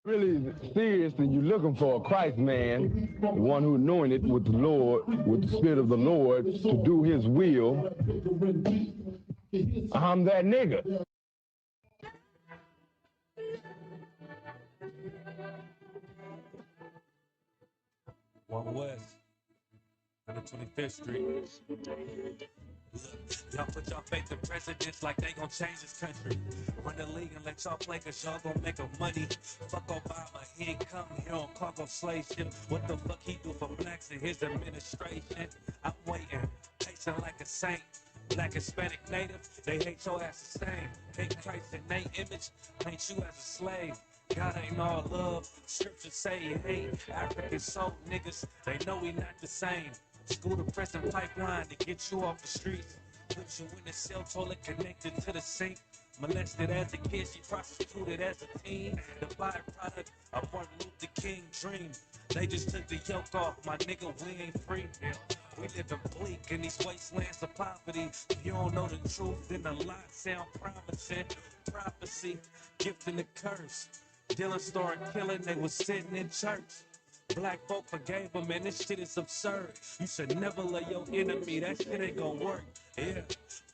Really serious and you're looking for a Christ man, the one who anointed with the Lord, with the Spirit of the Lord to do his will, I'm that nigga. One West, 125th Street. Y'all put y'all faith in presidents like they gon' change this country. Run the league and let y'all play cause y'all gon' make a money. Fuck Obama, he ain't come here on cargo slave ship. What the fuck he do for blacks in his administration? I'm waiting, patient like a saint. Black, Hispanic, Native, they hate your ass the same. Hate Christ in they image, paint you as a slave. God ain't all love, scriptures say he hate. African soul niggas, they know we not the same. School to prison pipeline to get you off the streets. Put you in the cell toilet connected to the sink. Molested as a kid, she prostituted as a teen. The byproduct of Martin Luther King dream. They just took the yoke off, my nigga, we ain't free. We live in bleak in these wastelands of poverty. If you don't know the truth, then the lie sound promising. Prophecy, gift and the curse. Dylan started killing, they was sitting in church. Black folk forgave him, man, this shit is absurd. You should never love your enemy, that shit ain't gonna work. Yeah,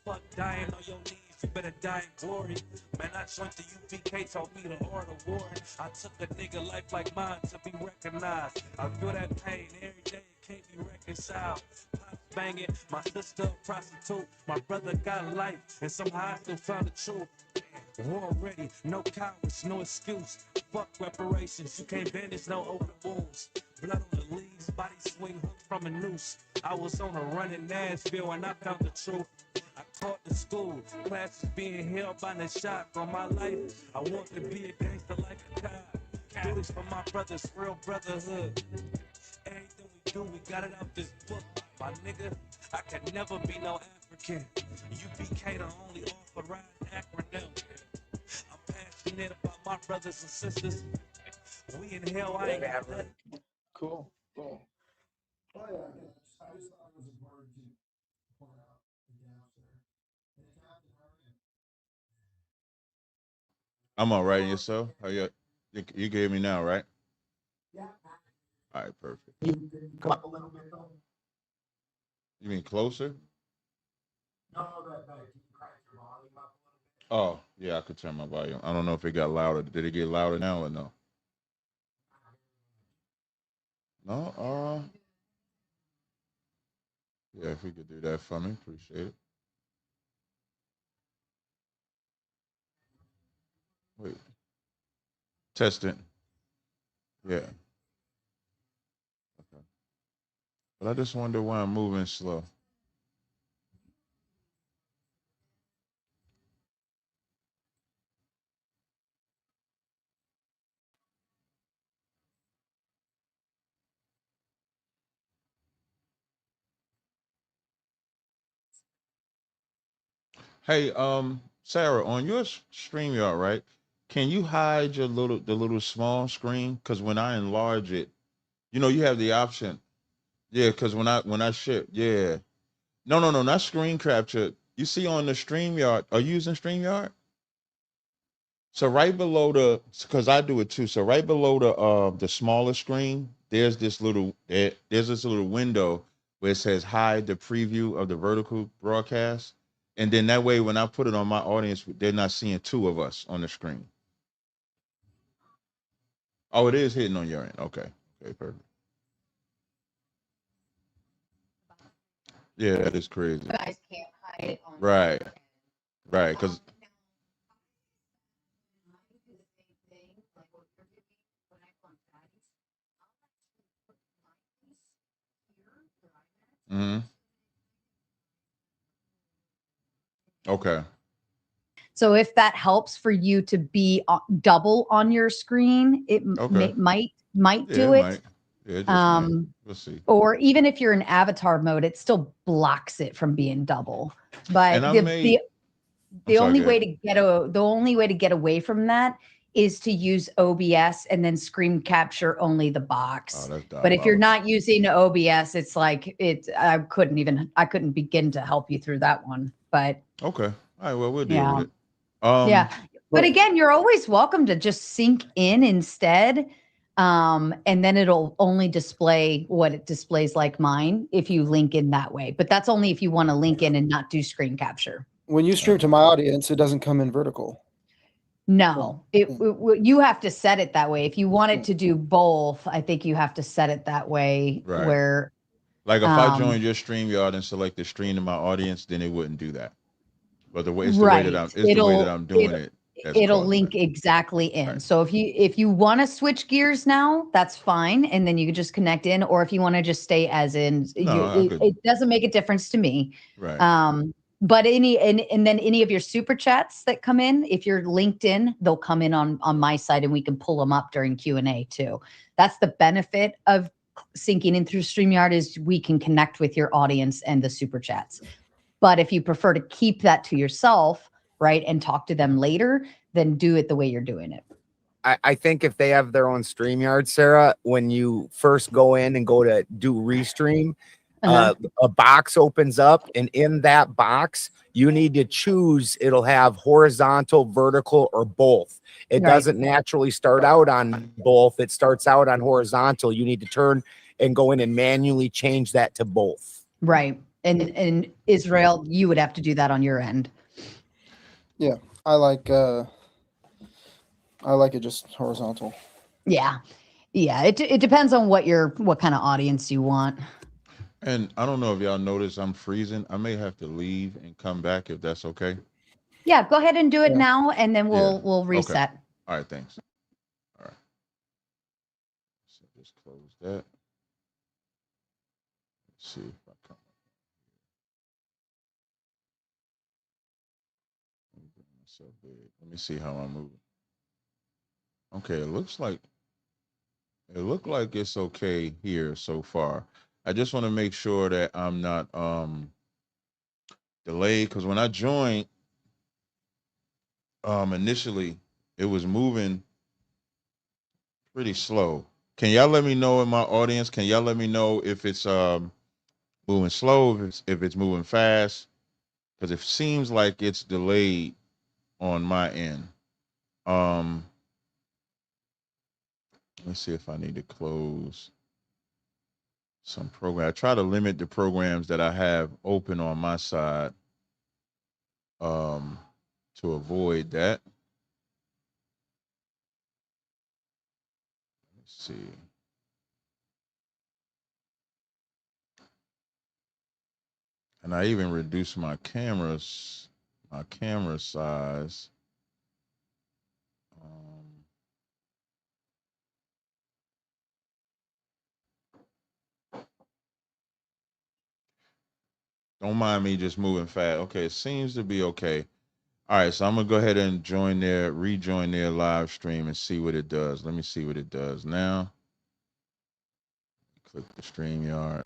fuck dying on your knees, you better die in glory. Man, I joined the UPK, told me the art of war. I took a nigga life like mine to be recognized. I feel that pain every day, it can't be reconciled. Pops banging, my sister a prostitute. My brother got life, and somehow I still found the truth. War ready, no cowards, no excuse. Fuck reparations, you can't bandage no open wounds. Blood on the leaves, body swing hooked from a noose. I was on a run in Nashville and I found the truth. I taught the school, classes being held by the shot on my life. I want to be a gangster like a cop. Do this for my brothers, real brotherhood. Everything we do, we got it out this book. My nigga, I could never be no African. UPK the only authorized acronym. I'm passionate about my brothers and sisters. We in hell, I ain't got nothing. Cool. Cool. Oh yeah, yeah. I just thought it was important to point out the gaps there. And Captain, how are you? I'm all right. And yourself? How you gave me now, right? Yeah. All right, perfect. You come up a little bit though. You mean closer? No, that can you crank your volume up a little bit? Oh, yeah, I could turn my volume. I don't know if it got louder. Did it get louder now or no? No? Yeah, if you could do that for me, appreciate it. Wait, test it. Yeah. Okay. But I just wonder why I'm moving slow. Hey, Sarah, on your StreamYard, right? Can you hide the little small screen? Because when I enlarge it, you have the option. Yeah, because when I share, yeah. No, no, no, not screen capture. You see on the StreamYard, are you using StreamYard? So right below because I do it too. So right below the smaller screen, there's this little window where it says hide the preview of the vertical broadcast. And then that way when I put it on my audience, they're not seeing two of us on the screen. Oh, it is hitting on your end. Okay. Okay, perfect. Yeah, that is crazy. Right. Right. Because hmm okay. So if that helps for you to be double on your screen, it Okay. might Yeah, do it it. might. Yeah, it just might. Um, We'll see. or even if you're in avatar mode, it still blocks it from being double. But And I the may the I'm the sorry, only go way ahead. to get away from that is to use OBS and then screen capture only the Oh, box. that's But if you're diabolical. not using OBS, it's like I couldn't begin to help you through that one. But Okay. All right, well, we'll deal with yeah, it. Um, yeah. But again, you're always welcome to just sync in instead. And then it'll only display what it displays like mine if you link in that way. But that's only if you want to link in and not do screen capture. When you stream to my audience, it doesn't come in vertical. No, you have to set it that way. If you want it to do both, I think you have to set it that way Right. where Like if I joined your StreamYard and selected stream to my audience, then it wouldn't do that. But the way it's the way that I'm doing it. It'll link exactly in. Right. So if you want to switch gears now, that's fine, and then you can just connect in. Or if you want to just stay as in, it doesn't make a difference to me. Right. But and then any of your super chats that come in, if you're linked in, they'll come in on my side, and we can pull them up during Q&A too. That's the benefit of syncing in through StreamYard, is we can connect with your audience and the super chats. But if you prefer to keep that to yourself, right, and talk to them later, then do it the way you're doing it. I think if they have their own StreamYard, Sarah, when you first go in and go to do restream, a box opens up, and in that box, you need to choose. It'll have horizontal, vertical, or both. It doesn't naturally start out on both. It starts out on horizontal. You need to turn and go in and manually change that to both. Right. And Israel, you would have to do that on your end. Yeah, I like it just horizontal. Yeah. It depends on what kind of audience you want. And I don't know if y'all notice I'm freezing. I may have to leave and come back if that's okay. Yeah, go ahead and do it now, and then we'll reset. Okay. All right, thanks. All right. So just close that. Let's see if I come. Let me see how I'm moving. Okay, it looked like it's okay here so far. I just want to make sure that I'm not delayed, because when I joined initially it was moving pretty slow. Can y'all let me know in my audience? Can y'all let me know if it's moving slow, if it's moving fast? Because it seems like it's delayed on my end. Let's see if I need to close some program. I try to limit the programs that I have open on my side to avoid that. Let's see. And I even reduced my camera size. Don't mind me just moving fast. Okay, it seems to be okay. All right, so I'm gonna go ahead and rejoin their live stream and see what it does. Let me see what it does now. Click the StreamYard.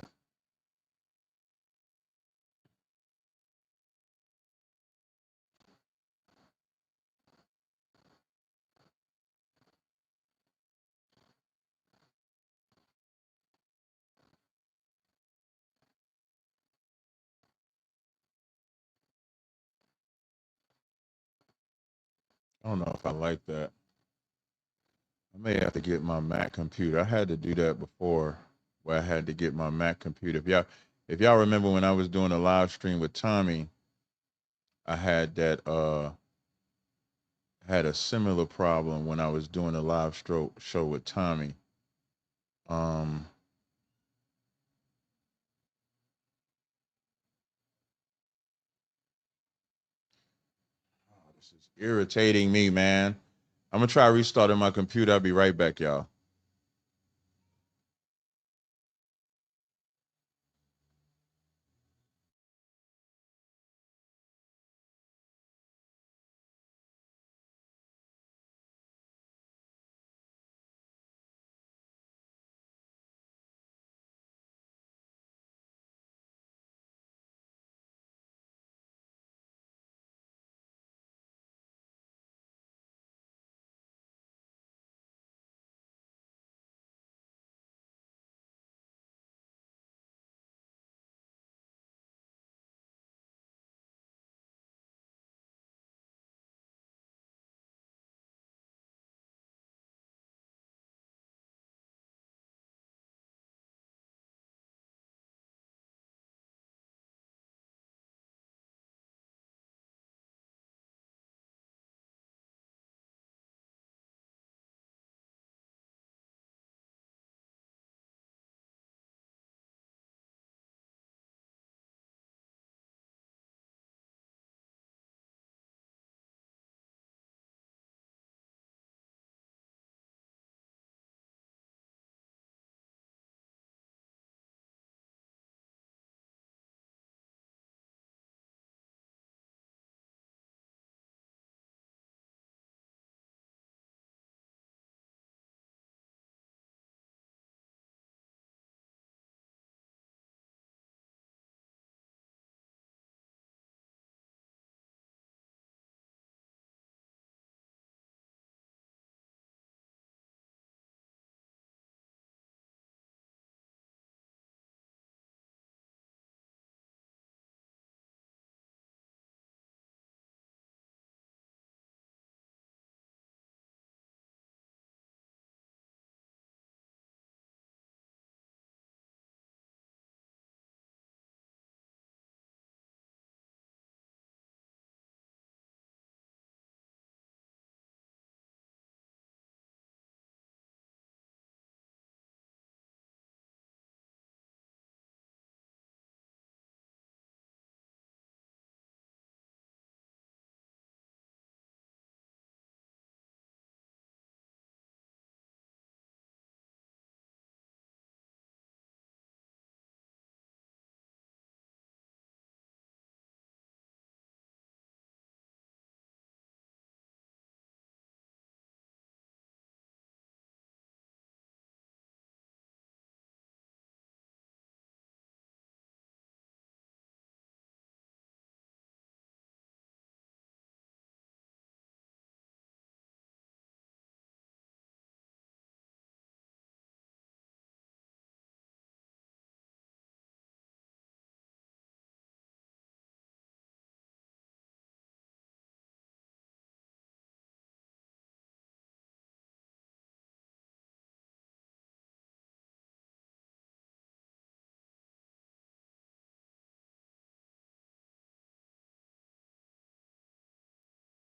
I don't know if I like that. I may have to get my Mac computer. I had to do that before, where I had to get my Mac computer. If y'all remember when I was doing a live stream with Tommy, I had that had a similar problem when I was doing a live show with Tommy. This is irritating me, man. I'm gonna try restarting my computer. I'll be right back, y'all.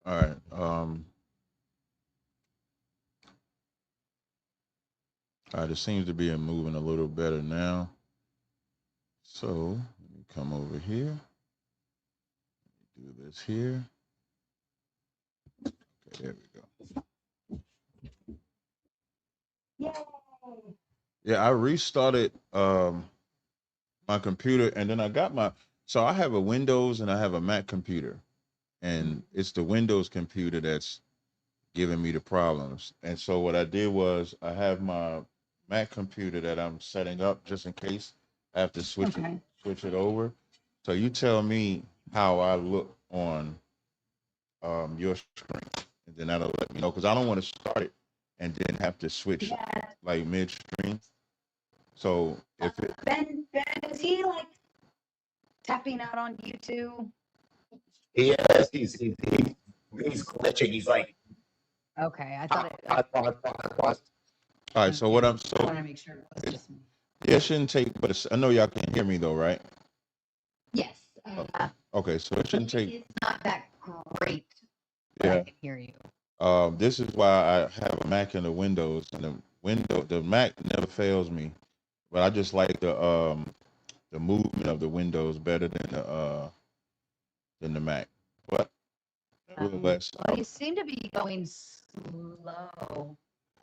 All right. All right. It seems to be moving a little better now. So let me come over here. Do this here. Okay, there we go. Yay. Yeah, I restarted my computer, and then I got my. So I have a Windows and I have a Mac computer, and it's the Windows computer that's giving me the problems. And so what I did was I have my Mac computer that I'm setting up just in case I have to Okay. switch it over. So you tell me how I look on your screen, and then that'll let me know because I don't want to start it and then have to switch Yeah. like midstream. So if it Ben, is he like tapping out on you too? Yes, he's glitching. He's like, Okay, I thought it. pause. all right, so what I'm I so want to make sure it was just me. yeah, it shouldn't take, but I know y'all can hear me though, right? Yes. Okay, so it shouldn't take. It's not that great, but I Yeah. can hear you. This is why I have a Mac and a Windows, and the Mac never fails me, but I just like the movement of the Windows better than the Mac. But nevertheless, Well, you seem to be going slow.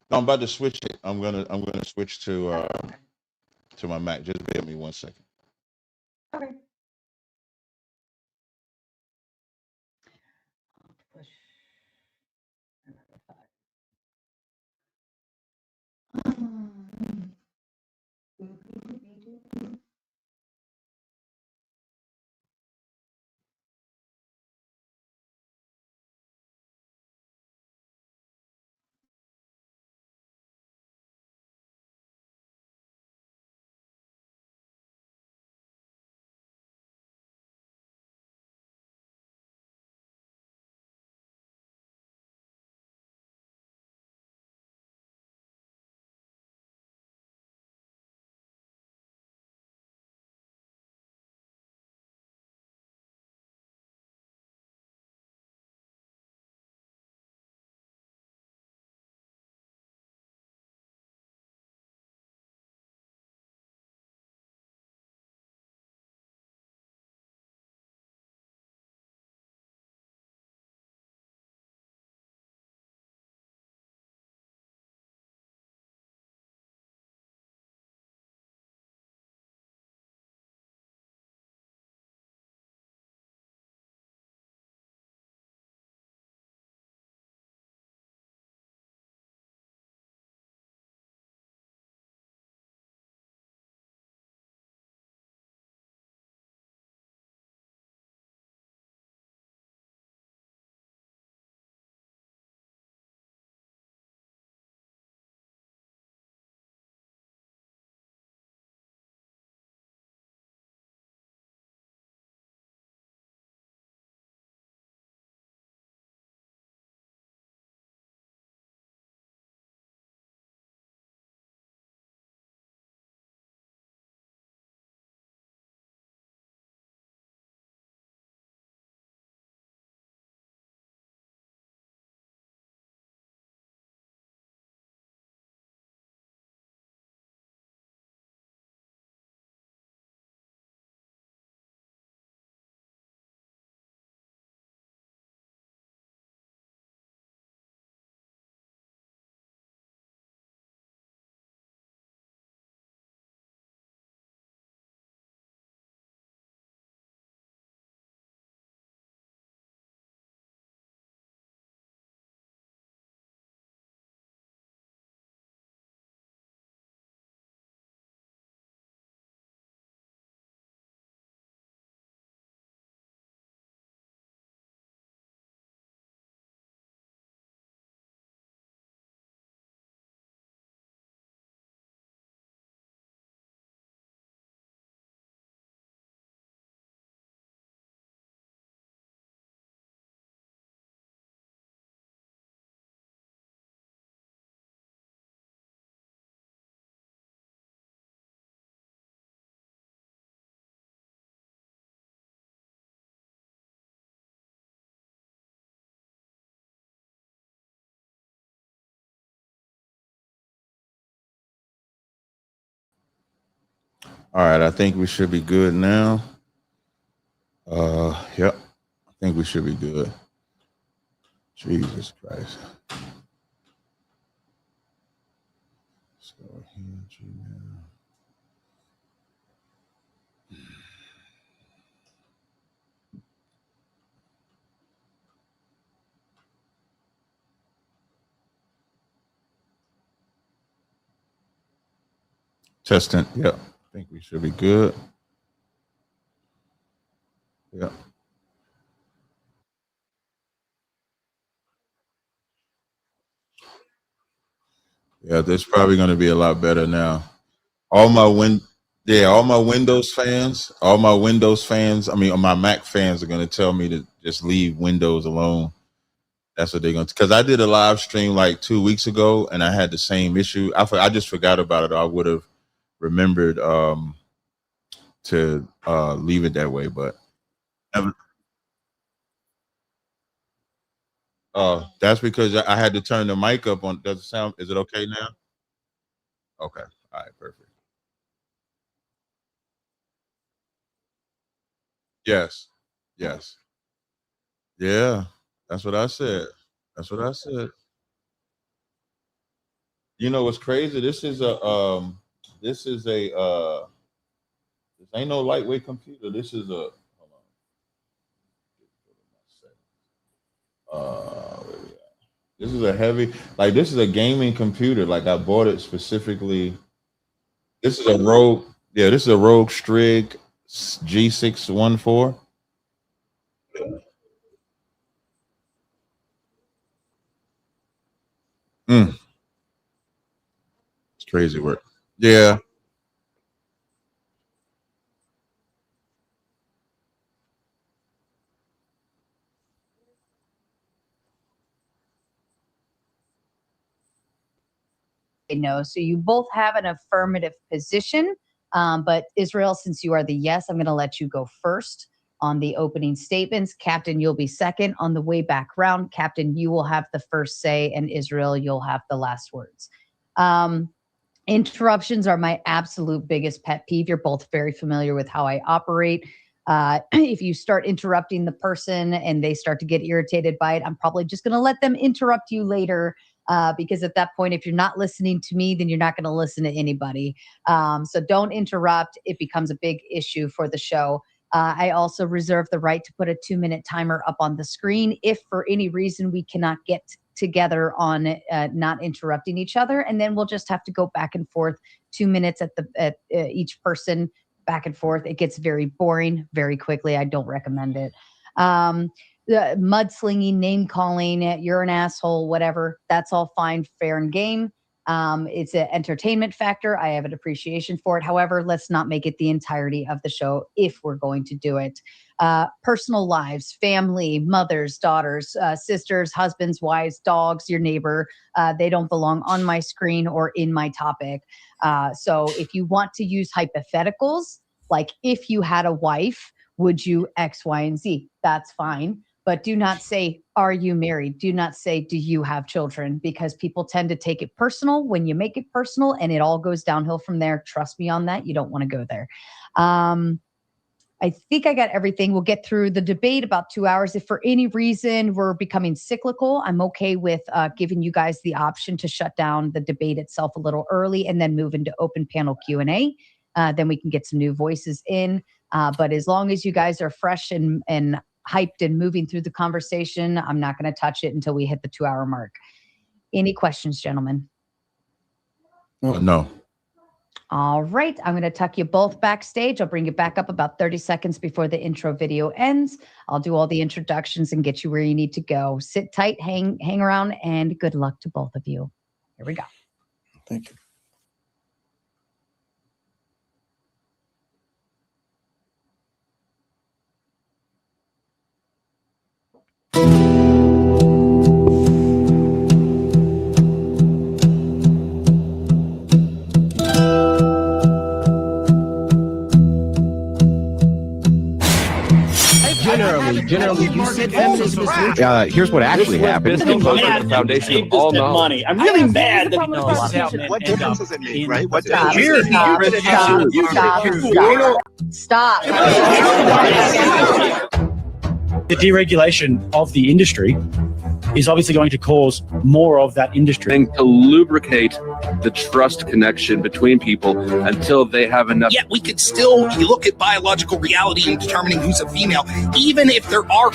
no, I'm about to switch it. I'm gonna switch Okay. to my Mac. Just bear with me 1 second. Okay. Push. All right, I think we should be good now. Yep. I think we should be good. Jesus Christ. So here, Gmail. Testing. Yep. I think we should be good. Yep. Yeah, this is probably going to be a lot better now. All my all my Windows fans, I mean, my Mac fans are going to tell me to just leave Windows alone. That's what they're going to, because I did a live stream like 2 weeks ago and I had the same issue. I just forgot about it. I would have remembered to leave it that way, but that's because I had to turn the mic up on. Does it sound? Is it okay now? Okay. All right. Perfect. Yes. Yes. Yeah. That's what I said. That's what I said. You know what's crazy? This ain't no lightweight computer. This is a hold on. Where we at? This is a heavy, like this is a gaming computer. Like I bought it specifically. This is a Rogue, yeah, this is a Rogue Strig G614. Mm, it's crazy work. Yeah. No. So you both have an affirmative position. But Israel, since you are the yes, I'm going to let you go first on the opening statements. Captain, you'll be second on the way back round. Captain, you will have the first say, and Israel, you'll have the last words. Interruptions are my absolute biggest pet peeve. You're both very familiar with how I operate. If you start interrupting the person and they start to get irritated by it, I'm probably just going to let them interrupt you later. Because at that point, if you're not listening to me, then you're not going to listen to anybody. So don't interrupt. It becomes a big issue for the show. I also reserve the right to put a 2-minute timer up on the screen if for any reason we cannot get together on not interrupting each other. And then we'll just have to go back and forth 2 minutes at each person, back and forth. It gets very boring very quickly. I don't recommend it. The mudslinging, name calling, you're an asshole, whatever. That's all fine, fair and game. It's an entertainment factor. I have an appreciation for it. However, let's not make it the entirety of the show if we're going to do it. Personal lives, family, mothers, daughters, sisters, husbands, wives, dogs, your neighbor, they don't belong on my screen or in my topic. So if you want to use hypotheticals, like if you had a wife, would you X, Y, and Z? That's fine. But do not say, are you married? Do not say, do you have children? Because people tend to take it personal when you make it personal and it all goes downhill from there. Trust me on that. You don't want to go there. I think I got everything. We'll get through the debate about 2 hours. If for any reason we're becoming cyclical, I'm okay with giving you guys the option to shut down the debate itself a little early and then move into open panel Q&A. Then we can get some new voices in. But as long as you guys are fresh and hyped and moving through the conversation, I'm not going to touch it until we hit the 2 hour mark. Any questions, gentlemen? No. All right. I'm going to tuck you both backstage. I'll bring you back up about 30 seconds before the intro video ends. I'll do all the introductions and get you where you need to go. Sit tight, hang around, and good luck to both of you. Here we go. Thank you. Generally, you said feminism is neutral. Here's what actually happened. The foundation of all knowledge. Money. I'm really mad that What difference does it make, right? What Stop. Stop. the deregulation of the industry is obviously going to cause more of that industry. And to lubricate the trust connection between people until they have enough. Yet we could still look at biological reality and determining who's a female, even if there are.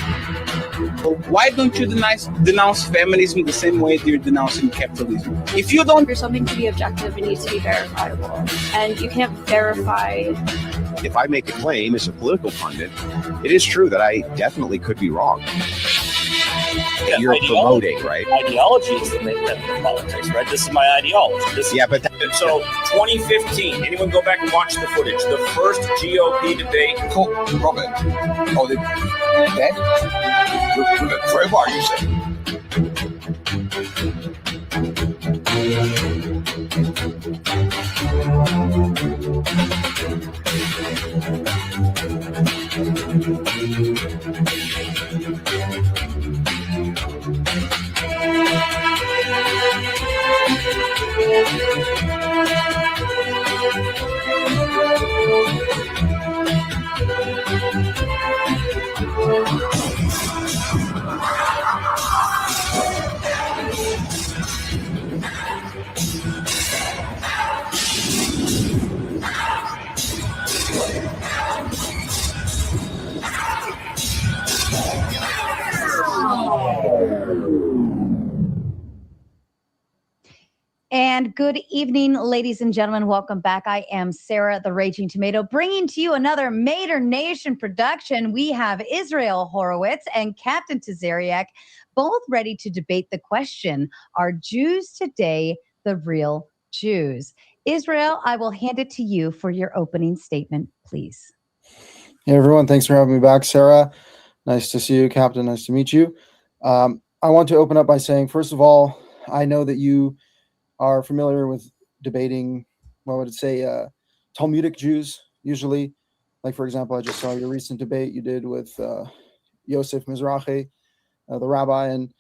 Why don't you denounce feminism the same way you're denouncing capitalism? If you don't, for something to be objective, it needs to be verifiable, and you can't verify. If I make a claim as a political pundit, it is true that I definitely could be wrong. Yeah, you're promoting, right? Ideology is the politics, right? This is my ideology. So 2015, anyone go back and watch the footage? The first GOP debate. Cool, Robert. Oh, that? Where are you saying? And good evening, ladies and gentlemen. Welcome back. I am Sarah, the Raging Tomato, bringing to you another Mater Nation production. We have Israel Horowitz and Captain Tazaryach, both ready to debate the question, are Jews today the real Jews? Israel, I will hand it to you for your opening statement, please. Hey, everyone. Thanks for having me back, Sarah. Nice to see you, Captain. Nice to meet you. I want to open up by saying, first of all, I know that you are familiar with debating, what would it say, Talmudic Jews, usually. Like, for example, I just saw your recent debate you did with Yosef Mizrahi, the rabbi, and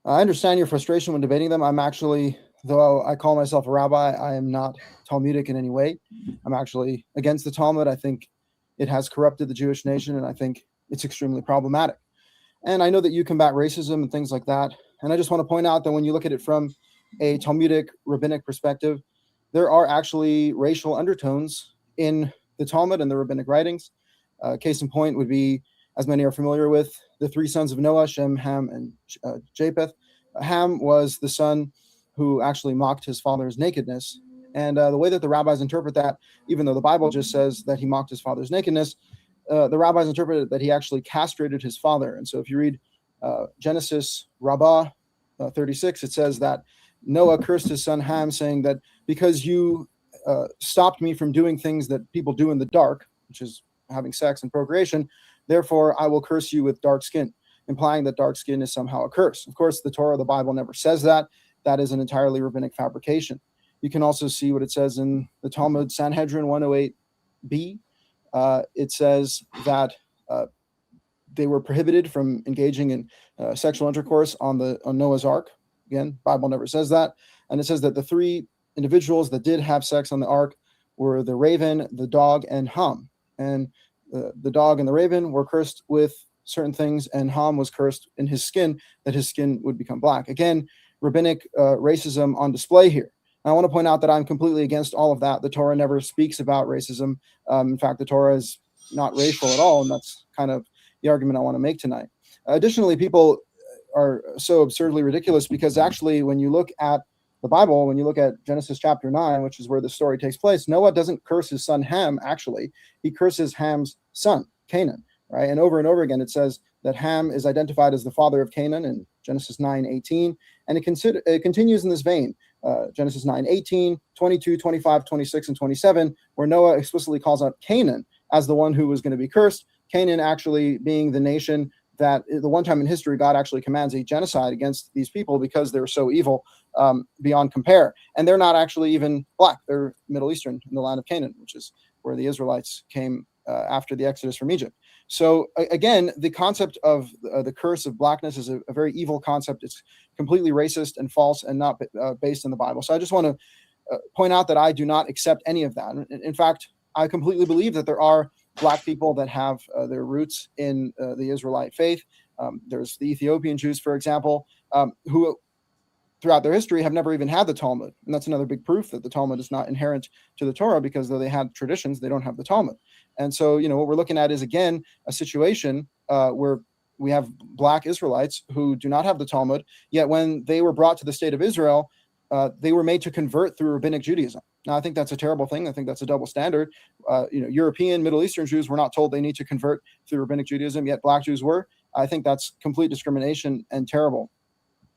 I understand your frustration when debating them. I'm actually, though I call myself a rabbi, I am not Talmudic in any way. I'm actually against the Talmud. I think it has corrupted the Jewish nation, and I think it's extremely problematic. And I know that you combat racism and things like that. And I just want to point out that when you look at it from a Talmudic rabbinic perspective, there are actually racial undertones in the Talmud and the rabbinic writings. Case in point would be, as many are familiar with, the three sons of Noah, Shem, Ham, and Japheth. Ham was the son who actually mocked his father's nakedness. And the way that the rabbis interpret that, even though the Bible just says that he mocked his father's nakedness, the rabbis interpreted that he actually castrated his father. And so if you read Genesis Rabbah 36, it says that Noah cursed his son Ham, saying that because you stopped me from doing things that people do in the dark, which is having sex and procreation, therefore I will curse you with dark skin, implying that dark skin is somehow a curse. Of course, the Torah, the Bible never says that. That is an entirely rabbinic fabrication. You can also see what it says in the Talmud, Sanhedrin 108b. It says that they were prohibited from engaging in sexual intercourse on Noah's Ark. Again, Bible never says that. And it says that the three individuals that did have sex on the ark were the raven, the dog, and Ham. And the dog and the raven were cursed with certain things, and Ham was cursed in his skin, that his skin would become black. Again, rabbinic racism on display here. And I want to point out that I'm completely against all of that. The Torah never speaks about racism. In fact, the Torah is not racial at all, and that's kind of the argument I want to make tonight. Additionally, people are so absurdly ridiculous because actually when you look at the Bible, when you look at Genesis chapter 9, which is where the story takes place, Noah doesn't curse his son Ham, actually. He curses Ham's son, Canaan, right? And over again, it says that Ham is identified as the father of Canaan in Genesis 9:18, and it continues in this vein, Genesis 9:18, 22, 25, 26, and 27, where Noah explicitly calls out Canaan as the one who was going to be cursed, Canaan actually being the nation that the one time in history God actually commands a genocide against these people because they're so evil beyond compare. And they're not actually even black. They're Middle Eastern in the land of Canaan, which is where the Israelites came after the Exodus from Egypt. So again, the concept of the curse of blackness is a very evil concept. It's completely racist and false and not based in the Bible. So I just want to point out that I do not accept any of that. In fact, I completely believe that there are Black people that have their roots in the Israelite faith. There's the Ethiopian Jews, for example, who throughout their history have never even had the Talmud. And that's another big proof that the Talmud is not inherent to the Torah, because though they had traditions, they don't have the Talmud. And so, what we're looking at is, again, a situation where we have Black Israelites who do not have the Talmud, yet when they were brought to the state of Israel, they were made to convert through rabbinic Judaism. Now, I think that's a terrible thing. I think that's a double standard. European, Middle Eastern Jews were not told they need to convert through rabbinic Judaism, yet Black Jews were. I think that's complete discrimination and terrible.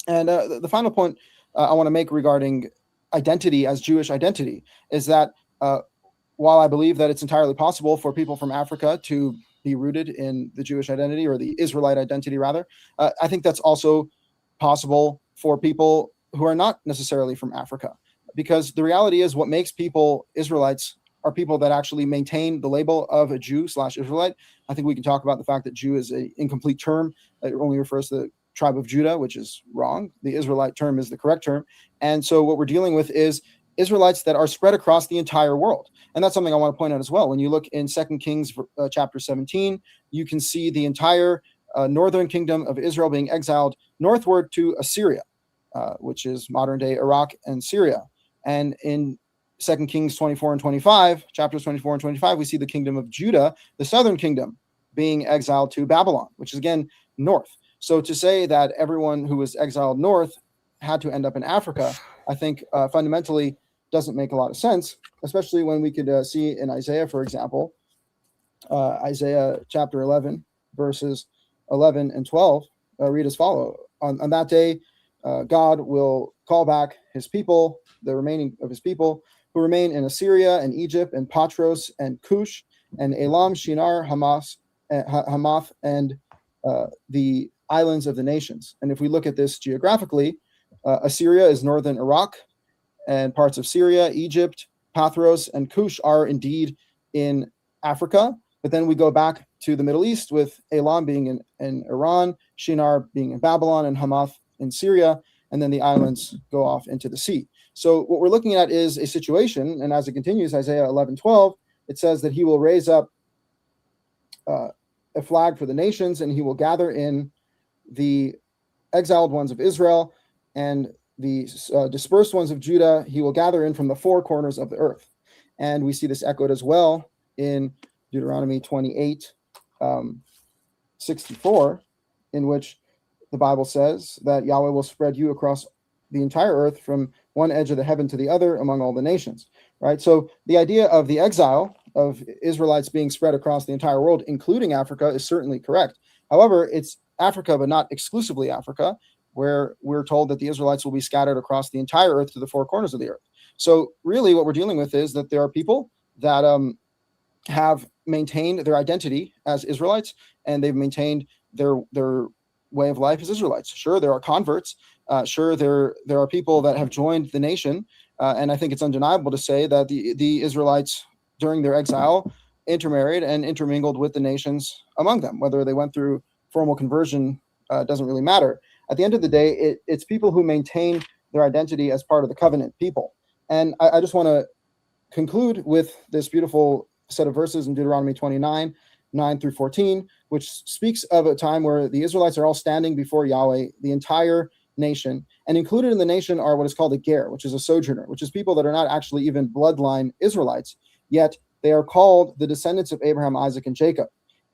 And the final point I want to make regarding identity as Jewish identity is that while I believe that it's entirely possible for people from Africa to be rooted in the Jewish identity, or the Israelite identity, rather, I think that's also possible for people who are not necessarily from Africa. Because the reality is, what makes people Israelites are people that actually maintain the label of a Jew/Israelite. I think we can talk about the fact that Jew is an incomplete term. It only refers to the tribe of Judah, which is wrong. The Israelite term is the correct term. And so what we're dealing with is Israelites that are spread across the entire world. And that's something I want to point out as well. When you look in 2 Kings chapter 17, you can see the entire northern kingdom of Israel being exiled northward to Assyria, which is modern day Iraq and Syria. And in 2 Kings 24 and 25, chapters 24 and 25, we see the kingdom of Judah, the southern kingdom, being exiled to Babylon, which is again north. So to say that everyone who was exiled north had to end up in Africa, I think fundamentally doesn't make a lot of sense, especially when we could see in Isaiah, for example, Isaiah chapter 11, verses 11 and 12, read as follow. On that day, God will call back his people, the remaining of his people, who remain in Assyria and Egypt and Patros and Cush and Elam, Shinar, Hamath, and the islands of the nations. And if we look at this geographically, Assyria is northern Iraq, and parts of Syria, Egypt, Pathros, and Cush are indeed in Africa. But then we go back to the Middle East, with Elam being in Iran, Shinar being in Babylon, and Hamath in Syria, and then the islands go off into the sea. So what we're looking at is a situation, and as it continues, Isaiah 11:12, it says that he will raise up a flag for the nations, and he will gather in the exiled ones of Israel, and the dispersed ones of Judah he will gather in from the four corners of the earth. And we see this echoed as well in Deuteronomy 28, 64, in which the Bible says that Yahweh will spread you across the entire earth from one edge of the heaven to the other among all the nations, right? So the idea of the exile of Israelites being spread across the entire world, including Africa, is certainly correct. However, it's Africa, but not exclusively Africa, where we're told that the Israelites will be scattered across the entire earth to the four corners of the earth. So really what we're dealing with is that there are people that have maintained their identity as Israelites, and they've maintained their way of life as Israelites. Sure, there are converts. Sure, there are people that have joined the nation. And I think it's undeniable to say that the Israelites during their exile intermarried and intermingled with the nations among them. Whether they went through formal conversion doesn't really matter. At the end of the day, it's people who maintain their identity as part of the covenant people. And I just want to conclude with this beautiful set of verses in Deuteronomy 29, 9 through 14, which speaks of a time where the Israelites are all standing before Yahweh, the entire nation. And included in the nation are what is called a ger, which is a sojourner, which is people that are not actually even bloodline Israelites, yet they are called the descendants of Abraham, Isaac, and Jacob.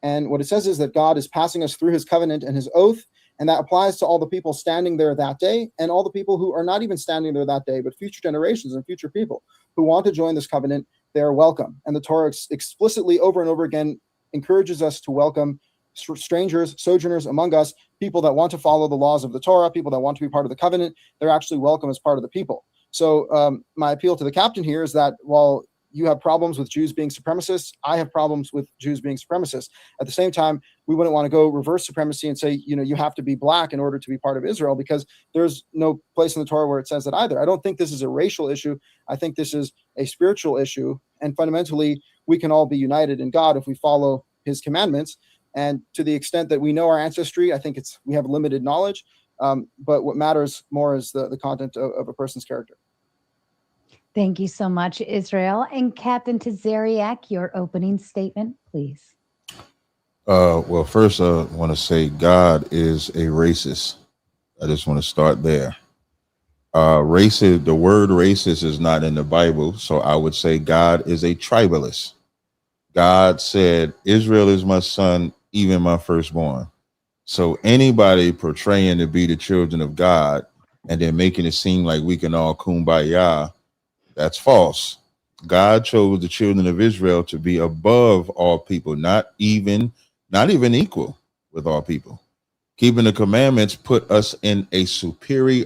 And what it says is that God is passing us through his covenant and his oath, and that applies to all the people standing there that day and all the people who are not even standing there that day, but future generations and future people who want to join this covenant. They are welcome. And the Torah explicitly over and over again encourages us to welcome strangers, sojourners among us, people that want to follow the laws of the Torah, people that want to be part of the covenant. They're actually welcome as part of the people. So my appeal to the captain here is that while you have problems with Jews being supremacists, I have problems with Jews being supremacists. At the same time, we wouldn't want to go reverse supremacy and say, you have to be black in order to be part of Israel, because there's no place in the Torah where it says that either. I don't think this is a racial issue. I think this is a spiritual issue. And fundamentally, we can all be united in God if we follow his commandments. And to the extent that we know our ancestry, I think we have limited knowledge. But what matters more is the content of a person's character. Thank you so much, Israel. And Captain Tazaryach, your opening statement, please. Well, first, I want to say God is a racist. I just want to start there. Racist, the word racist is not in the Bible, so I would say God is a tribalist. God said, Israel is my son, even my firstborn. So anybody portraying to be the children of God and then making it seem like we can all kumbaya, that's false. God chose the children of Israel to be above all people, not even equal with all people. Keeping the commandments put us in a superior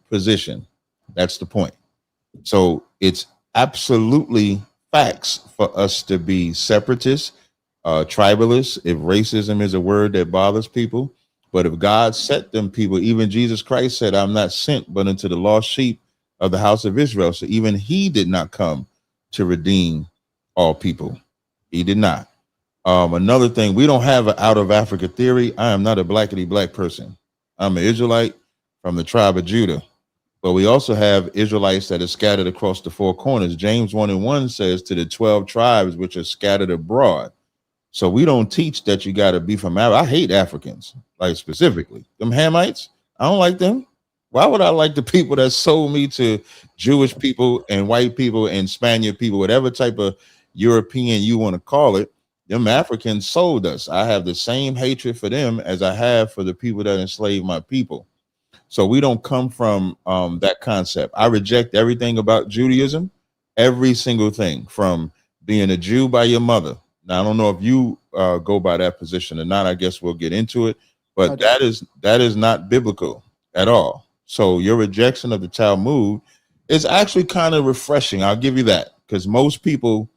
position. That's the point. So it's absolutely facts for us to be separatists, tribalists, if racism is a word that bothers people. But if God set them people, even Jesus Christ said, I'm not sent but unto the lost sheep of the house of Israel. So even he did not come to redeem all people. He did not. Another thing, we don't have an out of Africa theory. I am not a blackity black person. I'm an Israelite from the tribe of Judah. But we also have Israelites that are scattered across the four corners. James 1:1 says to the 12 tribes which are scattered abroad. So we don't teach that you got to be from Africa. I hate Africans, like specifically. Them Hamites, I don't like them. Why would I like the people that sold me to Jewish people and white people and Spaniard people, whatever type of European you want to call it? Them Africans sold us. I have the same hatred for them as I have for the people that enslaved my people. So we don't come from that concept. I reject everything about Judaism, every single thing, from being a Jew by your mother. Now, I don't know if you go by that position or not. I guess we'll get into it, but that is not biblical at all. So your rejection of the Talmud is actually kind of refreshing. I'll give you that, because most people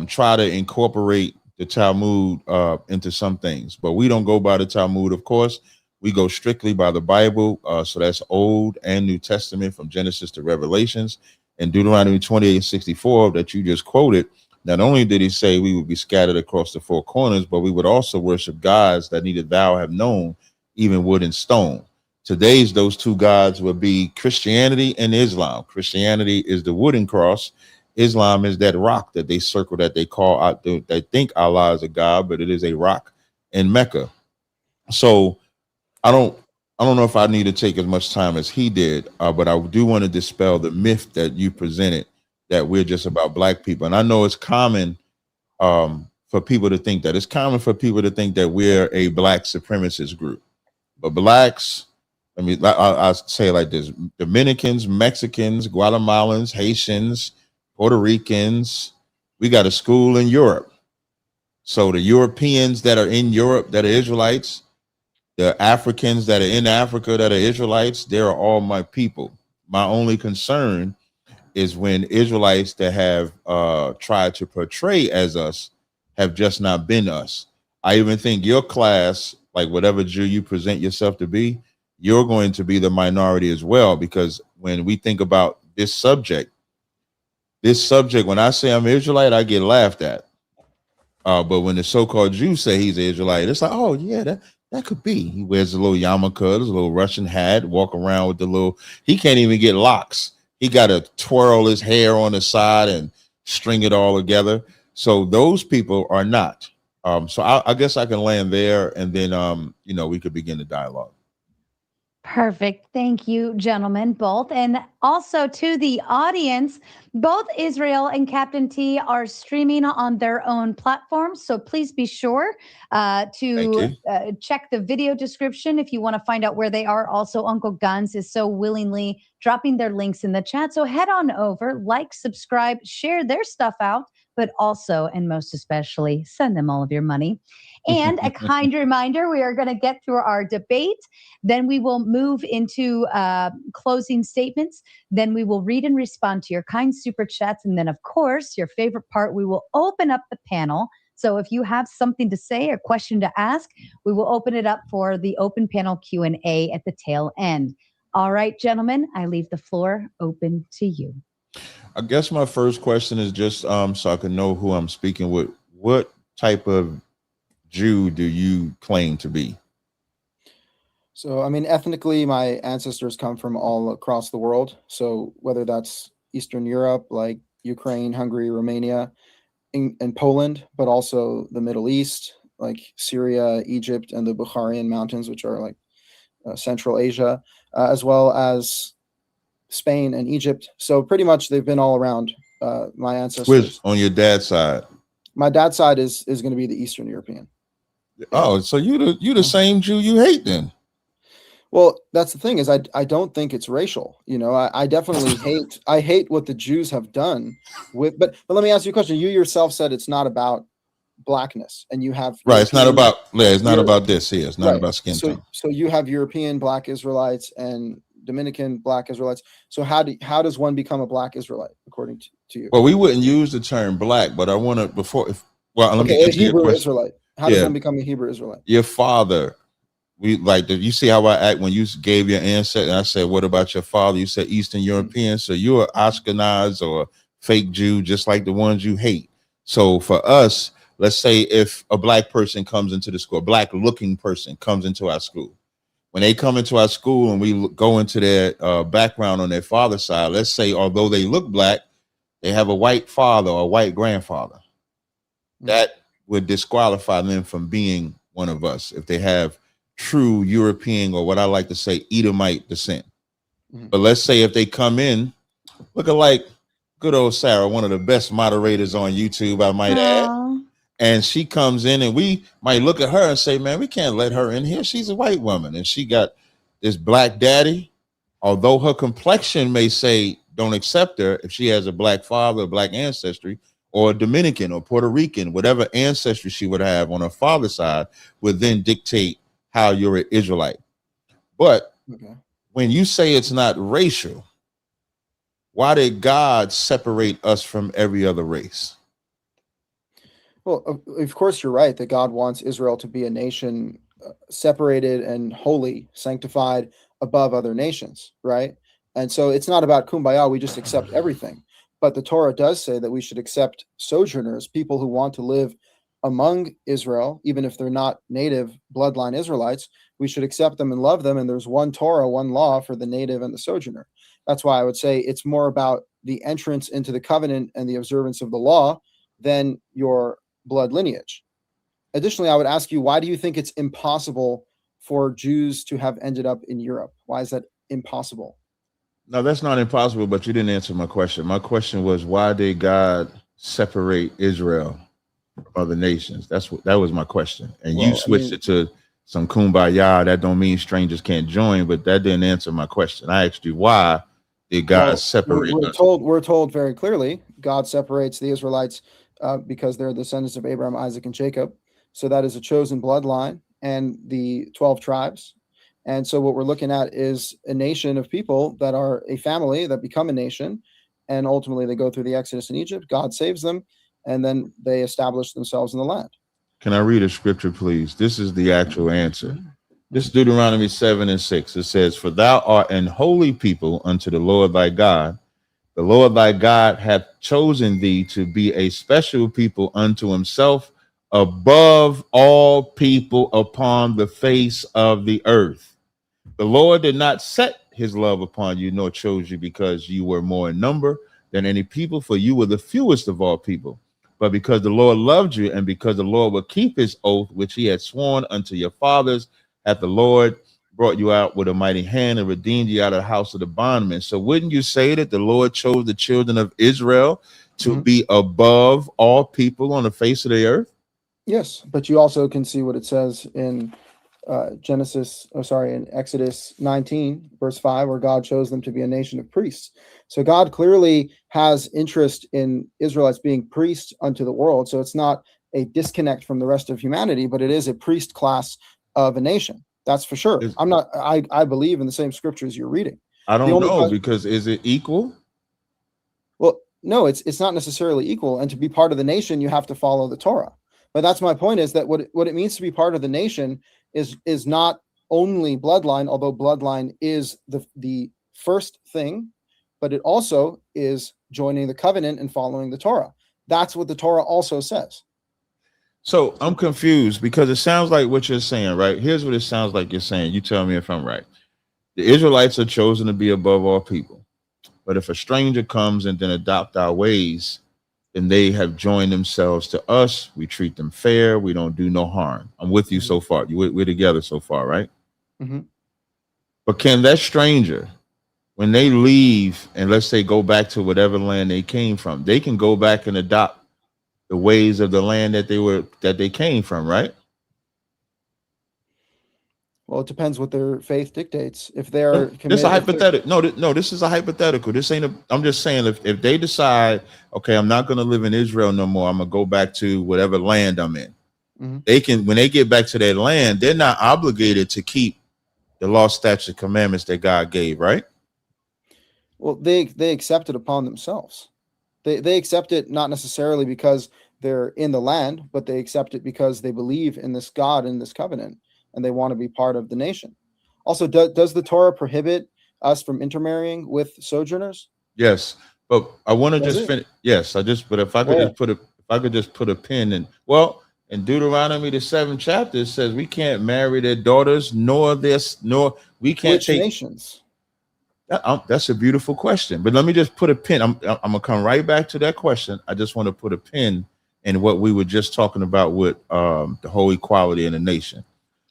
try to incorporate the Talmud into some things, but we don't go by the Talmud, of course. We go strictly by the Bible. So that's Old and New Testament from Genesis to Revelations. And Deuteronomy 28:64 that you just quoted, not only did he say we would be scattered across the four corners, but we would also worship gods that neither thou have known, even wood and stone. Today's those two gods would be Christianity and Islam. Christianity is the wooden cross. Islam is that rock that they circle, that they call out. They think Allah is a god, but it is a rock in Mecca. So I don't know if I need to take as much time as he did, but I do want to dispel the myth that you presented that we're just about black people. And I know it's common for people to think that. It's common for people to think that we're a black supremacist group. But blacks, I mean, I'll say it like this: Dominicans, Mexicans, Guatemalans, Haitians, Puerto Ricans. We got a school in Europe. So the Europeans that are in Europe that are Israelites, the Africans that are in Africa that are Israelites, they are all my people. My only concern is when Israelites that have tried to portray as us have just not been us. I even think your class, like whatever Jew you present yourself to be, you're going to be the minority as well, because when we think about this subject, when I say I'm Israelite, I get laughed at. But when the so-called Jews say he's an Israelite, it's like, oh yeah, that could be. He wears a little yarmulke, a little Russian hat, walk around with the little, he can't even get locks. He got to twirl his hair on the side and string it all together. So those people are not. So I guess I can land there, and then, we could begin the dialogue. Perfect. Thank you, gentlemen, both. And also to the audience, both Israel and Captain T are streaming on their own platforms. So please be sure to check the video description if you want to find out where they are. Also, Uncle Guns is so willingly dropping their links in the chat. So head on over, like, subscribe, share their stuff out, but also, and most especially, send them all of your money. And a kind reminder, we are going to get through our debate. Then we will move into closing statements. Then we will read and respond to your kind super chats. And then, of course, your favorite part, we will open up the panel. So if you have something to say or question to ask, we will open it up for the open panel Q&A at the tail end. All right, gentlemen, I leave the floor open to you. I guess my first question is just so I can know who I'm speaking with. What type of Jew do you claim to be? So, I mean, ethnically, my ancestors come from all across the world. So, whether that's Eastern Europe, like Ukraine, Hungary, Romania, and Poland, but also the Middle East, like Syria, Egypt, and the Bukharian Mountains, which are like Central Asia, as well as Spain and Egypt. So, pretty much they've been all around my ancestors. Which on your dad's side? My dad's side is going to be the Eastern European. Oh, so you the same Jew you hate then? Well, that's the thing is I don't think it's racial. You know, I definitely hate what the Jews have done with. But let me ask you a question. You yourself said it's not about blackness, and you have right. It's not about it's not about this here. It's not right. about skin tone. So you have European Black Israelites and Dominican Black Israelites. So how does one become a Black Israelite according to you? Well, we wouldn't use the term black, but I want to let me a Hebrew Israelite. How does one become a Hebrew Israelite? Your father. We like you see how I act when you gave your ancestor. And I said, "What about your father?" You said Eastern European. So you're an Ashkenaz or a fake Jew, just like the ones you hate. So for us, let's say if a black person comes into the school, a black-looking person comes into our school. When they come into our school and we go into their background on their father's side, let's say although they look black, they have a white father or a white grandfather. That would disqualify them from being one of us if they have true European, or what I like to say, Edomite descent. But let's say if they come in looking like good old Sarah, one of the best moderators on YouTube, I might add, and she comes in and we might look at her and say, man, we can't let her in here. She's a white woman and she got this black daddy. Although her complexion may say don't accept her, if she has a black father, black ancestry, or a Dominican or Puerto Rican, whatever ancestry she would have on her father's side would then dictate how you're an Israelite. But when you say it's not racial, why did God separate us from every other race? Well, of course, you're right that God wants Israel to be a nation separated and holy, sanctified above other nations, right? And so it's not about kumbaya, we just accept everything. But the Torah does say that we should accept sojourners, people who want to live among Israel, even if they're not native bloodline Israelites. We should accept them and love them. And there's one Torah, one law for the native and the sojourner. That's why I would say it's more about the entrance into the covenant and the observance of the law than your blood lineage. Additionally, I would ask you, why do you think it's impossible for Jews to have ended up in Europe? Why is that impossible? No, that's not impossible, but you didn't answer my question. My question was, why did God separate Israel from other nations? That was my question. And you switched it to some kumbaya. That don't mean strangers can't join, but that didn't answer my question. I asked you, why did God separate us? We're told very clearly God separates the Israelites because they're descendants of Abraham, Isaac, and Jacob. So that is a chosen bloodline and the 12 tribes. And so what we're looking at is a nation of people that are a family that become a nation. And ultimately they go through the Exodus in Egypt. God saves them. And then they establish themselves in the land. Can I read a scripture, please? This is the actual answer. This is Deuteronomy 7:6. It says, "For thou art an holy people unto the Lord thy God. The Lord thy God hath chosen thee to be a special people unto himself above all people upon the face of the earth. The Lord did not set his love upon you, nor chose you because you were more in number than any people, for you were the fewest of all people. But because the Lord loved you, and because the Lord will keep his oath, which he had sworn unto your fathers, hath the Lord brought you out with a mighty hand and redeemed you out of the house of the bondman." So wouldn't you say that the Lord chose the children of Israel to be above all people on the face of the earth? Yes, but you also can see what it says in in Exodus 19, verse 5, where God chose them to be a nation of priests. So God clearly has interest in Israelites being priests unto the world. So it's not a disconnect from the rest of humanity, but it is a priest class of a nation. That's for sure. I believe in the same scriptures you're reading. I don't know, because is it equal? Well, no, it's not necessarily equal. And to be part of the nation, you have to follow the Torah. But that's my point, is that what it means to be part of the nation is not only bloodline, although bloodline is the first thing, but it also is joining the covenant and following the Torah. That's what the Torah also says. So I'm confused because it sounds like what you're saying, right? Here's what it sounds like you're saying. You tell me if I'm right. The Israelites are chosen to be above all people. But if a stranger comes and then adopt our ways, then they have joined themselves to us. We treat them fair. We don't do no harm. I'm with you so far. We're together so far, right? Mm-hmm. But can that stranger, when they leave and let's say go back to whatever land they came from, they can go back and adopt the ways of the land that they came from, right? Well, it depends what their faith dictates. If they're this is a hypothetical. No, this is a hypothetical. This ain't I'm just saying if they decide, okay, I'm not going to live in Israel no more. I'm going to go back to whatever land I'm in. Mm-hmm. They can, when they get back to their land, they're not obligated to keep the law, statutes, commandments that God gave, right? Well, they accept it upon themselves. They accept it not necessarily because they're in the land, but they accept it because they believe in this God and this covenant, and they want to be part of the nation. Also, does the Torah prohibit us from intermarrying with sojourners? Yes, but I want to just finish. Yes, but if I could just put a pin in, well, in Deuteronomy the 7th chapter, it says we can't marry their daughters, nor we can't Which take nations. That's a beautiful question, but let me just put a pin. I'm gonna come right back to that question. I just want to put a pin in what we were just talking about with the whole equality in the nation.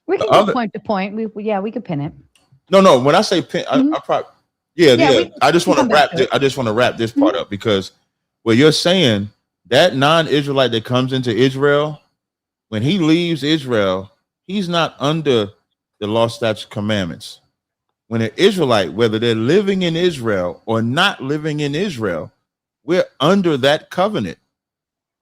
We can go point to point. We could pin it. No. When I say pin, I probably I just want to wrap. I just want to wrap this part up because what you're saying, that non-Israelite that comes into Israel, when he leaves Israel, he's not under the law, statutes, commandments. When an Israelite, whether they're living in Israel or not living in Israel, we're under that covenant.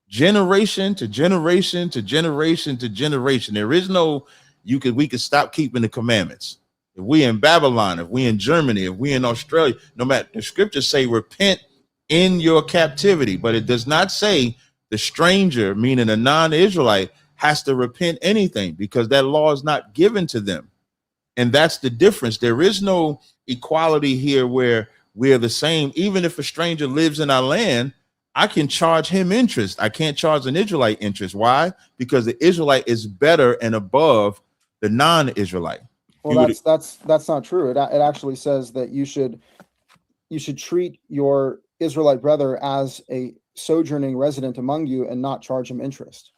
Generation to generation to generation to generation. There is no we could stop keeping the commandments. If we in Babylon, if we in Germany, if we in Australia, no matter, the scriptures say repent in your captivity, but it does not say the stranger, meaning a non-Israelite, has to repent anything because that law is not given to them. And that's the difference. There is no equality here where we're the same. Even if a stranger lives in our land, I can charge him interest. I can't charge an Israelite interest. Why? Because the Israelite is better and above the non-Israelite. Well, that's not true. It actually says that you should treat your Israelite brother as a sojourning resident among you and not charge him interest.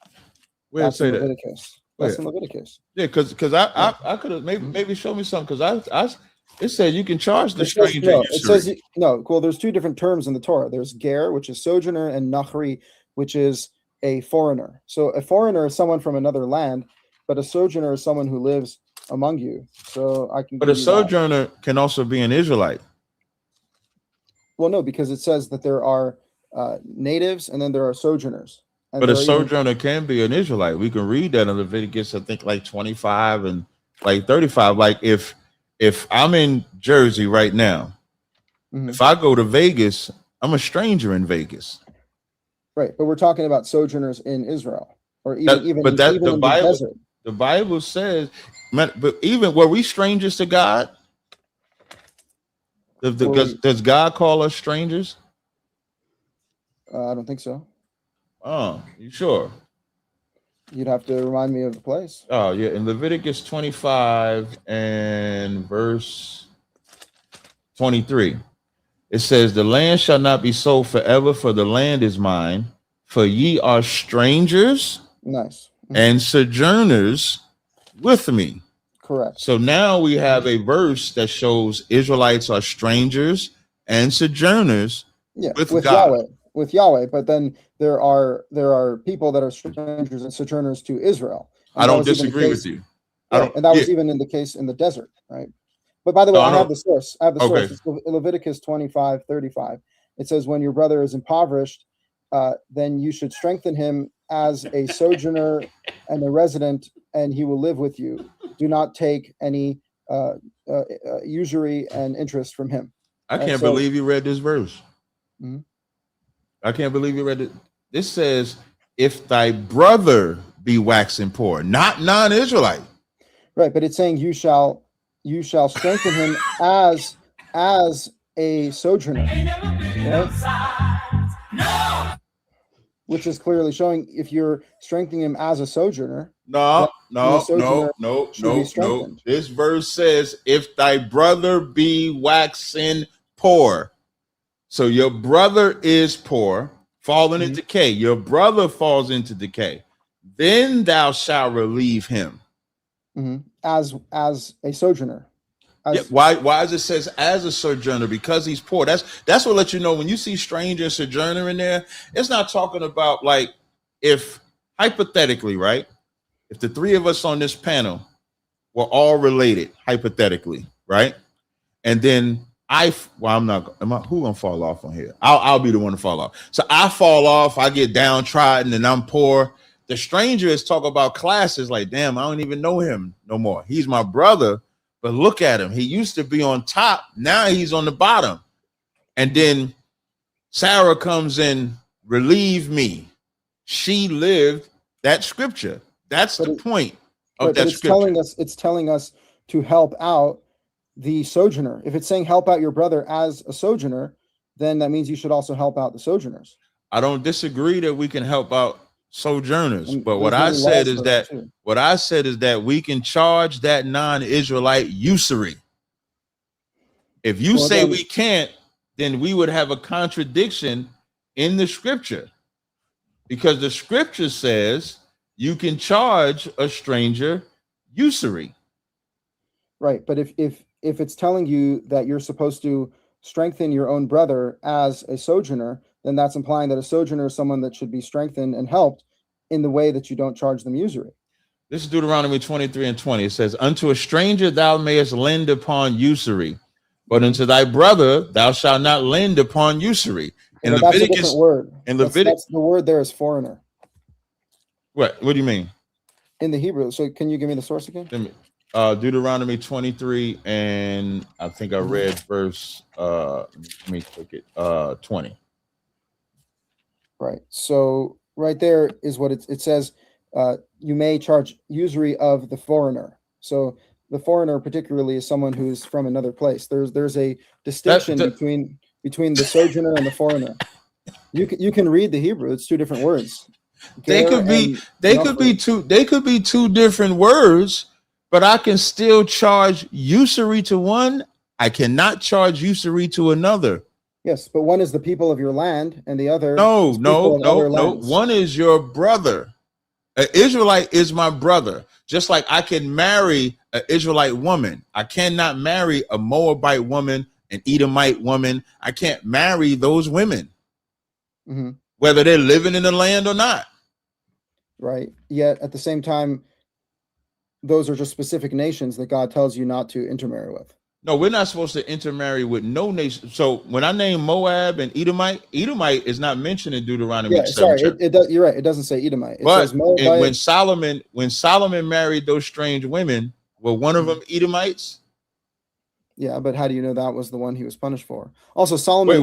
Where That's say in that? Leviticus. That's in Leviticus. Yeah, because I could have maybe show me something because it said you can charge the stranger. It says no. Well, there's two different terms in the Torah. There's ger, which is sojourner, and nachri, which is a foreigner. So a foreigner is someone from another land, but a sojourner is someone who lives among you. So I can. But a sojourner can also be an Israelite. Well, no, because it says that there are natives and then there are sojourners. But a sojourner can be an Israelite. We can read that in Leviticus, I think like 25 and like 35. Like if I'm in Jersey right now, if I go to Vegas, I'm a stranger in Vegas. Right, but we're talking about sojourners in Israel, or even in the desert. The Bible says, but even were we strangers to God? Does God call us strangers? I don't think so. Oh, you sure? You'd have to remind me of the place. Oh, yeah. In Leviticus 25 and verse 23, it says, the land shall not be sold forever, for the land is mine, for ye are strangers and sojourners with me. Correct. So now we have a verse that shows Israelites are strangers and sojourners with God. With Yahweh, but then there are people that are strangers and sojourners to Israel. I don't disagree with you. And that was even in the case in the desert, right? But by the way, I have the source. Source. It's Leviticus 25:35. It says, when your brother is impoverished, then you should strengthen him as a sojourner and a resident, and he will live with you. Do not take any usury and interest from him. I can't believe you read this verse. Mm-hmm. I can't believe you read it. This says, if thy brother be waxing poor, not non-Israelite. Right, but it's saying you shall strengthen him as a sojourner. Right? which is clearly showing if you're strengthening him as a sojourner. No. Be strengthened. This verse says, if thy brother be waxen poor. So your brother is poor, falling into decay. Your brother falls into decay. Then thou shalt relieve him. As a sojourner. Why does it says as a sojourner? Because he's poor. That's what lets you know when you see stranger sojourner in there, it's not talking about like if hypothetically, right? If the three of us on this panel were all related, hypothetically, right? And then who gonna fall off on here? I'll be the one to fall off. So I fall off, I get downtrodden, and I'm poor. The stranger is talking about classes like, damn, I don't even know him no more. He's my brother, but look at him. He used to be on top. Now he's on the bottom. And then Sarah comes in, relieve me. She lived that scripture. That's the point of that scripture. It's telling us to help out the sojourner. If it's saying help out your brother as a sojourner, then that means you should also help out the sojourners. I don't disagree that we can help out sojourners, but what I said is that we can charge that non-Israelite usury. If you say we can't, then we would have a contradiction in the scripture, because the scripture says you can charge a stranger usury. Right, but if it's telling you that you're supposed to strengthen your own brother as a sojourner, then that's implying that a sojourner is someone that should be strengthened and helped in the way that you don't charge them usury. This is Deuteronomy 23:20. It says, unto a stranger thou mayest lend upon usury, but unto thy brother thou shalt not lend upon usury. In Leviticus, that's a word. In Leviticus, the word there is foreigner. What do you mean? In the Hebrew. So can you give me the source again? Deuteronomy 23, and I think I read verse, let me click it, 20. Right. So right there is what it says. You may charge usury of the foreigner. So the foreigner particularly is someone who's from another place. There's a distinction between the sojourner and the foreigner. You can read the Hebrew. It's two different words. They could be two different words, but I can still charge usury to one. I cannot charge usury to another. Yes, but one is the people of your land, and the other no. One is your brother. An Israelite is my brother. Just like I can marry an Israelite woman, I cannot marry a Moabite woman, an Edomite woman. I can't marry those women, whether they're living in the land or not. Right. Yet at the same time, those are just specific nations that God tells you not to intermarry with. No, we're not supposed to intermarry with no nation. So when I name Moab and Edomite is not mentioned in Deuteronomy. Yeah, sorry, you're right. It doesn't say Edomite. It says Moabite. when Solomon married those strange women, were one of them Edomites? Yeah, but how do you know that was the one he was punished for? Also, Solomon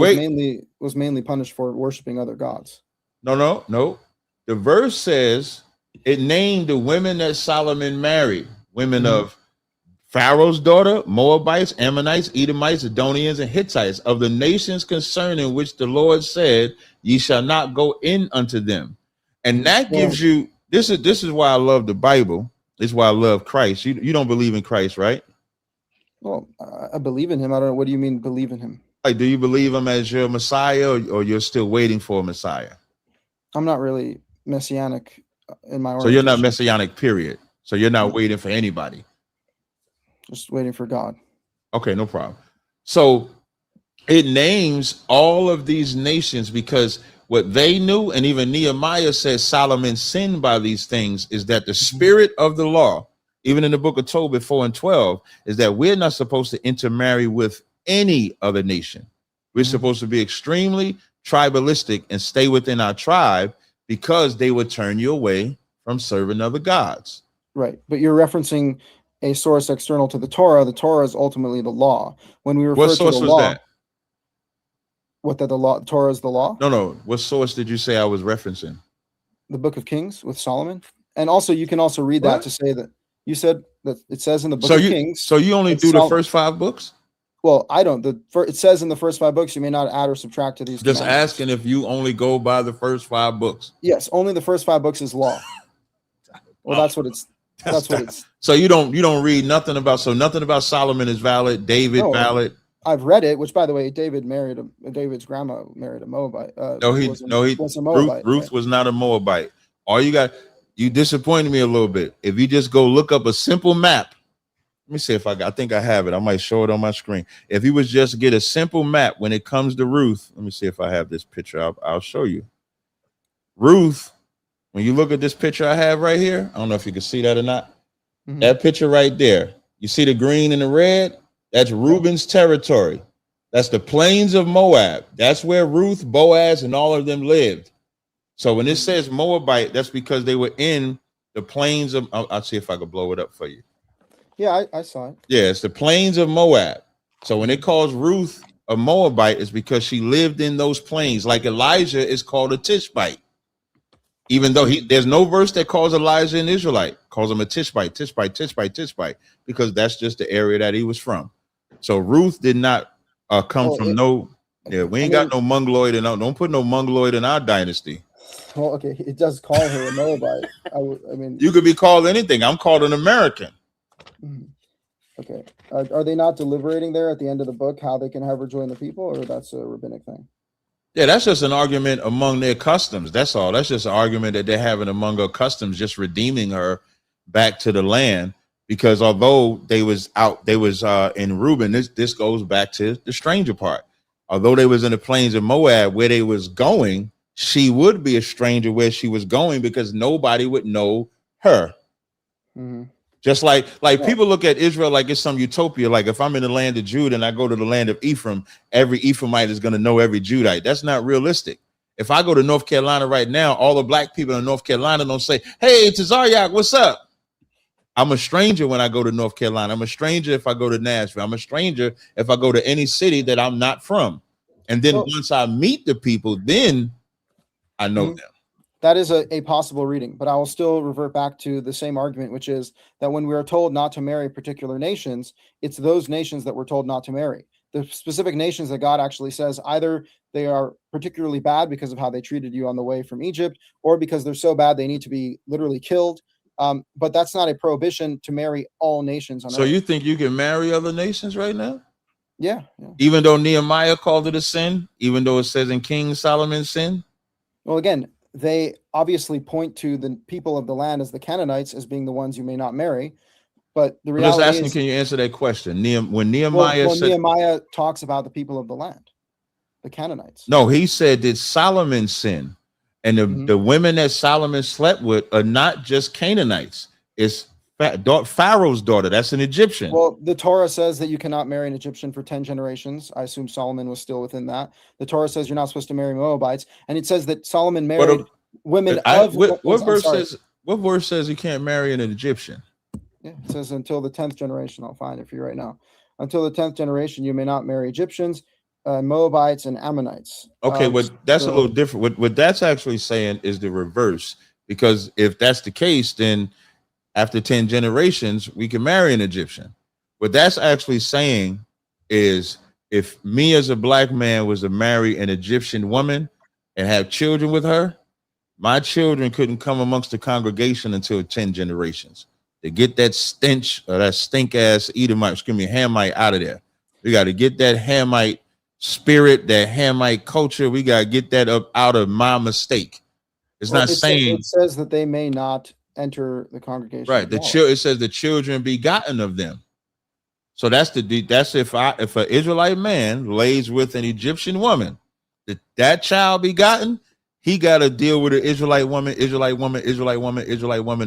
was mainly punished for worshiping other gods. No. The verse says it named the women that Solomon married, women of Pharaoh's daughter, Moabites, Ammonites, Edomites, Zidonians, and Hittites, of the nations concerning which the Lord said, ye shall not go in unto them. And that gives you, this is why I love the Bible. This is why I love Christ. You don't believe in Christ, right? Well, I believe in him. I don't know. What do you mean believe in him? Like, do you believe him as your Messiah, or you're still waiting for a Messiah? I'm not really messianic in my So you're not messianic, period. So you're not waiting for anybody. Just waiting for God. Okay, no problem. So it names all of these nations because what they knew, and even Nehemiah says Solomon sinned by these things, is that the spirit of the law, even in the book of Tobit 4:12, is that we're not supposed to intermarry with any other nation. We're supposed to be extremely tribalistic and stay within our tribe, because they would turn you away from serving other gods. Right. But you're referencing a source external to the Torah. The Torah is ultimately the law. When we refer what source to the was law, that? What, that the law, Torah is the law? No. What source did you say I was referencing? The Book of Kings with Solomon. And also, you can also read that to say that you said that it says in the Book of Kings. So you only do the first 5 books? Well, I don't. It says in the first 5 books, you may not add or subtract to these. Just asking if you only go by the first 5 books. Yes, only the first 5 books is law. Well, that's what it's. That's what it's. So you don't read nothing about. So nothing about Solomon is valid. David valid. I've read it. Which, by the way, David's grandma married a Moabite. Was a Moabite, Ruth right? was not a Moabite. All you disappointed me a little bit. If you just go look up a simple map. Let me see if I think I have it. I might show it on my screen. If you was just get a simple map when it comes to Ruth, let me see if I have this picture. I'll show you. Ruth, when you look at this picture I have right here, I don't know if you can see that or not. Mm-hmm. That picture right there, you see the green and the red? That's Reuben's territory. That's the plains of Moab. That's where Ruth, Boaz, and all of them lived. So when it says Moabite, that's because they were in the plains of, I'll see if I can blow it up for you. Yeah, I saw it. Yeah, it's the plains of Moab. So when it calls Ruth a Moabite, it's because she lived in those plains. Like Elijah is called a Tishbite. Even though there's no verse that calls Elijah an Israelite, calls him a Tishbite, because that's just the area that he was from. So Ruth did not come from we ain't got no Mongoloid, and don't put no Mongoloid in our dynasty. Well, okay, it does call her a Moabite. I mean, you could be called anything. I'm called an American. Okay. Are they not deliberating there at the end of the book how they can have her join the people, or that's a rabbinic thing? Yeah, that's just an argument among their customs. That's all. That's just an argument that they're having among her customs, just redeeming her back to the land. Because although they was in Reuben, this goes back to the stranger part. Although they was in the plains of Moab where they was going, she would be a stranger where she was going because nobody would know her. Mm-hmm. Just like people look at Israel like it's some utopia. Like if I'm in the land of Judah and I go to the land of Ephraim, every Ephraimite is going to know every Judite. That's not realistic. If I go to North Carolina right now, all the black people in North Carolina don't say, "Hey, Tazaryach, what's up?" I'm a stranger when I go to North Carolina. I'm a stranger if I go to Nashville. I'm a stranger if I go to any city that I'm not from. And then once I meet the people, then I know them. That is a possible reading, but I will still revert back to the same argument, which is that when we are told not to marry particular nations, it's those nations that we're told not to marry. The specific nations that God actually says either they are particularly bad because of how they treated you on the way from Egypt, or because they're so bad they need to be literally killed. But that's not a prohibition to marry all nations on earth. So you think you can marry other nations right now? Yeah. Even though Nehemiah called it a sin, even though it says in King Solomon sin? Well, again, they obviously point to the people of the land as the Canaanites as being the ones you may not marry. But the reality is, can you answer that question? When Nehemiah said, Nehemiah talks about the people of the land, the Canaanites. No, he said, did Solomon sin? And the women that Solomon slept with are not just Canaanites. It's Pharaoh's daughter. That's an Egyptian. Well, the Torah says that you cannot marry an Egyptian for 10 generations. I assume Solomon was still within that. The Torah says you're not supposed to marry Moabites. And it says that Solomon married women of... What verse says you can't marry an Egyptian? Yeah, it says until the 10th generation. I'll find it for you right now. Until the 10th generation, you may not marry Egyptians, Moabites, and Ammonites. Okay, that's a little different. What that's actually saying is the reverse. Because if that's the case, then after 10 generations, we can marry an Egyptian. What that's actually saying is if me as a black man was to marry an Egyptian woman and have children with her, my children couldn't come amongst the congregation until 10 generations. To get that stench or that stink ass Edomite, Hamite out of there. We got to get that Hamite spirit, that Hamite culture. We got to get that up out of my mistake. It says that they may not enter the congregation. Right. It says the children begotten of them. So that's if an Israelite man lays with an Egyptian woman, that child begotten, he got to deal with an Israelite woman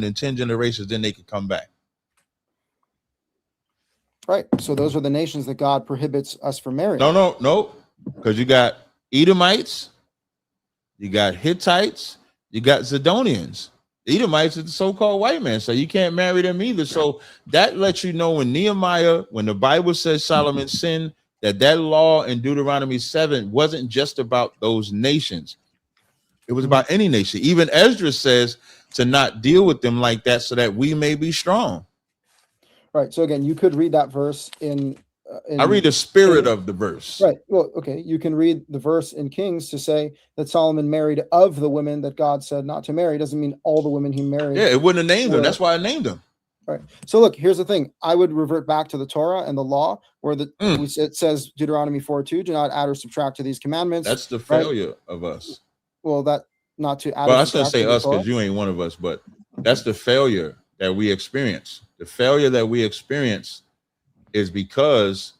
in 10 generations, then they could come back. Right. So those are the nations that God prohibits us from marrying. No. Because you got Edomites, you got Hittites, you got Zidonians. Edomites are the so-called white man, so you can't marry them either. So that lets you know when the Bible says Solomon sinned, that law in Deuteronomy 7 wasn't just about those nations. It was about any nation. Even Ezra says to not deal with them like that so that we may be strong. Right. So again, you could read that verse in in, I read the spirit of the verse. Right. Well, okay. You can read the verse in Kings to say that Solomon married of the women that God said not to marry. Doesn't mean all the women he married. Yeah, it wouldn't have named them. That's why I named them. Right. So look, here's the thing. I would revert back to the Torah and the law, where it says Deuteronomy 4:2, do not add or subtract to these commandments. That's the failure of us. Well, that not to add. Well, I was going to say us because you ain't one of us, but that's the failure that we experience. The failure that we experience is because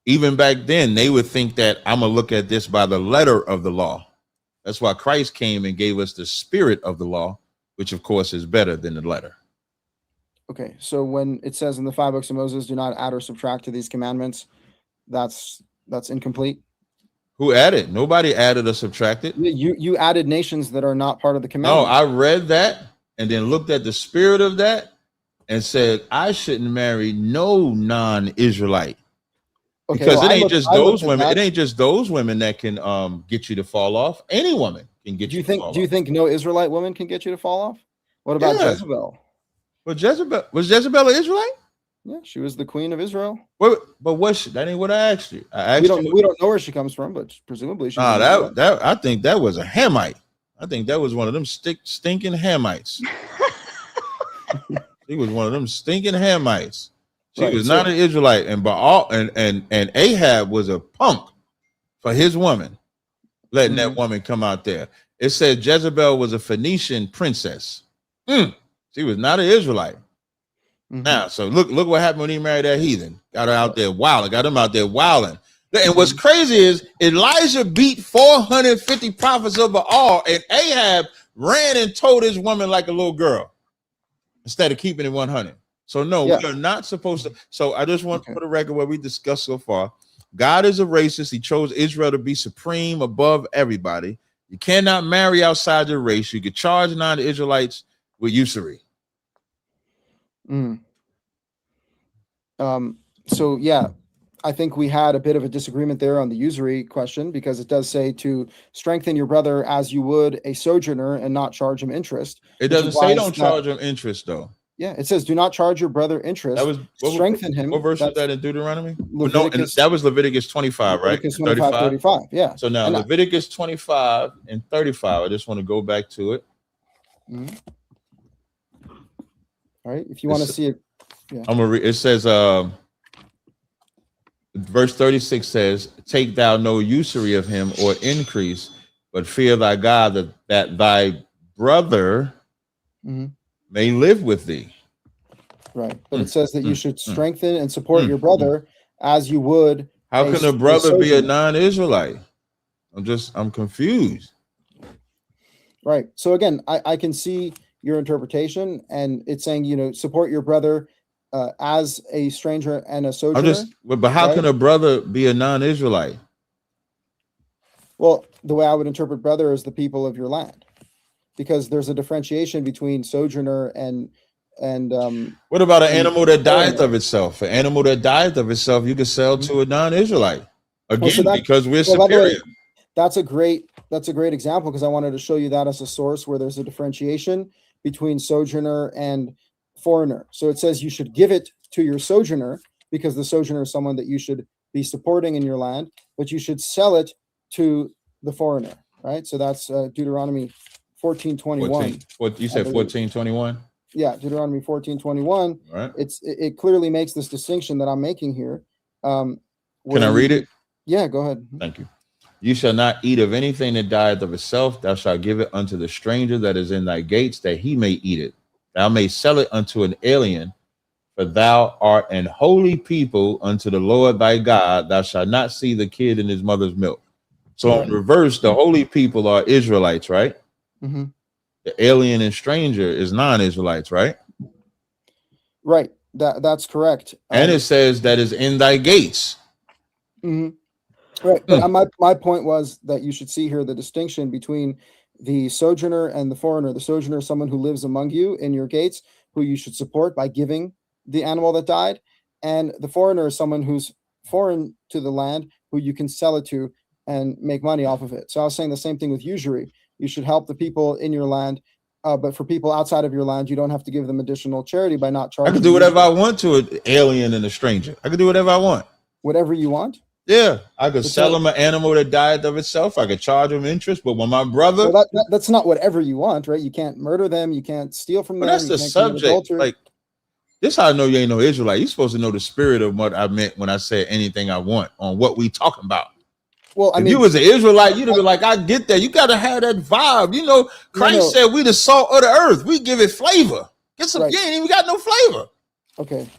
even back then they would think that I'm going to look at this by the letter of the law. That's why Christ came and gave us the spirit of the law, which of course is better than the letter. Okay, so when it says in the 5 books of Moses, do not add or subtract to these commandments, that's incomplete. Who added? Nobody added or subtracted. You added nations that are not part of the commandment. No, I read that and then looked at the spirit of that and said I shouldn't marry no non-Israelite. Okay, because it ain't just those women. It ain't just those women that can get you to fall off. Any woman can get you. Do you think no Israelite woman can get you to fall off? What about Jezebel? But was Jezebel an Israelite? Yeah, she was the queen of Israel. But that ain't what I asked you. We don't know where she comes from, but presumably she. I think that was a Hamite. I think that was one of them stinking Hamites. He was one of them stinking Hamites. She was not an Israelite, and Baal and Ahab was a punk for his woman, letting that woman come out there. It said Jezebel was a Phoenician princess. She was not an Israelite. Now, so look what happened when he married that heathen. Got her out there wilding. Got him out there wilding. And what's crazy is Elijah beat 450 prophets of Baal, and Ahab ran and told his woman like a little girl instead of keeping it 100. So no, we are not supposed to. So I just want to put a record what we discussed so far. God is a racist. He chose Israel to be supreme above everybody. You cannot marry outside your race. You could charge non-Israelites with usury. So yeah, I think we had a bit of a disagreement there on the usury question, because it does say to strengthen your brother as you would a sojourner and not charge him interest. It doesn't say don't charge him interest though. Yeah, it says do not charge your brother interest. That was strengthen him. What verse was that in Deuteronomy? No, that was Leviticus 25, right? Leviticus 25, 35. Yeah. So now Leviticus 25 and 35. I just want to go back to it. All right. If you want to see it, I'm gonna read. It says, verse 36 says, "Take thou no usury of him or increase, but fear thy God that thy brother may live with thee." Right. But it says that you should strengthen and support your brother as you would. How can a brother be a non-Israelite? I'm confused. Right. So again, I can see your interpretation, and it's saying, support your brother as a stranger and a sojourner. But how can a brother be a non-Israelite? Well, the way I would interpret brother is the people of your land, because there's a differentiation between sojourner and what about an animal that dieth of itself? An animal that dieth of itself, you can sell to a non-Israelite again, because we're superior. That's a great example, because I wanted to show you that as a source where there's a differentiation between sojourner and foreigner. So it says you should give it to your sojourner, because the sojourner is someone that you should be supporting in your land, but you should sell it to the foreigner, right? So that's Deuteronomy 14:21. You said 14:21? Yeah, Deuteronomy 14:21. Right. It clearly makes this distinction that I'm making here. Can I read it? Yeah, go ahead. Thank you. You shall not eat of anything that dieth of itself. Thou shalt give it unto the stranger that is in thy gates, that he may eat it. Thou may sell it unto an alien, for thou art an holy people unto the Lord thy God. Thou shalt not see the kid in his mother's milk. So in reverse, the holy people are Israelites, right? The alien and stranger is non-Israelites, right? Right. That's correct. And it says that is in thy gates. Right. But my point was that you should see here the distinction between the sojourner and the foreigner. The sojourner is someone who lives among you in your gates, who you should support by giving the animal that died. And the foreigner is someone who's foreign to the land, who you can sell it to and make money off of it. So I was saying the same thing with usury. You should help the people in your land, but for people outside of your land, you don't have to give them additional charity by not charging. I can do whatever I want to an alien and a stranger. I can do whatever I want. Whatever you want. Yeah, I could sell him an animal that died of itself. I could charge him interest. But when my brother, well, that's not whatever you want, right? You can't murder them. You can't steal from them. That's the subject. Like, this how I know you ain't no Israelite. You're supposed to know the spirit of what I meant when I said anything I want on what we talking about. Well, I if mean, you was an Israelite, you'd have been like, I get that. You got to have that vibe. You know, Christ said we the salt of the earth. We give it flavor. Get some. You ain't even got no flavor. Okay,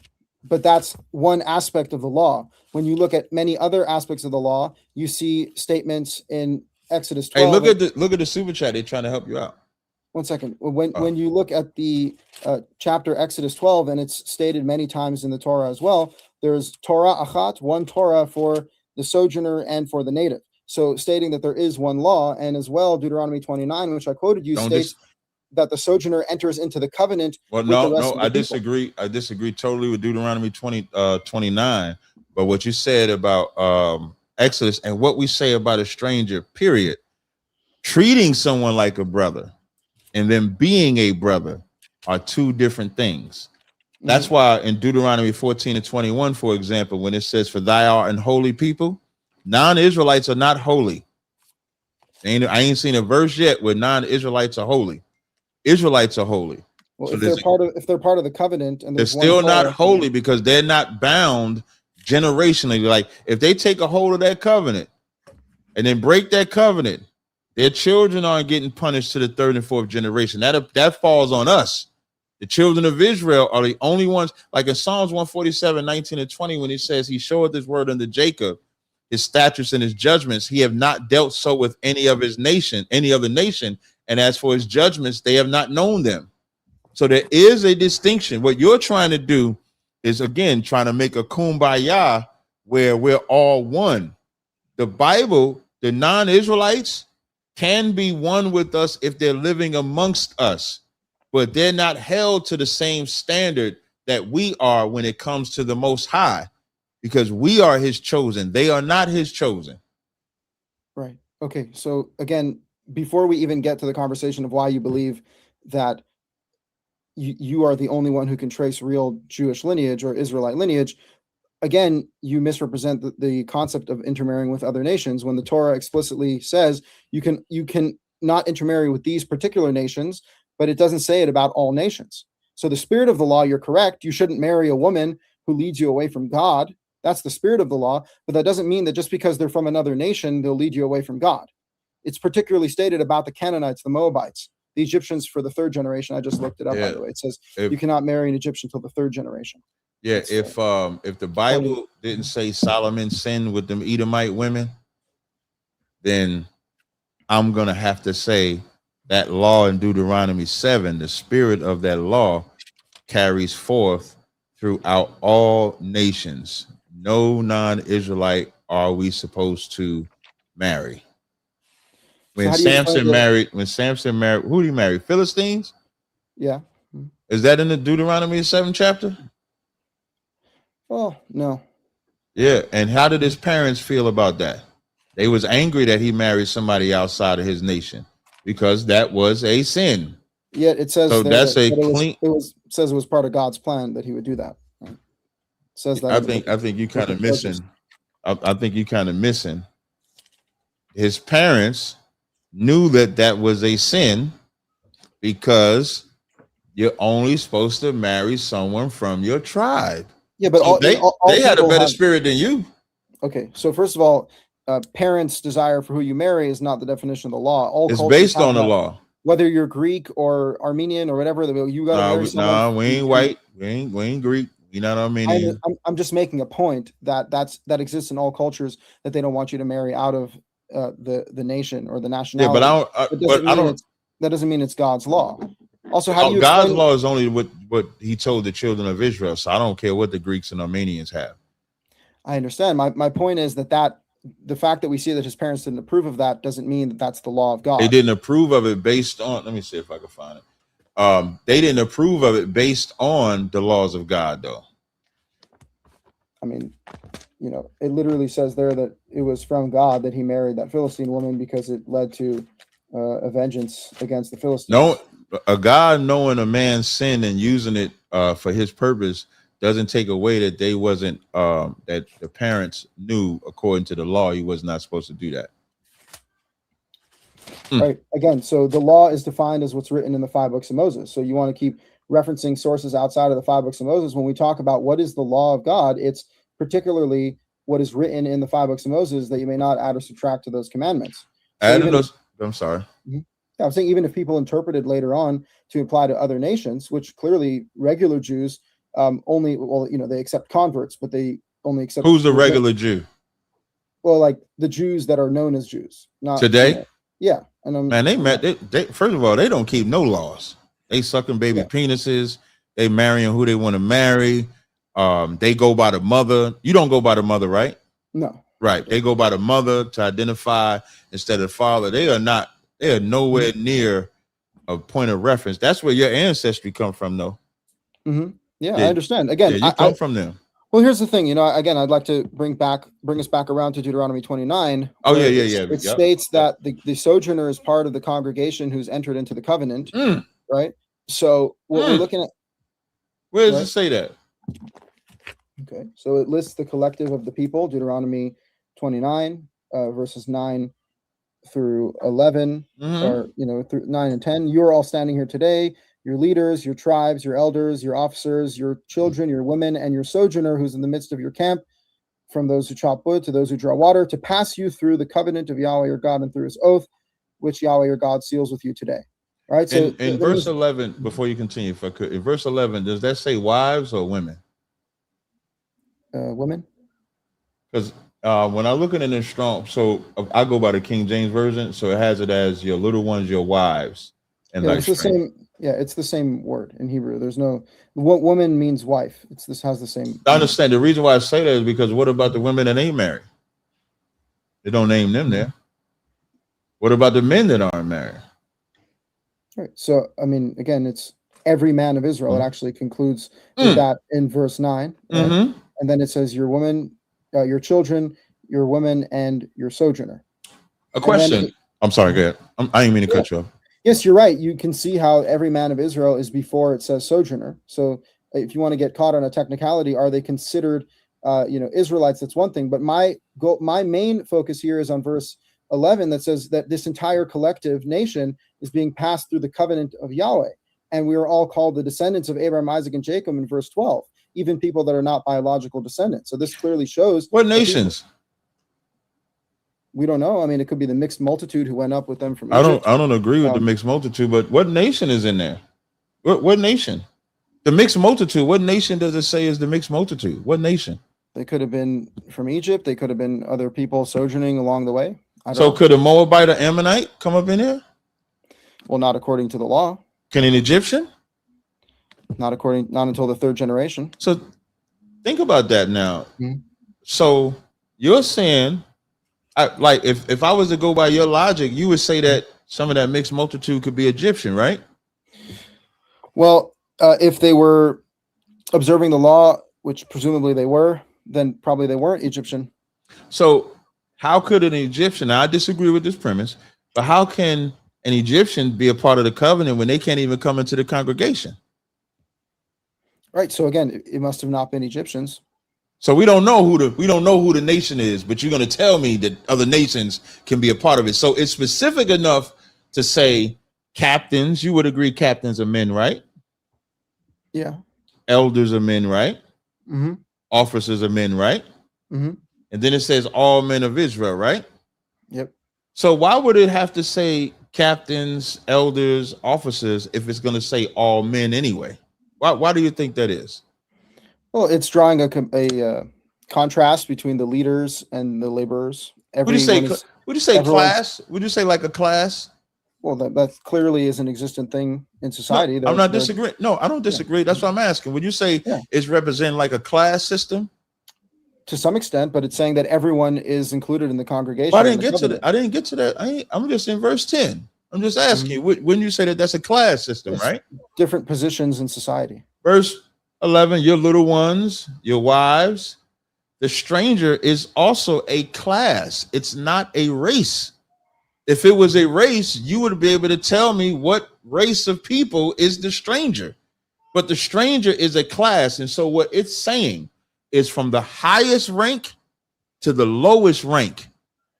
but that's one aspect of the law. When you look at many other aspects of the law, you see statements in Exodus 12. Hey, look at the super chat. They're trying to help you out. 1 second. When you look at the chapter Exodus 12, and it's stated many times in the Torah as well, there's Torah achat, one Torah for the sojourner and for the native. So stating that there is one law, and as well Deuteronomy 29, which I quoted you, states that the sojourner enters into the covenant. Well, no, I disagree. I disagree totally with Deuteronomy 29. But what you said about Exodus and what we say about a stranger, period, treating someone like a brother and then being a brother are two different things. That's why in Deuteronomy 14:21, for example, when it says, "For thou art an holy people," non-Israelites are not holy. I ain't seen a verse yet where non-Israelites are holy. Israelites are holy. Well, so if they're part of the covenant, and they're still not holy because they're not bound generationally. Like if they take a hold of that covenant and then break that covenant, their children aren't getting punished to the third and fourth generation. That falls on us. The children of Israel are the only ones, like in Psalms 147:19-20, when he says, "He showeth his word unto Jacob, his statutes and his judgments. He have not dealt so with any other nation. And as for his judgments, they have not known them." So there is a distinction. What you're trying to do is, again, trying to make a kumbaya where we're all one. The Bible, the non-Israelites can be one with us if they're living amongst us, but they're not held to the same standard that we are when it comes to the Most High, because we are his chosen. They are not his chosen. Right. Okay. So again, before we even get to the conversation of why you believe that you are the only one who can trace real Jewish lineage or Israelite lineage, again, you misrepresent the concept of intermarrying with other nations when the Torah explicitly says you can not intermarry with these particular nations, but it doesn't say it about all nations. So the spirit of the law, you're correct. You shouldn't marry a woman who leads you away from God. That's the spirit of the law, but that doesn't mean that just because they're from another nation, they'll lead you away from God. It's particularly stated about the Canaanites, the Moabites, the Egyptians for the third generation. I just looked it up, by the way. It says you cannot marry an Egyptian till the third generation. Yeah, if the Bible didn't say Solomon sinned with them Edomite women, then I'm gonna have to say that law in Deuteronomy 7, the spirit of that law carries forth throughout all nations. No non-Israelite are we supposed to marry. When Samson married, who did he marry? Philistines? Yeah. Is that in the Deuteronomy 7 chapter? Oh, no. Yeah. And how did his parents feel about that? They was angry that he married somebody outside of his nation because that was a sin. Yeah, it says so. That's a clean. It says it was part of God's plan that he would do that. It says that. I think you kind of missing. I think you kind of missing. His parents knew that was a sin because you're only supposed to marry someone from your tribe. Yeah, but so they had a better spirit than you. Okay, so first of all, parents' desire for who you marry is not the definition of the law. It's based on the law. Whether you're Greek or Armenian or whatever, you got to marry someone. No, we ain't white. We ain't Greek. We're not Armenian. I'm just making a point that exists in all cultures, that they don't want you to marry out of the nation or the nationality. Yeah, but that doesn't mean it's God's law. Also, how do you God's law is only what he told the children of Israel. So I don't care what the Greeks and Armenians have. I understand. My point is that the fact that we see that his parents didn't approve of that doesn't mean that that's the law of God. They didn't approve of it based on, let me see if I can find it. They didn't approve of it based on the laws of God, though. I mean, it literally says there that it was from God that he married that Philistine woman because it led to a vengeance against the Philistines. No, a God knowing a man's sin and using it for his purpose doesn't take away that they wasn't that the parents knew according to the law he was not supposed to do that. Right. Again, so the law is defined as what's written in the 5 books of Moses. So you want to keep referencing sources outside of the 5 books of Moses. When we talk about what is the law of God, it's particularly what is written in the 5 books of Moses that you may not add or subtract to those commandments. So I'm sorry. Yeah, I'm saying even if people interpreted later on to apply to other nations, which clearly regular Jews only, well, they accept converts, but they only accept. Who's the regular Jew? Well, like the Jews that are known as Jews. Not today. Yeah. And man, they first of all, they don't keep no laws. They sucking baby penises. They marrying who they want to marry. They go by the mother. You don't go by the mother, right? No. Right. They go by the mother to identify instead of father. They are nowhere near a point of reference. That's where your ancestry come from, though. Mm-hmm. Yeah, I understand. Again, you come from them. Well, here's the thing. Again, I'd like to bring us back around to Deuteronomy 29. Oh, yeah. It states that the sojourner is part of the congregation who's entered into the covenant, right? So what we're looking at. Where does it say that? Okay, so it lists the collective of the people, Deuteronomy 29, verses 9 through 11, or through 9 and 10. You are all standing here today, your leaders, your tribes, your elders, your officers, your children, your women, and your sojourner who's in the midst of your camp, from those who chop wood to those who draw water, to pass you through the covenant of Yahweh your God and through his oath, which Yahweh your God seals with you today. All right. So in verse 11, before you continue, if I could, in verse 11, does that say wives or women? Women. Because when I look at it in strong, so I go by the King James version, so it has it as your little ones, your wives, and it's the same. Yeah, it's the same word in Hebrew. There's no what woman means wife. This has the same. I understand. The reason why I say that is because what about the women that ain't married? They don't name them there. What about the men that aren't married? Right. So I mean, again, it's every man of Israel. It actually concludes with that in verse 9. Right? And then it says your woman, your children, your woman, and your sojourner. A question. I'm sorry, go ahead. I didn't mean to cut you off. Yes, you're right. You can see how every man of Israel is before it says sojourner. So if you want to get caught on a technicality, are they considered Israelites? That's one thing. But my main focus here is on verse 11 that says that this entire collective nation is being passed through the covenant of Yahweh. And we are all called the descendants of Abraham, Isaac, and Jacob in verse 12. Even people that are not biological descendants. So this clearly shows what nations. We don't know. I mean, it could be the mixed multitude who went up with them from Egypt. I don't agree with the mixed multitude, but what nation is in there? What nation? The mixed multitude. What nation does it say is the mixed multitude? What nation? They could have been from Egypt. They could have been other people sojourning along the way. So could a Moabite or Ammonite come up in here? Well, not according to the law. Can an Egyptian? Not until the 3rd generation. So think about that now. So you're saying, if I was to go by your logic, you would say that some of that mixed multitude could be Egyptian, right? Well, if they were observing the law, which presumably they were, then probably they weren't Egyptian. So how could an Egyptian, now I disagree with this premise, but how can an Egyptian be a part of the covenant when they can't even come into the congregation? Right. So again, it must have not been Egyptians. So we don't know who the nation is, but you're going to tell me that other nations can be a part of it. So it's specific enough to say captains. You would agree captains are men, right? Yeah. Elders are men, right? Officers are men, right? And then it says all men of Israel, right? Yep. So why would it have to say captains, elders, officers if it's going to say all men anyway? Why do you think that is? Well, it's drawing a contrast between the leaders and the laborers. Would you say class? Would you say like a class? Well, that clearly is an existent thing in society. No, I'm not disagreeing. No, I don't disagree. That's what I'm asking. Would you say it's representing like a class system? To some extent, but it's saying that everyone is included in the congregation. Well, I didn't get to that. I'm just in verse 10. I'm just asking you, when you say that that's a class system, right? Different positions in society. Verse 11, your little ones, your wives. The stranger is also a class. It's not a race. If it was a race, you would be able to tell me what race of people is the stranger. But the stranger is a class. And so what it's saying is from the highest rank to the lowest rank,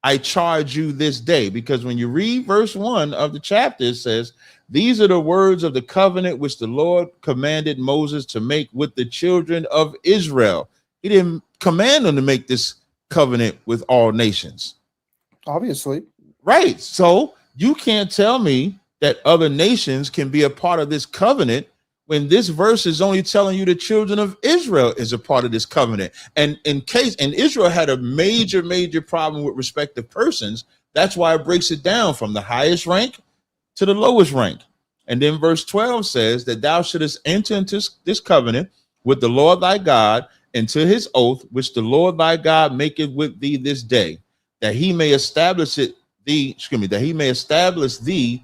I charge you this day. Because when you read verse 1 of the chapter, it says, these are the words of the covenant which the Lord commanded Moses to make with the children of Israel. He didn't command them to make this covenant with all nations. Obviously. Right. So you can't tell me that other nations can be a part of this covenant when this verse is only telling you the children of Israel is a part of this covenant. And Israel had a major problem with respect to persons. That's why it breaks it down from the highest rank to the lowest rank. And then verse 12 says that thou shouldest enter into this covenant with the Lord thy God, and to his oath, which the Lord thy God maketh with thee this day, that he may establish thee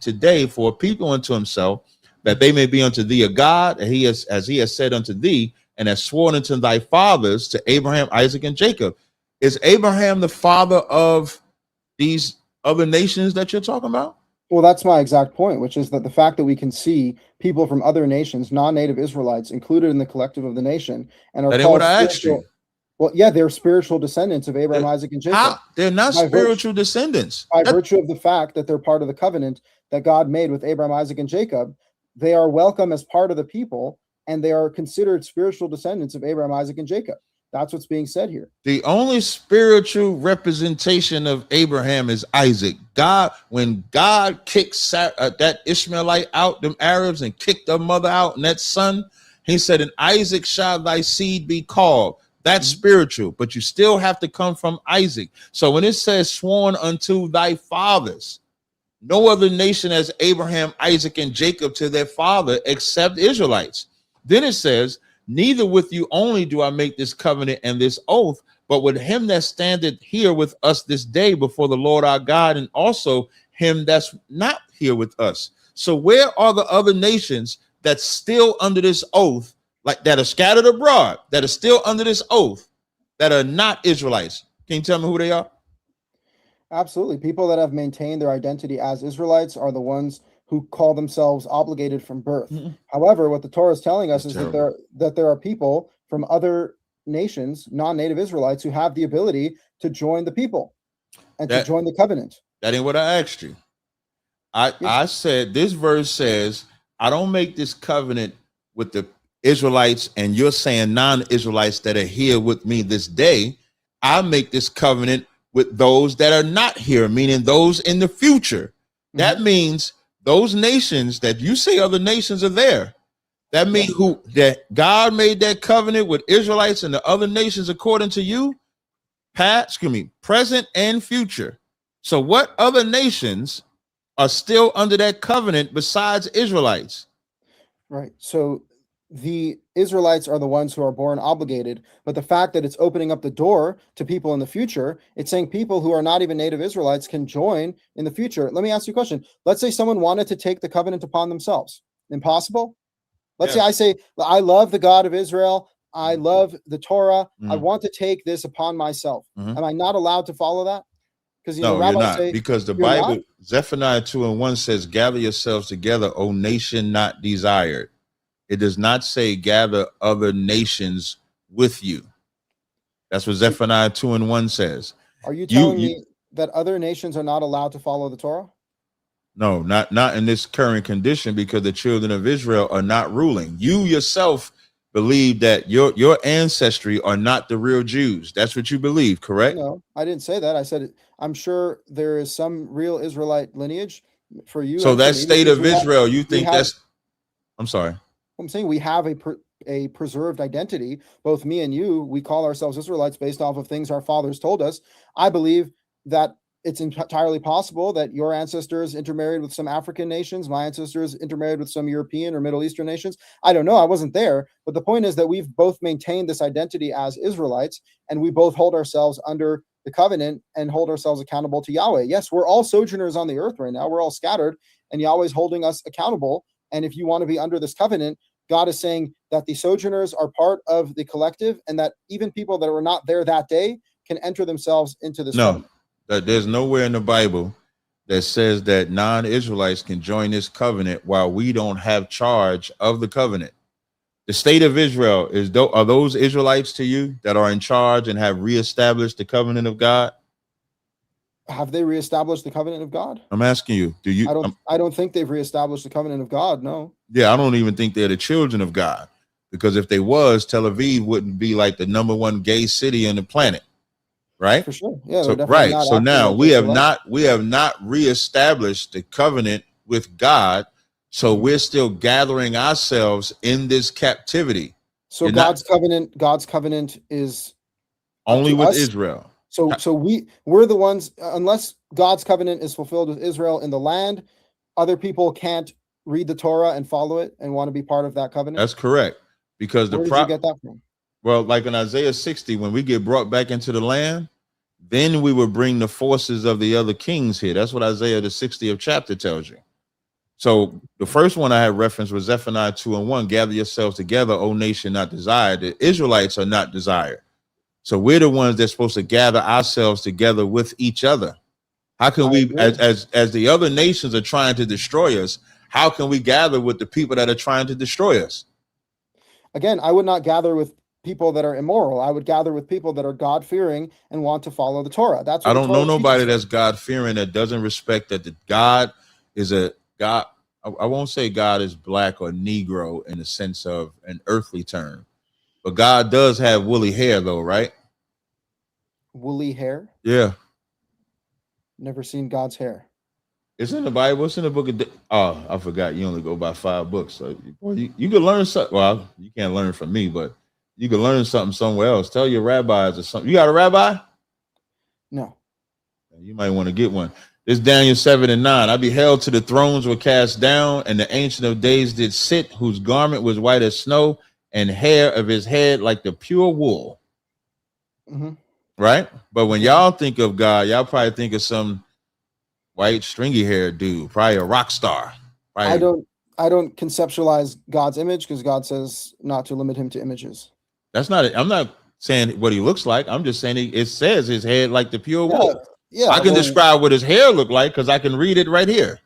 today for a people unto himself, that they may be unto thee a God, and as he has said unto thee, and has sworn unto thy fathers, to Abraham, Isaac, and Jacob. Is Abraham the father of these other nations that you're talking about? Well, that's my exact point, which is that the fact that we can see people from other nations, non-native Israelites, included in the collective of the nation, and are called spiritual. Well, yeah, they're spiritual descendants of Abraham, Isaac, and Jacob. How? They're not spiritual descendants. By virtue of the fact that they're part of the covenant that God made with Abraham, Isaac, and Jacob, they are welcome as part of the people, and they are considered spiritual descendants of Abraham, Isaac, and Jacob. That's what's being said here. The only spiritual representation of Abraham is Isaac. When God kicked that Ishmaelite out, them Arabs, and kicked their mother out and that son, he said, in Isaac shall thy seed be called. That's spiritual, but you still have to come from Isaac. So when it says sworn unto thy fathers, no other nation has Abraham, Isaac, and Jacob to their father except Israelites. Then it says, neither with you only do I make this covenant and this oath, but with him that standeth here with us this day before the Lord our God, and also him that's not here with us. So where are the other nations that's still under this oath, like that are scattered abroad, that are still under this oath, that are not Israelites? Can you tell me who they are? Absolutely. People that have maintained their identity as Israelites are the ones who call themselves obligated from birth. However, what the Torah is telling us is that there are people from other nations, non-native Israelites, who have the ability to join the people and to join the covenant. That ain't what I asked you. I said this verse says, I don't make this covenant with the Israelites, and you're saying non-Israelites that are here with me this day. I make this covenant with those that are not here, meaning those in the future. That means those nations that you say other nations are there, that means that God made that covenant with Israelites and the other nations according to you, present and future. So what other nations are still under that covenant besides Israelites? Right. So the Israelites are the ones who are born obligated, but the fact that it's opening up the door to people in the future, it's saying people who are not even native Israelites can join in the future. Let me ask you a question. Let's say someone wanted to take the covenant upon themselves. Impossible? Let's say I say, I love the God of Israel. I love the Torah. I want to take this upon myself. Am I not allowed to follow that? Because no, you're not, because the Bible, Zephaniah 2:1 says, gather yourselves together, O nation not desired. It does not say gather other nations with you. That's what Zephaniah 2:1 says. Are you telling me that other nations are not allowed to follow the Torah? No, not in this current condition, because the children of Israel are not ruling. You yourself believe that your ancestry are not the real Jews. That's what you believe, correct? No, I didn't say that. I said I'm sure there is some real Israelite lineage for you. So that state of Israel, you think that's? I'm sorry. I'm saying we have a preserved identity. Both me and you, we call ourselves Israelites based off of things our fathers told us. I believe that it's entirely possible that your ancestors intermarried with some African nations, my ancestors intermarried with some European or Middle Eastern nations. I don't know. I wasn't there. But the point is that we've both maintained this identity as Israelites, and we both hold ourselves under the covenant and hold ourselves accountable to Yahweh. Yes, we're all sojourners on the earth right now. We're all scattered, and Yahweh's holding us accountable. And if you want to be under this covenant, God is saying that the sojourners are part of the collective, and that even people that were not there that day can enter themselves into this covenant. That there's nowhere in the Bible that says that non-Israelites can join this covenant while we don't have charge of the covenant. The state of Israel are those Israelites to you that are in charge and have reestablished the covenant of God? Have they reestablished the covenant of God? I'm asking you. Do you? I don't think they've reestablished the covenant of God. No. Yeah, I don't even think they're the children of God, because if they was, Tel Aviv wouldn't be like the #1 gay city on the planet, right? For sure. Yeah. So, right. So now we have not reestablished the covenant with God. So we're still gathering ourselves in this captivity. So God's covenant is only with us. Israel. So we're the ones, unless God's covenant is fulfilled with Israel in the land, other people can't read the Torah and follow it and want to be part of that covenant. That's correct. Because where did you get that from? Well, like in Isaiah 60, when we get brought back into the land, then we will bring the forces of the other kings here. That's what Isaiah the 60th chapter tells you. So the first one I had referenced was Zephaniah 2:1. Gather yourselves together, O nation not desired. The Israelites are not desired. So we're the ones that's supposed to gather ourselves together with each other. How can we, as the other nations are trying to destroy us, how can we gather with the people that are trying to destroy us? Again, I would not gather with people that are immoral. I would gather with people that are God-fearing and want to follow the Torah. That's what I don't know nobody that's God-fearing that doesn't respect that the God is a God. I won't say God is black or Negro in the sense of an earthly term, but God does have woolly hair though, right? Woolly hair? Yeah. Never seen God's hair. It's in the Bible. It's in the book of. Oh, I forgot. You only go by 5 books, so you can learn something. Well, you can't learn from me, but you can learn something somewhere else. Tell your rabbis or something. You got a rabbi? No. You might want to get one. This Daniel 7:9. I beheld till the thrones were cast down, and the Ancient of Days did sit, whose garment was white as snow, and hair of his head like the pure wool. Mm-hmm. Right? But when y'all think of God, y'all probably think of some white stringy haired dude, probably a rock star. I don't conceptualize God's image because God says not to limit him to images. That's not it. I'm not saying what he looks like. I'm just saying it says his head like the pure wool. Yeah, I can describe what his hair looked like because I can read it right here.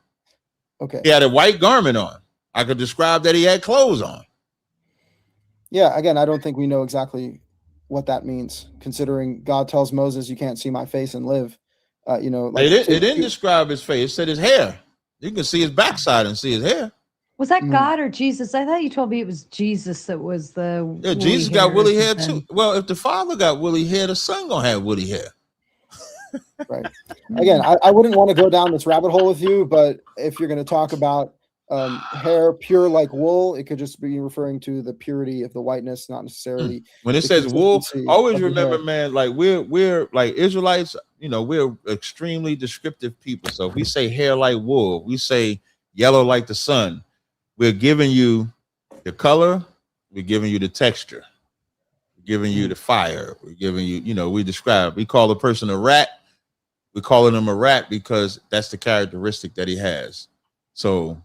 Okay. He had a white garment on. I could describe that he had clothes on. Yeah, again, I don't think we know exactly what that means, considering God tells Moses, you can't see my face and live. Like it didn't describe his face. It said his hair. You can see his backside and see his hair. Was that God or Jesus? I thought you told me it was Jesus that was the. Yeah, Jesus got woolly hair too. Well, if the Father got woolly hair, the Son gonna have woolly hair. Right. Again, I wouldn't want to go down this rabbit hole with you, but if you're going to talk about hair pure like wool, it could just be referring to the purity of the whiteness, not necessarily. When it says wool, always remember, man, like we're like Israelites, we're extremely descriptive people. So if we say hair like wool, we say yellow like the sun, we're giving you the color, we're giving you the texture, we're giving you the fire, we're giving you, we call a person a rat. We're calling him a rat because that's the characteristic that he has. So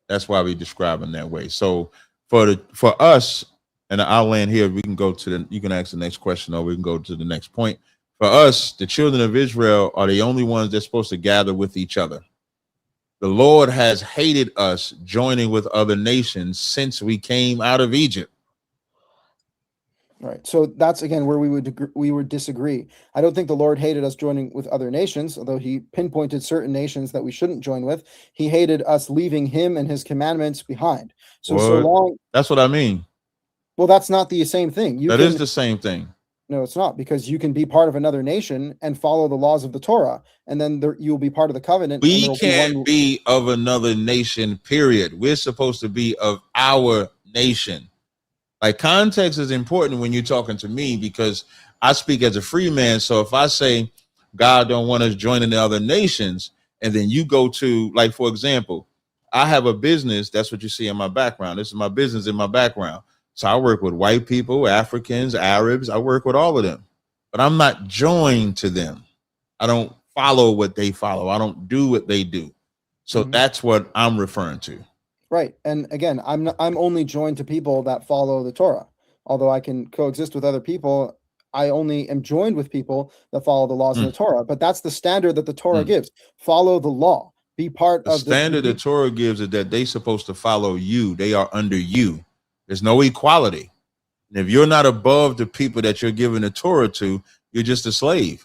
that's why we describe him that way. So for us, and I'll land here, we can go to you can ask the next question or we can go to the next point. For us, the children of Israel are the only ones that's supposed to gather with each other. The Lord has hated us joining with other nations since we came out of Egypt. Right. So that's, again, where we would disagree. I don't think the Lord hated us joining with other nations, although he pinpointed certain nations that we shouldn't join with. He hated us leaving him and his commandments behind. So long. That's what I mean. Well, that's not the same thing. That is the same thing. No, it's not, because you can be part of another nation and follow the laws of the Torah, and then you'll be part of the covenant. We can't be of another nation, period. We're supposed to be of our nation. Like, context is important when you're talking to me because I speak as a free man. So if I say God don't want us joining the other nations, and then you go to, like, for example, I have a business. That's what you see in my background. This is my business in my background. So I work with white people, Africans, Arabs. I work with all of them, but I'm not joined to them. I don't follow what they follow. I don't do what they do. So that's what I'm referring to. Right. And again, I'm only joined to people that follow the Torah. Although I can coexist with other people, I only am joined with people that follow the laws of the Torah. But that's the standard that the Torah gives. Follow the law. Be part of the standard the Torah gives is that they're supposed to follow you. They are under you. There's no equality. And if you're not above the people that you're giving the Torah to, you're just a slave.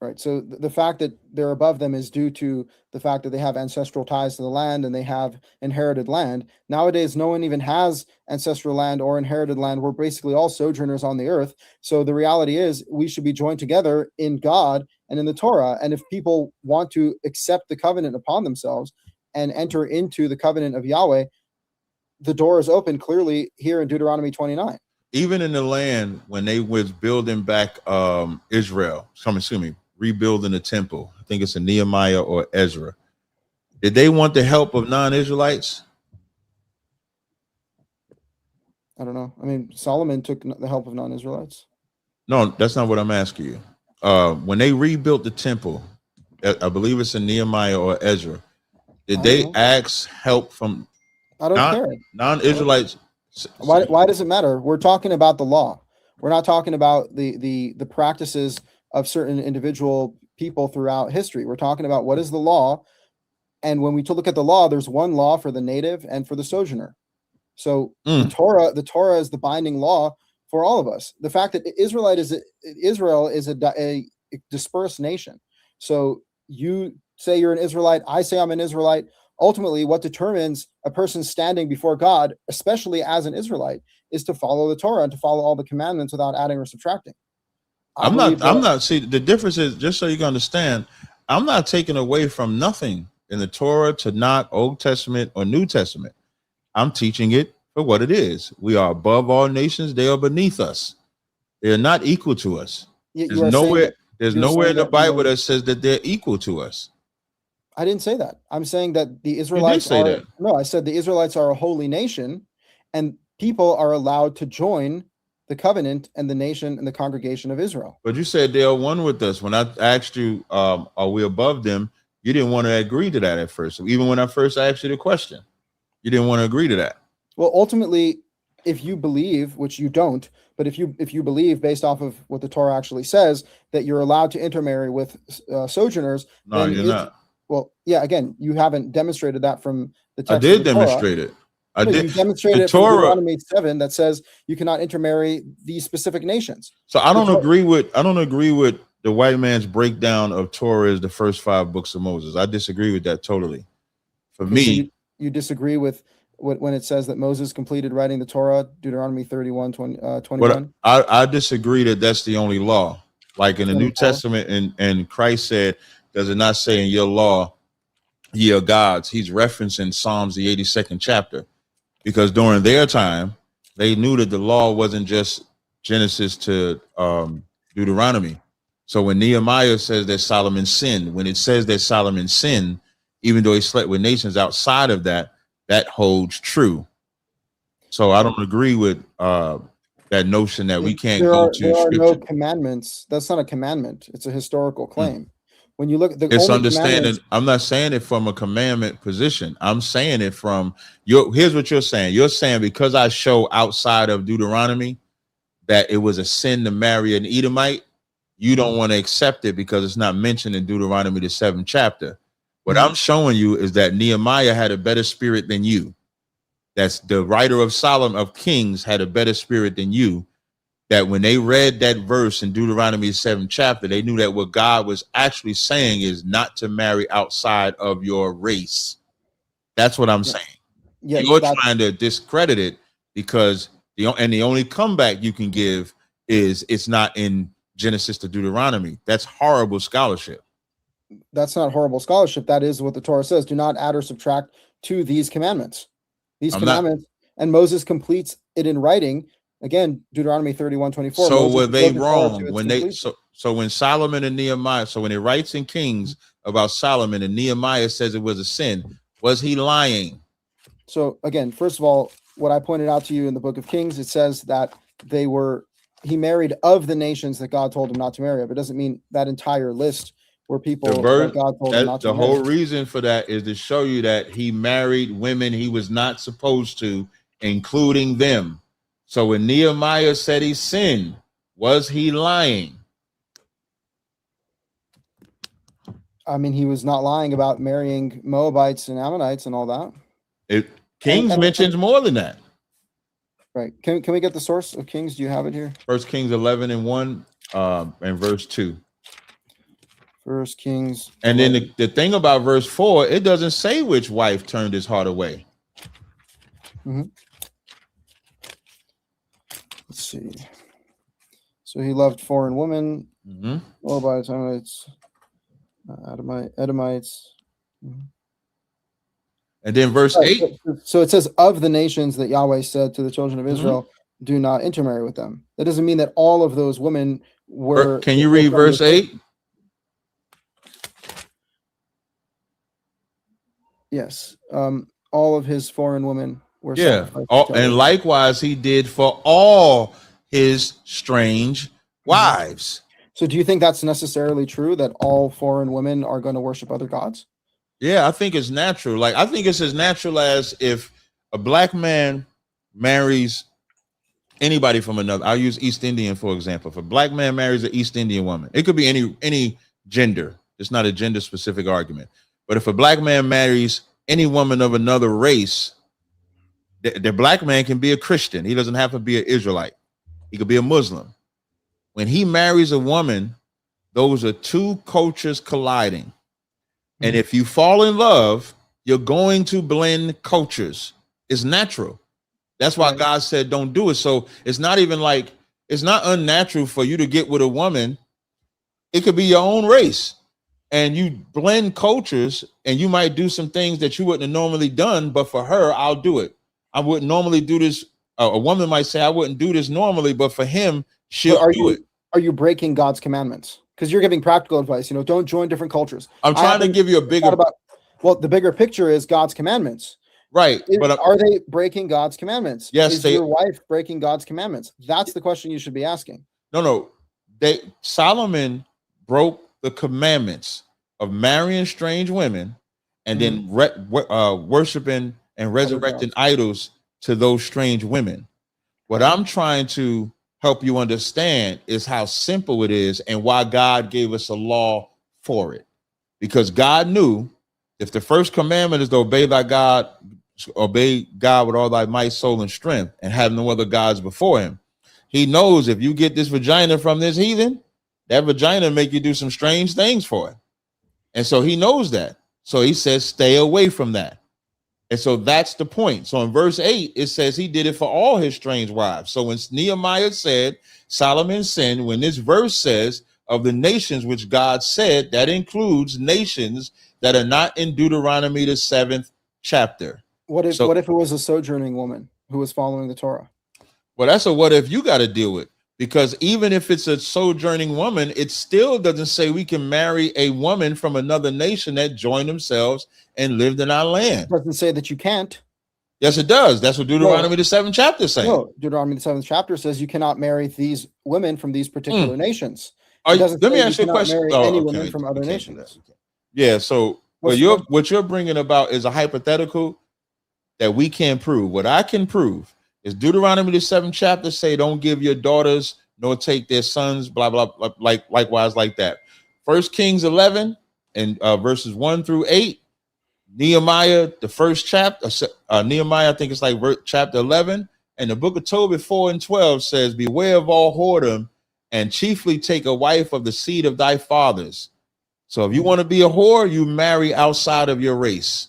Right. So the fact that they're above them is due to the fact that they have ancestral ties to the land and they have inherited land. Nowadays, no one even has ancestral land or inherited land. We're basically all sojourners on the earth. So the reality is we should be joined together in God and in the Torah. And if people want to accept the covenant upon themselves and enter into the covenant of Yahweh, the door is open clearly here in Deuteronomy 29. Even in the land when they was building back Israel, rebuilding the temple, I think it's in Nehemiah or Ezra, did they want the help of non-Israelites? I don't know. I mean, Solomon took the help of non-Israelites. No, that's not what I'm asking you. When they rebuilt the temple, I believe it's in Nehemiah or Ezra, did they ask help from care. Non-Israelites? Why does it matter? We're talking about the law. We're not talking about the practices of certain individual people throughout history. We're talking about what is the law. And when we look at the law, there's one law for the native and for the sojourner. So the Torah is the binding law for all of us. The fact that Israel is a dispersed nation. So you say you're an Israelite, I say I'm an Israelite. Ultimately, what determines a person standing before God, especially as an Israelite, is to follow the Torah and to follow all the commandments without adding or subtracting. I'm not. See, the difference is, just so you can understand, I'm not taking away from nothing in the Torah, Tanakh, Old Testament, or New Testament. I'm teaching it for what it is. We are above all nations. They are beneath us. They are not equal to us. There's nowhere in the Bible that says that they're equal to us. I didn't say that. I'm saying that the Israelites No, I said the Israelites are a holy nation, and people are allowed to join the covenant and the nation and the congregation of Israel. But you said they are one with us. When I asked you, are we above them? You didn't want to agree to that at first. So even when I first asked you the question, you didn't want to agree to that. Well, ultimately, if you believe, which you don't, but if you believe based off of what the Torah actually says, that you're allowed to intermarry with sojourners, no, you're not. Well, yeah, again, you haven't demonstrated that from the text. I did demonstrate it. You demonstrated it from Deuteronomy 7 that says you cannot intermarry these specific nations. So I don't agree with the white man's breakdown of Torah as the first 5 books of Moses. I disagree with that totally. For me, so you disagree with when it says that Moses completed writing the Torah, Deuteronomy 31:21. I disagree that that's the only law. Like in the New Testament, and Christ said, does it not say in your law, ye are gods? He's referencing Psalms, the 82nd chapter, because during their time, they knew that the law wasn't just Genesis to Deuteronomy. So when Nehemiah says that Solomon sinned, when it says that Solomon sinned, even though he slept with nations outside of that, that holds true. So I don't agree with that notion that we can't go to. There are no commandments. That's not a commandment. It's a historical claim. When you look at it's understanding, I'm not saying it from a commandment position. I'm saying it from here's what you're saying. You're saying because I show outside of Deuteronomy that it was a sin to marry an Edomite, you don't want to accept it because it's not mentioned in Deuteronomy, the 7th chapter. What I'm showing you is that Nehemiah had a better spirit than you. That's the writer of Solomon of Kings had a better spirit than you. That when they read that verse in Deuteronomy 7th chapter, they knew that what God was actually saying is not to marry outside of your race. That's what I'm saying. Yeah, you're trying to discredit it because the only comeback you can give is it's not in Genesis to Deuteronomy. That's horrible scholarship. That's not horrible scholarship. That is what the Torah says. Do not add or subtract to these commandments. And Moses completes it in writing. Again, Deuteronomy 31:24. So were they wrong when they so when Solomon and Nehemiah, so when it writes in Kings about Solomon and Nehemiah says it was a sin, was he lying? So again, first of all, what I pointed out to you in the book of Kings, it says that he married of the nations that God told him not to marry. But it doesn't mean that entire list were people that God told him not to marry. The whole reason for that is to show you that he married women he was not supposed to, including them. So when Nehemiah said he sinned, was he lying? I mean, he was not lying about marrying Moabites and Ammonites and all that. Kings mentions more than that. Right. Can we get the source of Kings? Do you have it here? 1 Kings 11:1 and verse 2. 1 Kings. And then the thing about verse 4, it doesn't say which wife turned his heart away. Mm-hmm. Let's see. So he loved foreign women. Mm-hmm. Moabites, Edomites. Mm-hmm. And then verse 8. So it says, of the nations that Yahweh said to the children of Israel, do not intermarry with them. That doesn't mean that all of those women were. Can you read verse 8? Yes. All of his foreign women were. Yeah. And likewise, he did for all his strange wives. So do you think that's necessarily true, that all foreign women are going to worship other gods? Yeah, I think it's natural. Like, I think it's as natural as if a black man marries anybody from another. I'll use East Indian, for example. If a black man marries an East Indian woman, it could be any gender. It's not a gender specific argument. But if a black man marries any woman of another race, the black man can be a Christian. He doesn't have to be an Israelite. He could be a Muslim. When he marries a woman, those are two cultures colliding. And if you fall in love, you're going to blend cultures. It's natural. That's why God said don't do it. So it's not even like, it's not unnatural for you to get with a woman. It could be your own race. And you blend cultures, and you might do some things that you wouldn't have normally done, but for her, I'll do it. I wouldn't normally do this. A woman might say, I wouldn't do this normally, but for him, she'll do it. Are you breaking God's commandments? Because you're giving practical advice. Don't join different cultures. I'm trying to give you a bigger. The bigger picture is God's commandments. Right. But are they breaking God's commandments? Yes. Is your wife breaking God's commandments? That's the question you should be asking. No. Solomon broke the commandments of marrying strange women and then worshiping and resurrecting idols to those strange women. What I'm trying to help you understand is how simple it is and why God gave us a law for it. Because God knew if the first commandment is to obey God with all thy might, soul, and strength, and have no other gods before him. He knows if you get this vagina from this heathen, that vagina make you do some strange things for it. And so he knows that. So he says, stay away from that. And so that's the point. So in verse 8, it says he did it for all his strange wives. So when Nehemiah said Solomon sinned, when this verse says of the nations which God said, that includes nations that are not in Deuteronomy, the 7th chapter. What if it was a sojourning woman who was following the Torah? Well, that's a what if you got to deal with. Because even if it's a sojourning woman, it still doesn't say we can marry a woman from another nation that joined themselves and lived in our land. It doesn't say that you can't. Yes, it does. That's what Deuteronomy the 7th chapter says. No, Deuteronomy the 7th chapter says you cannot marry these women from these particular nations. Let me ask you a question. Any women from other nations. Yeah. So what you're bringing about is a hypothetical that we can't prove. What I can prove is Deuteronomy the 7th chapter say don't give your daughters nor take their sons, blah blah, likewise like that. 1 Kings 11 and verses 1 through 8. Nehemiah, the first chapter, Nehemiah, I think it's like chapter 11, and the book of Tobit 4 and 12 says, beware of all whoredom, and chiefly take a wife of the seed of thy fathers. So if you want to be a whore, you marry outside of your race.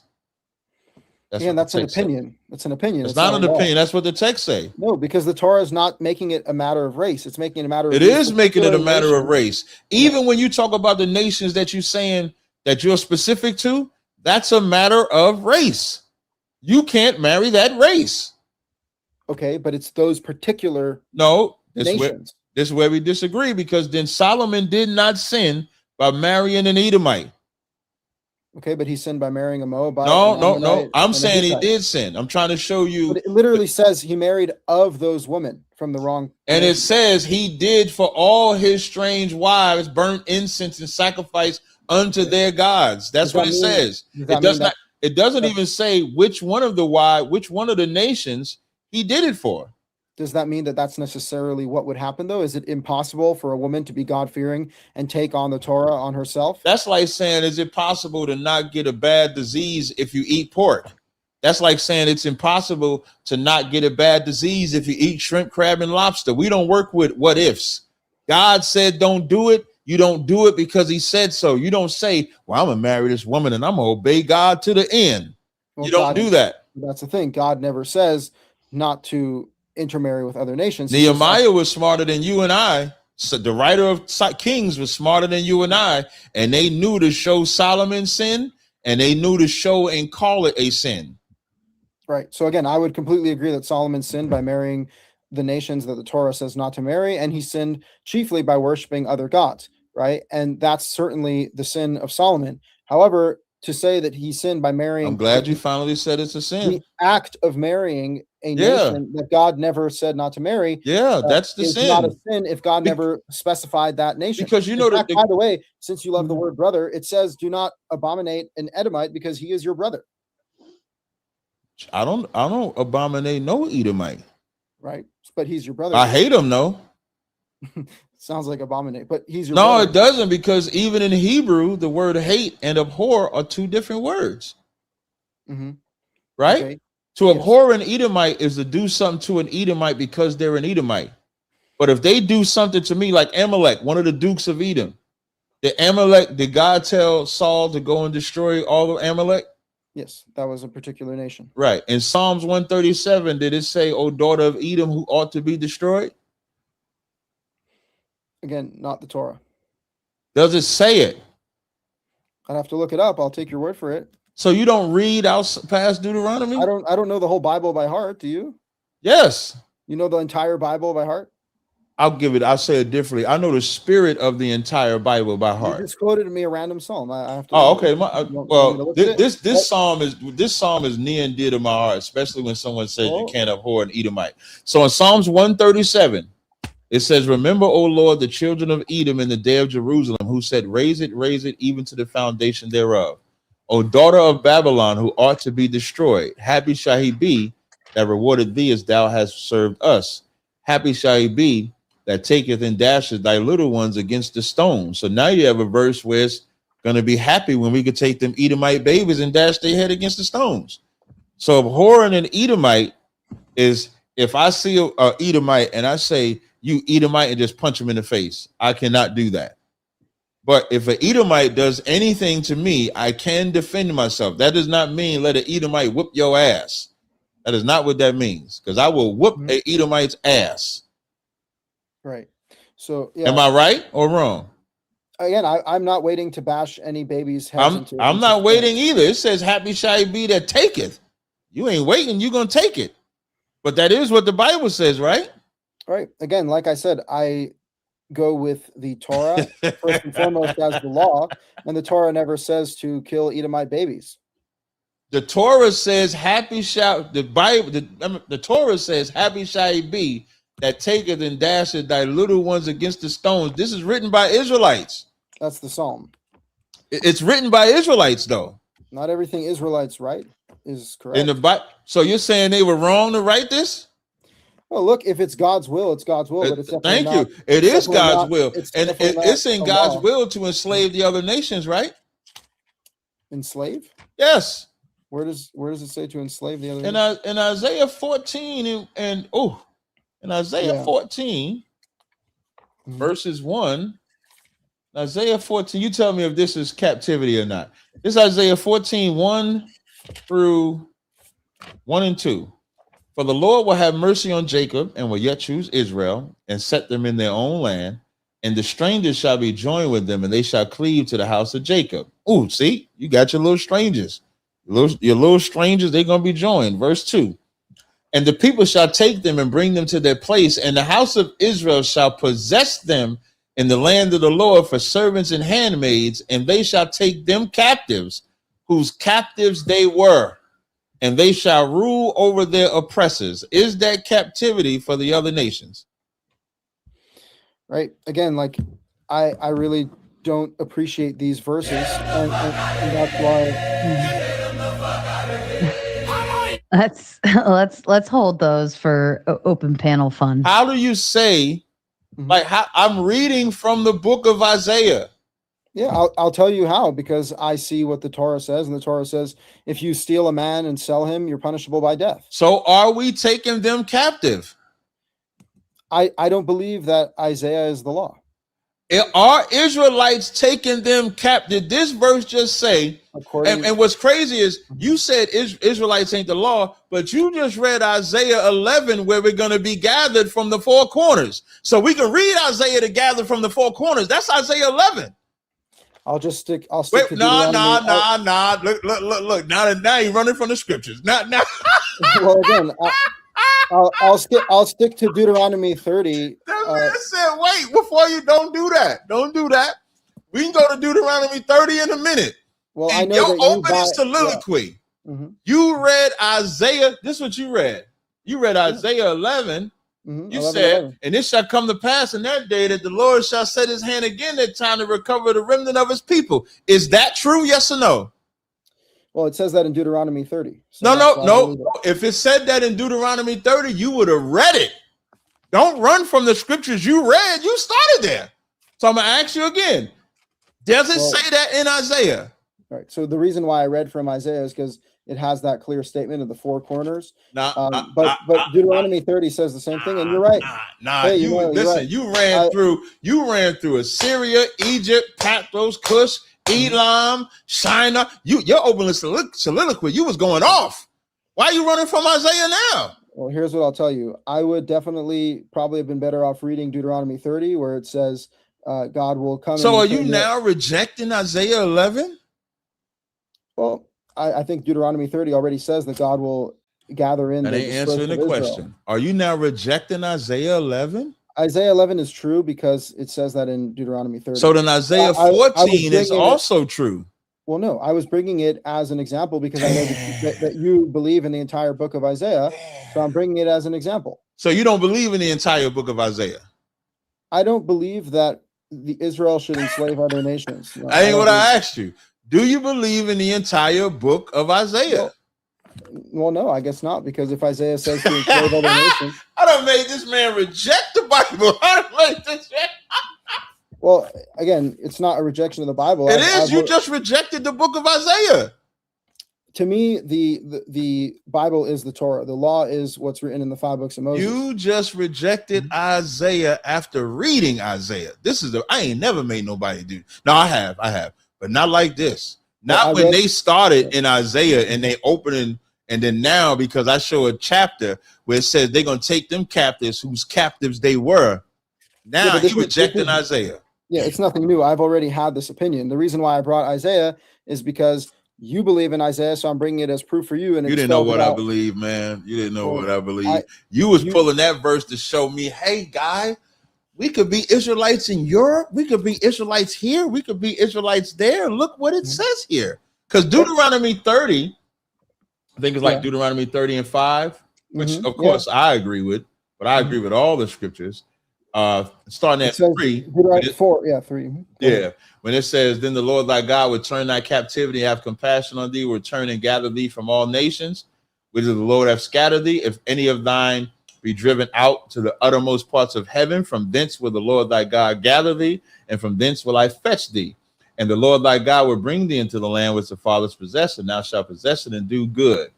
That's an opinion. That's an opinion. It's not an opinion. That's what the text say. No, because the Torah is not making it a matter of race. It's making it a matter of. It is making it a matter of race. Even when you talk about the nations that you're saying that you're specific to, that's a matter of race. You can't marry that race. Okay, but it's those particular nations. This is where we disagree, because then Solomon did not sin by marrying an Edomite. Okay, but he sinned by marrying a Moabite. No. I'm saying he did sin. I'm trying to show you. But it literally says he married of those women from the wrong. And it says he did for all his strange wives burnt incense and sacrifice unto their gods. That's what it says. It doesn't even say which one of the nations he did it for. Does that mean that that's necessarily what would happen, though? Is it impossible for a woman to be God-fearing and take on the Torah on herself? That's like saying, is it possible to not get a bad disease if you eat pork? That's like saying it's impossible to not get a bad disease if you eat shrimp, crab, and lobster. We don't work with what ifs. God said don't do it. You don't do it because he said so. You don't say, well, I'm going to marry this woman and I'm going to obey God to the end. Well, you don't do that. That's the thing. God never says not to intermarry with other nations. Nehemiah was smarter than you and I. So the writer of Kings was smarter than you and I, and they knew to show Solomon's sin, and they knew to show and call it a sin. Right. So again, I would completely agree that Solomon sinned by marrying the nations that the Torah says not to marry, and he sinned chiefly by worshiping other gods, right? And that's certainly the sin of Solomon. However, to say that he sinned by marrying, I'm glad you finally said it's a sin. The act of marrying a nation that God never said not to marry, that's the is sin. not a sin if God never specified that nation. Because you know that, by the way, since you love the word brother, it says do not abominate an Edomite because he is your brother. I don't abominate no Edomite. Right, but he's your brother. I hate him though. Sounds like abominate, but he's your no, brother. It doesn't, because even in Hebrew, the word hate and abhor are two different words. Mm-hmm. Right? Okay. To abhor an Edomite is to do something to an Edomite because they're an Edomite. But if they do something to me, like Amalek, one of the dukes of Edom, did God tell Saul to go and destroy all of Amalek? Yes, that was a particular nation. Right. In Psalms 137, did it say, "O daughter of Edom, who ought to be destroyed"? Again, not the Torah. Does it say it? I'd have to look it up. I'll take your word for it. So you don't read out past Deuteronomy? I don't know the whole Bible by heart. Do you? Yes. You know the entire Bible by heart? I'll say it differently. I know the spirit of the entire Bible by heart. You just quoted me a random psalm. I have to. Oh, okay. This psalm is near and dear to my heart, especially when someone says you can't abhor an Edomite. So in Psalms 137, it says, "Remember, O Lord, the children of Edom in the day of Jerusalem, who said, raise it, even to the foundation thereof. O daughter of Babylon, who ought to be destroyed. Happy shall he be that rewarded thee as thou hast served us. Happy shall he be that taketh and dasheth thy little ones against the stone." So now you have a verse where it's going to be happy when we could take them Edomite babies and dash their head against the stones. So abhorring an Edomite is if I see a Edomite and I say, "You Edomite," and just punch him in the face. I cannot do that. But if an Edomite does anything to me, I can defend myself. That does not mean let an Edomite whoop your ass. That is not what that means, because I will whoop an Edomite's ass. Right. So yeah. Am I right or wrong? Again, I'm not waiting to bash any baby's head. I'm not waiting either. It says, "Happy shall he be that taketh." You ain't waiting, you're gonna take it. But that is what the Bible says, right? Right. Again, like I said, I go with the Torah first and foremost as the law, and the Torah never says to kill Edomite babies. The Torah says, "Happy shall the Bible." The Torah says, "Happy shall he be that taketh and dasheth thy little ones against the stones." This is written by Israelites. That's the Psalm. It's written by Israelites, though. Not everything Israelites write is correct. In the Bible, so you're saying they were wrong to write this? Well, look, if it's God's will, it's God's will. But it's Thank you. It is God's will, and it's in God's will to enslave the other nations, right? Enslave? Yes. Where does it say to enslave the other nations? In Isaiah 14 in Isaiah 14, verses 1. Isaiah 14. You tell me if this is captivity or not. This is Isaiah 14, 1 through 1 and 2. "For the Lord will have mercy on Jacob and will yet choose Israel and set them in their own land, and the strangers shall be joined with them, and they shall cleave to the house of Jacob." Oh, see, you got your little strangers. Your little strangers, they're going to be joined. Verse 2. "And the people shall take them and bring them to their place, and the house of Israel shall possess them in the land of the Lord for servants and handmaids, and they shall take them captives, whose captives they were, and they shall rule over their oppressors." Is that captivity for the other nations? Right. Again, like I really don't appreciate these verses, and that's why. Let's hold those for open panel fun. How do you say, like, I'm reading from the book of Isaiah? Yeah, I'll tell you how, because I see what the Torah says, and the Torah says if you steal a man and sell him, you're punishable by death. So are we taking them captive? I don't believe that Isaiah is the law. Are Israelites taking them captive? Did this verse just say? And what's crazy is you said Israelites ain't the law, but you just read Isaiah 11 where we're going to be gathered from the four corners. So we can read Isaiah to gather from the four corners. That's Isaiah 11. I'll stick Wait, to nah. Deuteronomy. Look. Now you're running from the scriptures. Now. Well, again, I'll stick to Deuteronomy 30. That man said, wait, before you don't do that. Don't do that. We can go to Deuteronomy 30 in a minute. Well, and I know your that opening soliloquy. Yeah. Mm-hmm. You read Isaiah. This is what you read. You read Isaiah 11. Mm-hmm. You said, and it shall come to pass in that day that the Lord shall set his hand again that time to recover the remnant of his people. Is that true? Yes or no? Well, it says that in Deuteronomy 30. So no. If it said that in Deuteronomy 30, you would have read it. Don't run from the scriptures you read. You started there. So I'm going to ask you again. Does it say that in Isaiah? Right. So the reason why I read from Isaiah is because it has that clear statement of the four corners. But Deuteronomy 30 says the same thing, and you're right. Hey, you ran through Assyria, Egypt, Pathros, Cush, Elam, Shinar. Your opening soliloquy, you was going off. Why are you running from Isaiah now? Well, here's what I'll tell you. I would definitely probably have been better off reading Deuteronomy 30, where it says God will come. So are you now rejecting Isaiah 11? Well, I think Deuteronomy 30 already says that God will gather in. That ain't answering the question. Are you now rejecting Isaiah 11? Isaiah 11 is true because it says that in Deuteronomy 30. So then Isaiah 14 is also true. Well, no, I was bringing it as an example because I know that you believe in the entire book of Isaiah. So I'm bringing it as an example. So you don't believe in the entire book of Isaiah? I don't believe that Israel should enslave other nations. No, that ain't what I asked you. Do you believe in the entire book of Isaiah? Well, no, I guess not, because if Isaiah says to enslave other nations, I done made this man reject the Bible. Well, again, it's not a rejection of the Bible. It is. You just rejected the book of Isaiah. To me, the Bible is the Torah. The law is what's written in the 5 books of Moses. You just rejected Isaiah after reading Isaiah. I ain't never made nobody do. No, I have, but not like this. Not when they started in Isaiah and they opening, and then now because I show a chapter where it says they're gonna take them captives whose captives they were. Now he rejecting Isaiah. Yeah, it's nothing new. I've already had this opinion. The reason why I brought Isaiah is because you believe in Isaiah, so I'm bringing it as proof for you. And you didn't know what I believe, man. You didn't know what I believe. You was pulling that verse to show me, hey, guy, we could be Israelites in Europe. We could be Israelites here. We could be Israelites there. Look what it says here. Because Deuteronomy 30, I think it's like Deuteronomy 30 and 5, which of course I agree with, but I agree with all the scriptures. Starting at 3. 4, 3. Yeah. When it says, then the Lord thy God would turn thy captivity, have compassion on thee, will turn and gather thee from all nations, which the Lord have scattered thee. If any of thine be driven out to the uttermost parts of heaven, from thence will the Lord thy God gather thee, and from thence will I fetch thee. And the Lord thy God will bring thee into the land which the fathers possessed, and thou shalt possess it and do good.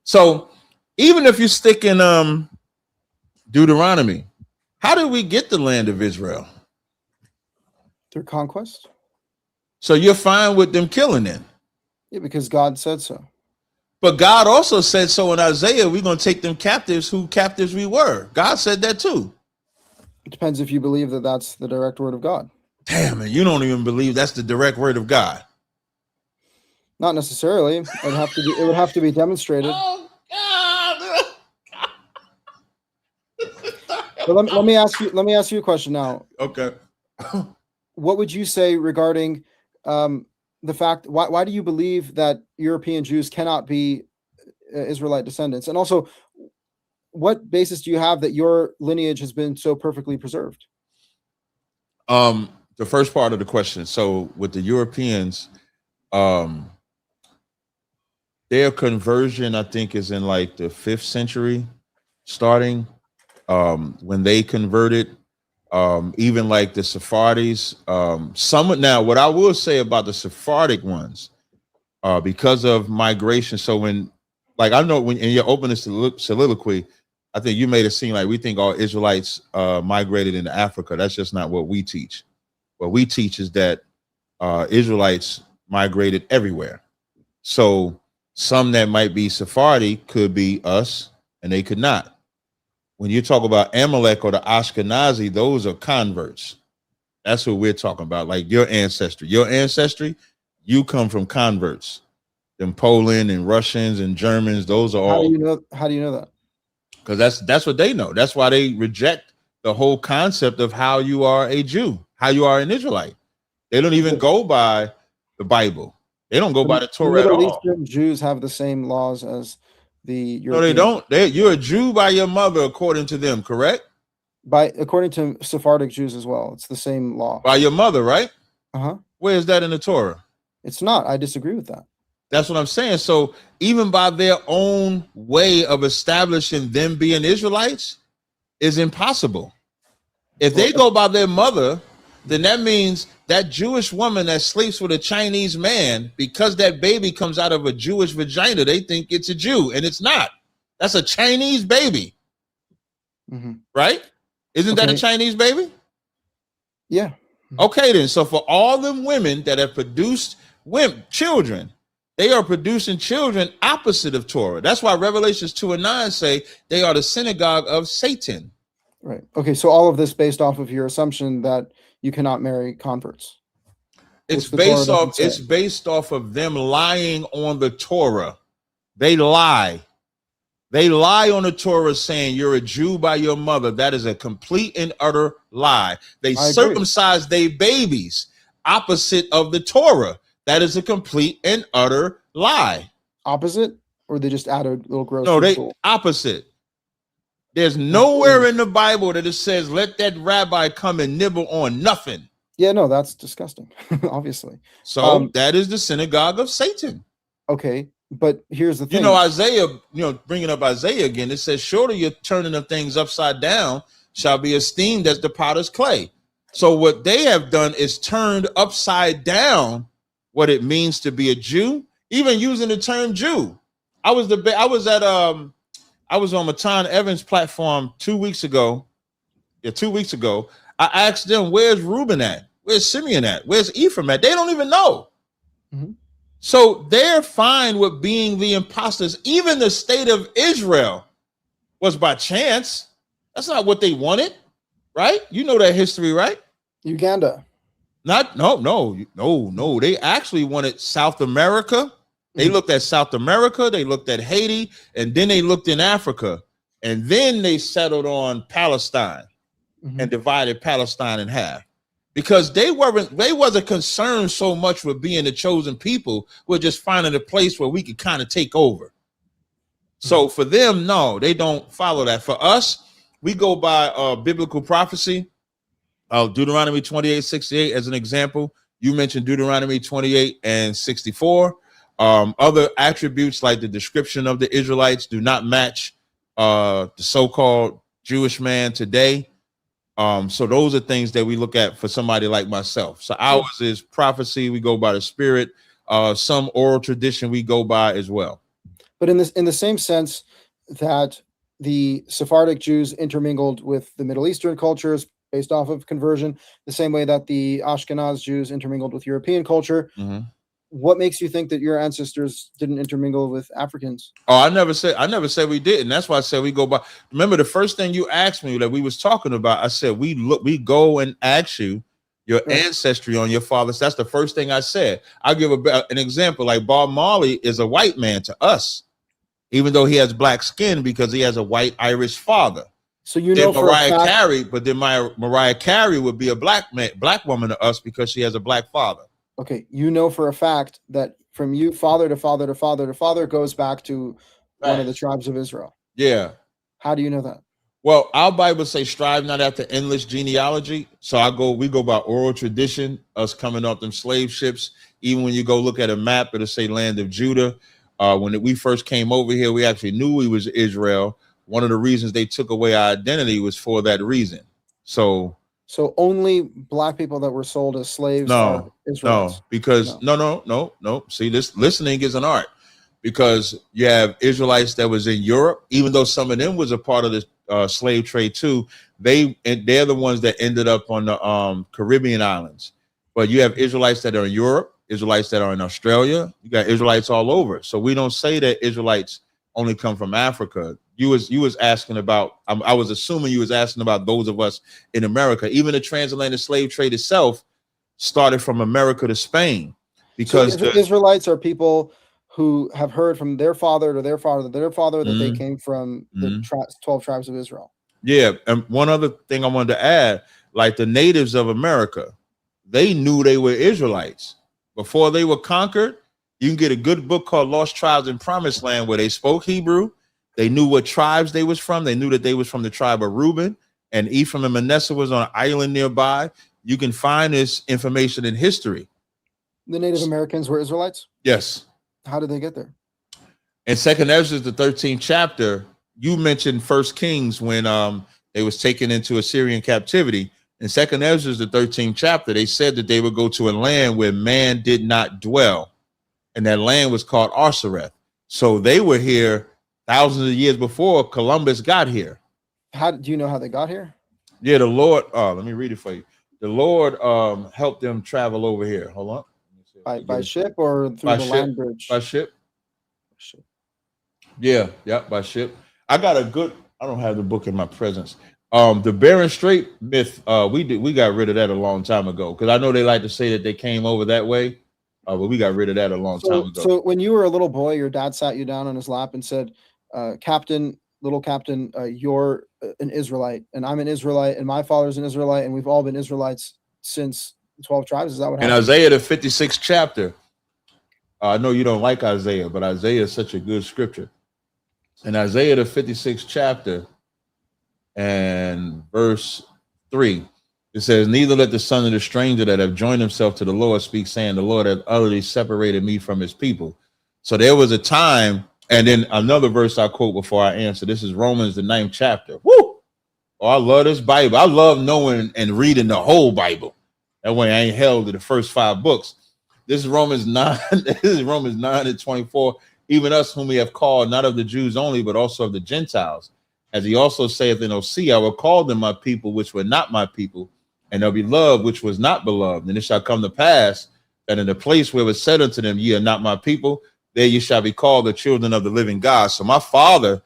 So even if you stick in Deuteronomy, how did we get the land of Israel? Through conquest. So you're fine with them killing them? Yeah, because God said so. But God also said so in Isaiah, we're going to take them captives who captives we were. God said that too. It depends if you believe that that's the direct word of God. Damn it, you don't even believe that's the direct word of God. Not necessarily. It would have to be demonstrated. Oh God. But let me ask you a question now. Okay. What would you say regarding the fact why do you believe that European Jews cannot be Israelite descendants? And also, what basis do you have that your lineage has been so perfectly preserved? The first part of the question. So with the Europeans, their conversion, I think, is in like the 5th century starting. When they converted, Even like the Sephardi's. Now, what I will say about the Sephardic ones, because of migration. So when, like, I know when in your opening soliloquy, I think you made it seem like we think all Israelites migrated into Africa. That's just not what we teach. What we teach is that Israelites migrated everywhere. So some that might be Sephardi could be us, and they could not. When you talk about Amalek or the Ashkenazi, those are converts. That's what we're talking about, like your ancestry. Your ancestry, you come from converts. Them Poland and Russians and Germans, those are all. How do you know that? Because that's what they know. That's why they reject the whole concept of how you are a Jew, how you are an Israelite. They don't even go by the Bible. They don't go by the Torah at all. Middle Eastern Jews have the same laws as the European. No, they don't. You're a Jew by your mother, according to them, correct? According to Sephardic Jews as well. It's the same law. By your mother, right? Uh-huh. Where is that in the Torah? It's not. I disagree with that. That's what I'm saying. So even by their own way of establishing them being Israelites is impossible. If they go by their mother, then that means that Jewish woman that sleeps with a Chinese man, because that baby comes out of a Jewish vagina, they think it's a Jew, and it's not. That's a Chinese baby. Mm-hmm. Right? Isn't that a Chinese baby? Yeah. Okay, then. So for all them women that have produced children, they are producing children opposite of Torah. That's why Revelations 2 and 9 say they are the synagogue of Satan. Right. Okay. So all of this based off of your assumption that you cannot marry converts. It's based off of them lying on the Torah. They lie. They lie on the Torah saying you're a Jew by your mother. That is a complete and utter lie. They circumcise their babies opposite of the Torah. That is a complete and utter lie. Opposite? Or they just add a little gross? No, they opposite. There's nowhere in the Bible that it says, let that rabbi come and nibble on nothing. Yeah, no, that's disgusting, obviously. So that is the synagogue of Satan. Okay, but here's the thing. You know, Isaiah, bringing up Isaiah again, it says, surely your turning of things upside down shall be esteemed as the potter's clay. So what they have done is turned upside down what it means to be a Jew, even using the term Jew. I was on Matan Evans' platform 2 weeks ago. Yeah, 2 weeks ago. I asked them, where's Reuben at? Where's Simeon at? Where's Ephraim at? They don't even know. Mm-hmm. So they're fine with being the imposters. Even the state of Israel was by chance. That's not what they wanted, right? You know that history, right? Uganda. No. They actually wanted South America. They looked at South America, they looked at Haiti, and then they looked in Africa. And then they settled on Palestine and divided Palestine in half. Because they wasn't concerned so much with being the chosen people, we're just finding a place where we could kind of take over. So for them, no, they don't follow that. For us, we go by biblical prophecy. Deuteronomy 28:68 as an example. You mentioned Deuteronomy 28 and 64. Other attributes like the description of the Israelites do not match the so-called Jewish man today. So those are things that we look at for somebody like myself. So ours is prophecy. We go by the Spirit. Some oral tradition we go by as well. But in the same sense that the Sephardic Jews intermingled with the Middle Eastern cultures based off of conversion, the same way that the Ashkenaz Jews intermingled with European culture. Mm-hmm. What makes you think that your ancestors didn't intermingle with Africans? Oh, I never said we didn't. That's why I said we go by. Remember the first thing you asked me that we was talking about, I said we go and ask you your ancestry on your fathers. That's the first thing I said. I'll give an example. Like Bob Marley is a white man to us, even though he has black skin because he has a white Irish father. So you know, Mariah Carey, but then Mariah Carey would be a black woman to us because she has a black father. Okay, you know for a fact that from you, father to father to father to father goes back to one of the tribes of Israel. Yeah. How do you know that? Well, our Bible says strive not after endless genealogy. So we go by oral tradition, us coming off them slave ships. Even when you go look at a map, it'll say land of Judah. When we first came over here, we actually knew we was Israel. One of the reasons they took away our identity was for that reason. So So only black people that were sold as slaves are Israelites. Because no. See, this listening is an art, because you have Israelites that was in Europe, even though some of them was a part of the slave trade too. They're the ones that ended up on the Caribbean islands. But you have Israelites that are in Europe, Israelites that are in Australia. You got Israelites all over. So we don't say that Israelites only come from Africa. You was asking about, I was assuming you was asking about those of us in America. Even the transatlantic slave trade itself started from America to Spain, because so Israelites are people who have heard from their father to their father to their father that they came from the 12 tribes of Israel. Yeah, and one other thing I wanted to add, like the natives of America, they knew they were Israelites before they were conquered. You can get a good book called Lost Tribes in Promised Land, where they spoke Hebrew. They knew what tribes they was from. They knew that they was from the tribe of Reuben, and Ephraim and Manasseh was on an island nearby. You can find this information in history. The Native Americans were Israelites? Yes. How did they get there? In 2nd Ezra, the 13th chapter, you mentioned 1 Kings when they was taken into Assyrian captivity. In 2nd Ezra, the 13th chapter, they said that they would go to a land where man did not dwell, and that land was called Arsareth. So they were here thousands of years before Columbus got here. How do you know how they got here? Yeah, the Lord. Let me read it for you. The Lord helped them travel over here. Hold on. By ship or through the land bridge? By ship. Yeah, by ship. I don't have the book in my presence. The Bering Strait myth, we got rid of that a long time ago, because I know they like to say that they came over that way, but we got rid of that a long time ago. So when you were a little boy, your dad sat you down on his lap and said, Captain, you're an Israelite, and I'm an Israelite, and my father's an Israelite, and we've all been Israelites since the 12 tribes. Is that what happened? In Isaiah, the 56th chapter, I know you don't like Isaiah, but Isaiah is such a good scripture. In Isaiah, the 56th chapter and verse 3, it says, neither let the son of the stranger that have joined himself to the Lord speak, saying, the Lord hath utterly separated me from his people. So there was a time, and then another verse I quote before I answer. This is Romans, the 9th chapter. Woo! Oh, I love this Bible. I love knowing and reading the whole Bible. That way I ain't held to the first 5 books. This is Romans 9. This is Romans 9 and 24. Even us whom we have called, not of the Jews only, but also of the Gentiles. As he also saith in Hosea, I will call them my people, which were not my people, and they'll be loved, which was not beloved. And it shall come to pass that in the place where it was said unto them, ye are not my people, there you shall be called the children of the living God. So my father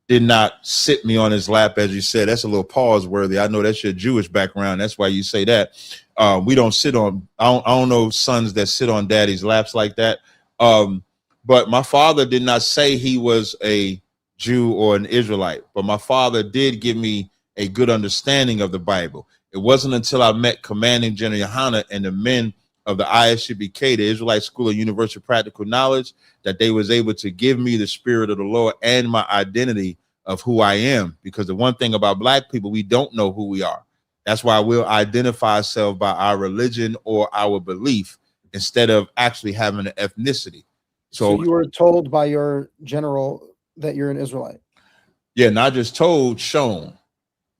did not sit me on his lap, as you said. That's a little pause worthy. I know that's your Jewish background. That's why you say that. We don't sit on, I don't know sons that sit on daddy's laps like that. But my father did not say he was a Jew or an Israelite, but my father did give me a good understanding of the Bible. It wasn't until I met Commanding General Yohana and the men of the ISUBK, the Israelite School of Universal Practical Knowledge, that they was able to give me the spirit of the Lord and my identity of who I am. Because the one thing about black people, we don't know who we are. That's why we'll identify ourselves by our religion or our belief instead of actually having an ethnicity. So you were told by your general that you're an Israelite? Yeah, not just told, shown.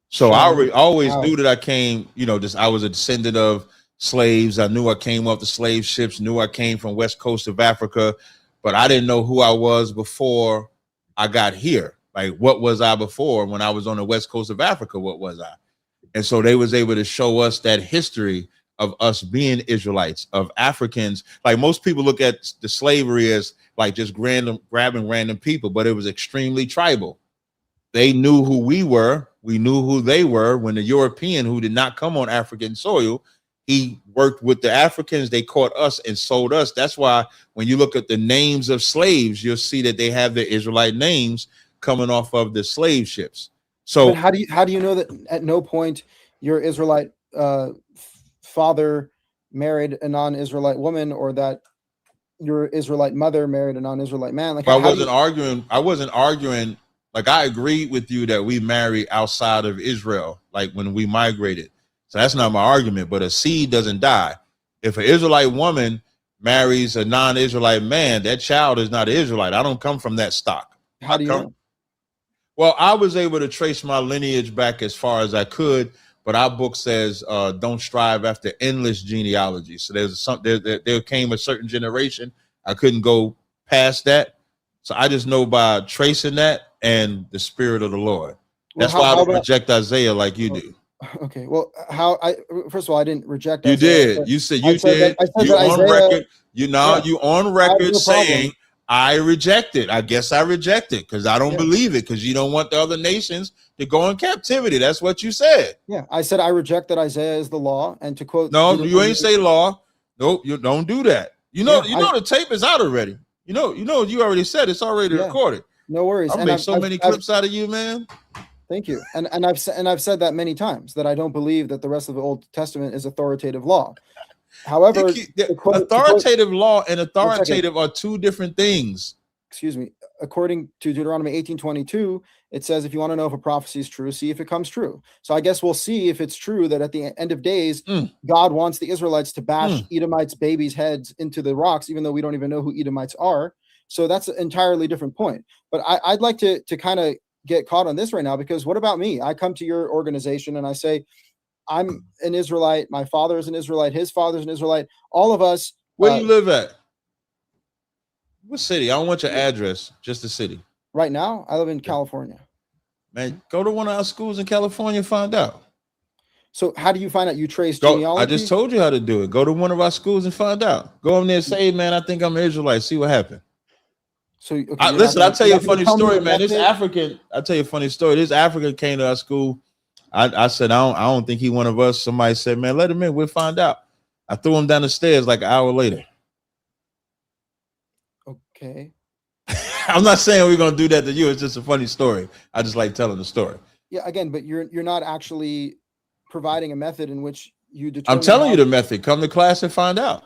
So I always knew that I came, I was a descendant of slaves. I knew I came off the slave ships, knew I came from west coast of Africa, but I didn't know who I was before I got here. Like, what was I before when I was on the west coast of Africa? What was I? And so they was able to show us that history of us being Israelites, of Africans. Like, most people look at the slavery as like just grabbing random people, but it was extremely tribal. They knew who we were. We knew who they were. When the European, who did not come on African soil, he worked with the Africans. They caught us and sold us. That's why when you look at the names of slaves, you'll see that they have the Israelite names coming off of the slave ships. So but how do you know that at no point your Israelite father married a non-Israelite woman, or that your Israelite mother married a non-Israelite man? Like, I wasn't arguing. Like, I agreed with you that we marry outside of Israel, like when we migrated. So that's not my argument, but a seed doesn't die. If an Israelite woman marries a non-Israelite man, that child is not an Israelite. I don't come from that stock. How do you know? Well, I was able to trace my lineage back as far as I could, but our book says don't strive after endless genealogy. So there came a certain generation. I couldn't go past that. So I just know by tracing that and the Spirit of the Lord. That's why I don't reject Isaiah like you do. Okay. Well, first of all, I didn't reject you Isaiah. Did. You said you did. You on record. You on record saying I reject it. I guess I reject it because I don't believe it because you don't want the other nations to go in captivity. That's what you said. Yeah. I said I reject that Isaiah is the law. And to quote, no, you ain't say law. Nope, you don't do that. You know the tape is out already. You already said it's already recorded. No worries. I'll make so many clips out of you, man. Thank you. And I've said that many times that I don't believe that the rest of the Old Testament is authoritative law. However, authoritative law and authoritative are two different things. Excuse me. According to Deuteronomy 18:22, it says if you want to know if a prophecy is true, see if it comes true. So I guess we'll see if it's true that at the end of days, God wants the Israelites to bash Edomites' babies' heads into the rocks, even though we don't even know who Edomites are. So that's an entirely different point. But I'd like to kind of get caught on this right now, because what about me? I come to your organization and I say, I'm an Israelite. My father is an Israelite. His father's an Israelite. All of us. Where do you live at? What city? I don't want your address, just the city. Right now, I live in California. Man, go to one of our schools in California and find out. So how do you find out? You trace genealogy? I just told you how to do it. Go to one of our schools and find out. Go in there and say, hey, man, I think I'm an Israelite. See what happens. So listen, I'll tell you a funny story, man. I'll tell you a funny story. This African came to our school. I said, I don't think he one of us. Somebody said, man, let him in. We'll find out. I threw him down the stairs like an hour later. Okay. I'm not saying we're gonna do that to you. It's just a funny story. I just like telling the story. Yeah, again, but you're not actually providing a method in which you determine. I'm telling you the method. Come to class and find out.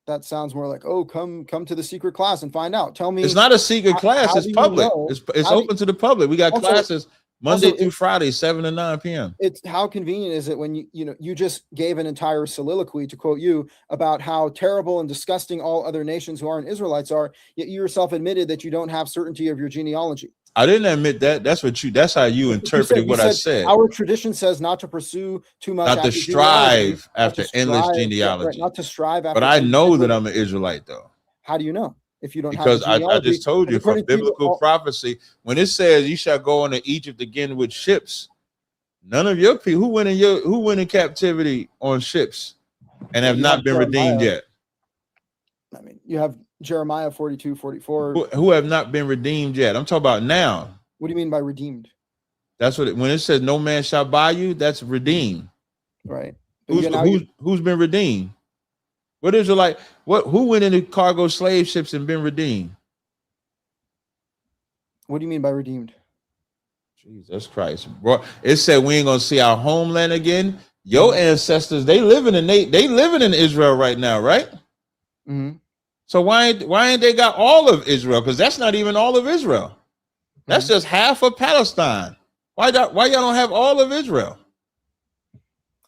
That sounds more like, oh, come to the secret class and find out. Tell me. It's not a secret class. It's public. It's open to the public. We got classes Monday through Friday, 7 to 9 p.m. It's how convenient is it when you just gave an entire soliloquy, to quote you, about how terrible and disgusting all other nations who aren't Israelites are, yet you yourself admitted that you don't have certainty of your genealogy. I didn't admit that. That's how you interpreted what I said. Our tradition says not to pursue too much. Not to strive after endless genealogy. Not to strive after. But I know that I'm an Israelite, though. How do you know? If you don't because have I just told you from biblical prophecy, when it says you shall go into Egypt again with ships, none of your people who went in captivity on ships and have not been redeemed yet. I mean, you have Jeremiah 42:44 who have not been redeemed yet. I'm talking about now. What do you mean by redeemed? That's what when it says no man shall buy you, that's redeemed. Right. Who's been redeemed? What Israelite? Who went into cargo slave ships and been redeemed? What do you mean by redeemed? Jesus Christ, bro! It said we ain't gonna see our homeland again. Your ancestors, they living in Israel right now, right? Mm-hmm. So why ain't they got all of Israel? Because that's not even all of Israel. That's just half of Palestine. Why y'all don't have all of Israel?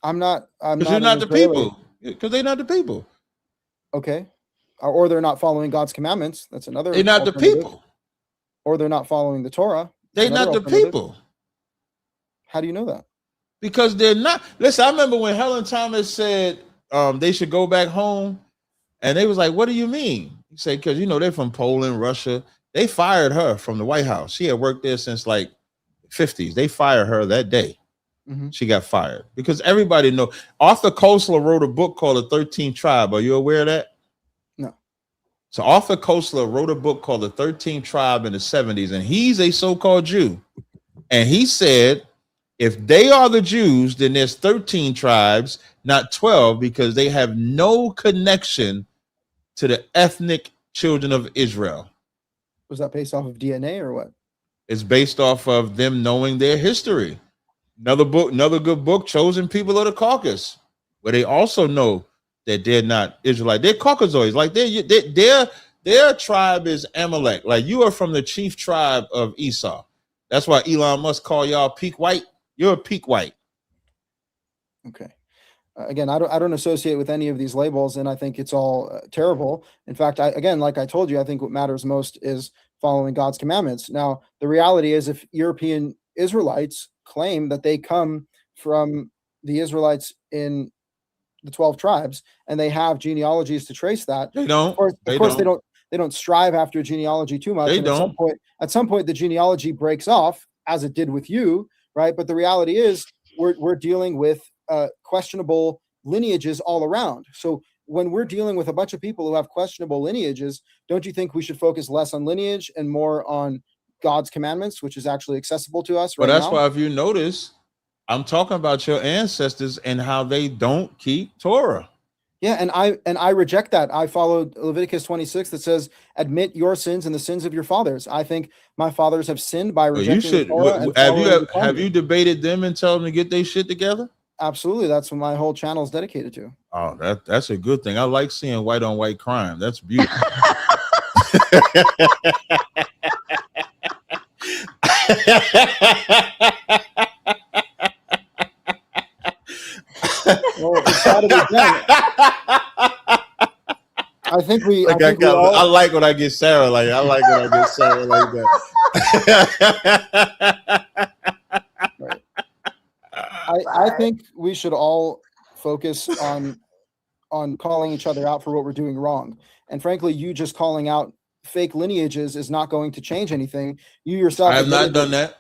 I'm not. Because you're not the people. Because they're not the people. Okay. Or they're not following God's commandments. That's another. They're not the people. Or they're not following the Torah. They're not the people. How do you know that? Because they're not. Listen, I remember when Helen Thomas said they should go back home, and they was like, "What do you mean?" He said, "Because they're from Poland, Russia. They fired her from the White House. She had worked there since like 50s. They fired her that day. Mm-hmm. She got fired because everybody know. Arthur Koestler wrote a book called The 13th Tribe. Are you aware of that? No. So Arthur Koestler wrote a book called The 13th Tribe in the 70s, and he's a so-called Jew. And he said, if they are the Jews, then there's 13 tribes, not 12, because they have no connection to the ethnic children of Israel. Was that based off of DNA or what? It's based off of them knowing their history. Another good book, Chosen People of the Caucasus, where they also know that they're not Israelite. They're Caucasoids. Like their tribe is Amalek. Like you are from the chief tribe of Esau. That's why Elon Musk call y'all peak white. You're a peak white. Okay. Again, I don't associate with any of these labels, and I think it's all terrible. In fact, like I told you, I think what matters most is following God's commandments. Now, the reality is, if European Israelites claim that they come from the Israelites in the 12 tribes, and they have genealogies to trace that. They don't. Of course, they don't strive after genealogy too much. They and don't. At some point, the genealogy breaks off, as it did with you, right? But the reality is, we're dealing with questionable lineages all around. So when we're dealing with a bunch of people who have questionable lineages, don't you think we should focus less on lineage and more on God's commandments, which is actually accessible to us right now? But that's why, if you notice, I'm talking about your ancestors and how they don't keep Torah. Yeah, and I reject that. I follow Leviticus 26 that says, "Admit your sins and the sins of your fathers." I think my fathers have sinned by rejecting You should. the Torah and Have you debated them and tell them to get their shit together? Absolutely, that's what my whole channel is dedicated to. Oh, that's a good thing. I like seeing white on white crime. That's beautiful. Well, it's gotta be done. I think we. I like when I get Sarah like. I like when I get Sarah like that. Right. I think we should all focus on calling each other out for what we're doing wrong. And frankly, you just calling out fake lineages is not going to change anything. You yourself. I have not done that.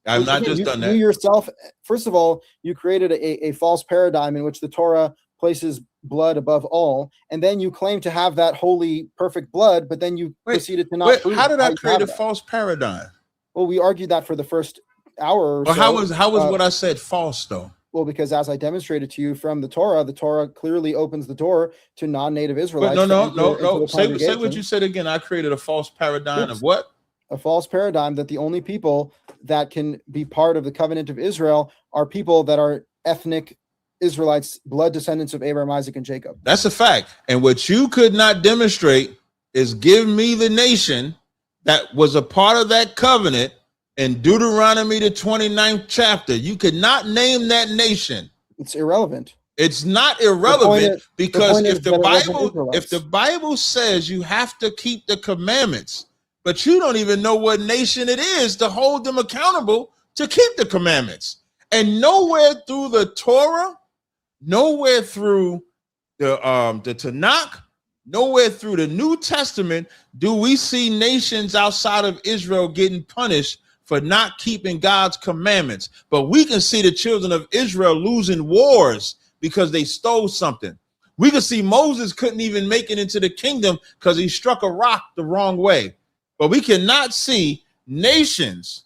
I've not just done that. You yourself, first of all, you created a false paradigm in which the Torah places blood above all, and then you claim to have that holy, perfect blood, but then you proceeded to not. How did I create a false paradigm? Well, we argued that for the first hour. Well, how was what I said false though? Well, because as I demonstrated to you from the Torah clearly opens the door to non-native Israelites. No. Say what you said again. I created a false paradigm of what? A false paradigm that the only people that can be part of the covenant of Israel are people that are ethnic Israelites, blood descendants of Abraham, Isaac, and Jacob. That's a fact. And what you could not demonstrate is give me the nation that was a part of that covenant in Deuteronomy, the 29th chapter. You could not name that nation. It's irrelevant. It's not irrelevant because if the Bible says you have to keep the commandments, but you don't even know what nation it is to hold them accountable to keep the commandments. And nowhere through the Torah, nowhere through the Tanakh, nowhere through the New Testament do we see nations outside of Israel getting punished for not keeping God's commandments. But we can see the children of Israel losing wars because they stole something. We can see Moses couldn't even make it into the kingdom because he struck a rock the wrong way. But we cannot see nations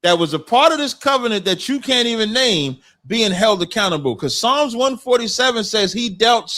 that was a part of this covenant that you can't even name being held accountable. Because Psalms 147 says he dealt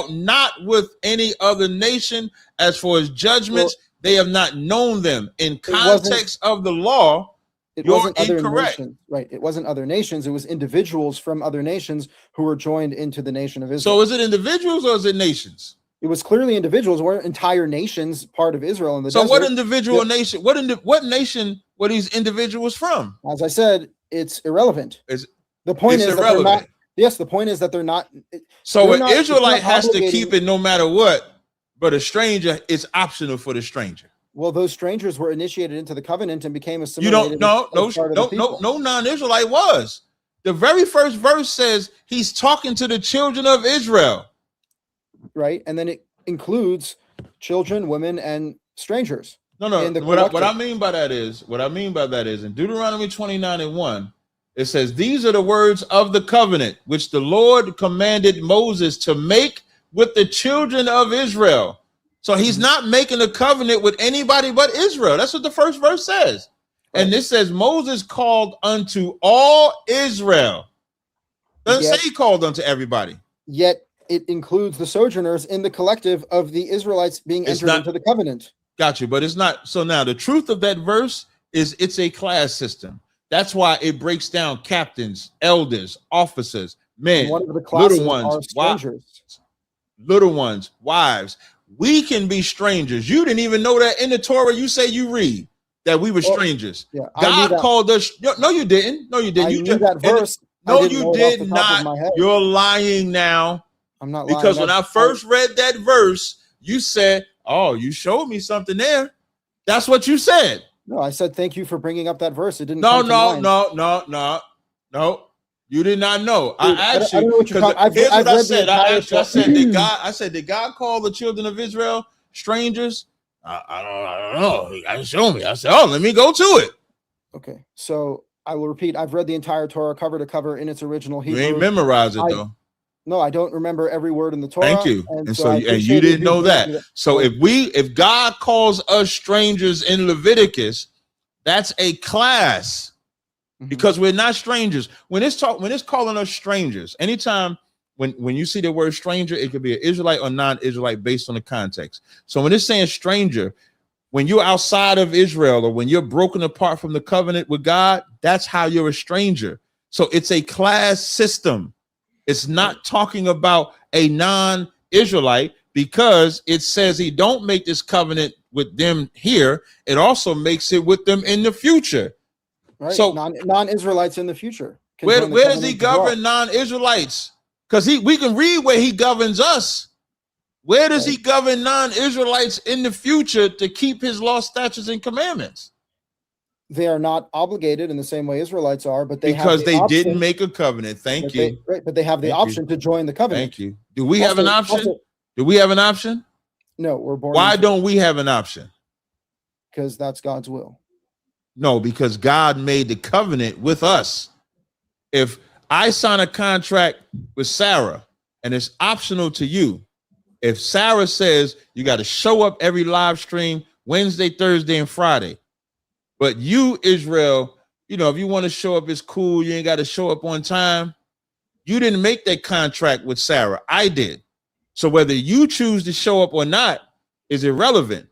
not with any other nation as for his judgments. They have not known them. In context of the law, you're incorrect. Right. It wasn't other nations. It was individuals from other nations who were joined into the nation of Israel. So is it individuals or is it nations? It was clearly individuals. Weren't entire nations part of Israel in the desert. So what individual nation? What nation were these individuals from? As I said, it's irrelevant. The point is that they're not. Yes, the point is that they're not. So an Israelite has to keep it no matter what, but a stranger is optional for the stranger. Well, those strangers were initiated into the covenant and became You assimilated. don't. No non-Israelite was. The very first verse says he's talking to the children of Israel. Right, and then it includes children, women, and strangers. No. What I mean by that is in Deuteronomy 29:1, it says, "These are the words of the covenant which the Lord commanded Moses to make with the children of Israel." So he's not making a covenant with anybody but Israel. That's what the first verse says. Right. And this says Moses called unto all Israel. Doesn't say he called unto everybody. Yet it includes the sojourners in the collective of the Israelites being entered into the covenant. Got you, but it's not. So now the truth of that verse is it's a class system. That's why it breaks down captains, elders, officers, men, little ones, wives. We can be strangers. You didn't even know that in the Torah. You say you read that we were strangers. Yeah, God called us. No, you didn't. No, you didn't. You knew that verse. No, you did not. You're lying now. I'm not lying. Because when I first read that verse, you said, "Oh, you showed me something there." That's what you said. No, I said thank you for bringing up that verse. It didn't. No. You did not know. Dude, I asked I don't know you what you're because talking. here's I've what I read said. the I entire asked you. I said, did God call the children of Israel strangers? I don't know. You gotta show me. I said, oh, let me go to it. Okay, so I will repeat. I've read the entire Torah cover to cover in its original Hebrew. You ain't memorize it though. No, I don't remember every word in the Torah. Thank you. And so I you appreciate didn't know you that. So if God calls us strangers in Leviticus, that's a class because we're not strangers. When it's calling us strangers, anytime when you see the word stranger, it could be an Israelite or non-Israelite based on the context. So when it's saying stranger, when you're outside of Israel or when you're broken apart from the covenant with God, that's how you're a stranger. So it's a class system. It's not talking about a non-Israelite because it says he don't make this covenant with them here. It also makes it with them in the future. Right. So non-Israelites in the future. Where does he govern non-Israelites? Because we can read where he governs us. Where does he govern non-Israelites in the future to keep his law, statutes, and commandments? They are not obligated in the same way Israelites are, but they didn't make a covenant. Thank you. But they have the option to join the covenant. Thank you. Do we have an option? Do we have an option? No, we're born. Why don't we have an option? Because that's God's will. No, because God made the covenant with us. If I sign a contract with Sarah and it's optional to you, if Sarah says you got to show up every live stream Wednesday, Thursday, and Friday, but you, Israel, if you want to show up, it's cool. You ain't got to show up on time. You didn't make that contract with Sarah. I did. So whether you choose to show up or not is irrelevant.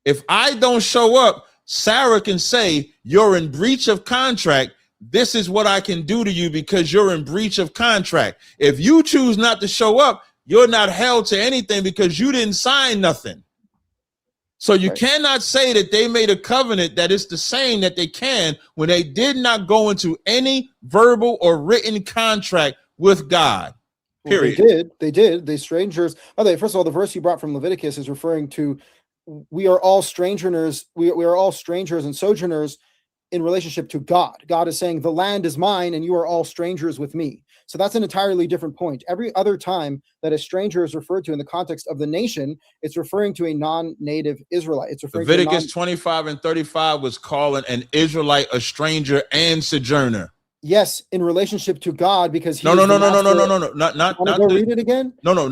If I don't show up, Sarah can say, you're in breach of contract. This is what I can do to you because you're in breach of contract. If you choose not to show up, you're not held to anything because you didn't sign nothing. So you cannot say that they made a covenant that is the same that they can when they did not go into any verbal or written contract with God. Period. Well, they did. They strangers. By the way, first of all, the verse you brought from Leviticus is referring to we are all strangers. We are all strangers and sojourners in relationship to God. God is saying the land is mine and you are all strangers with me. So that's an entirely different point. Every other time that a stranger is referred to in the context of the nation, it's referring to a non-native Israelite. It's referring Leviticus to 25 and 35 was calling an Israelite a stranger and sojourner. Yes, in relationship to God, because no. Read it again. No.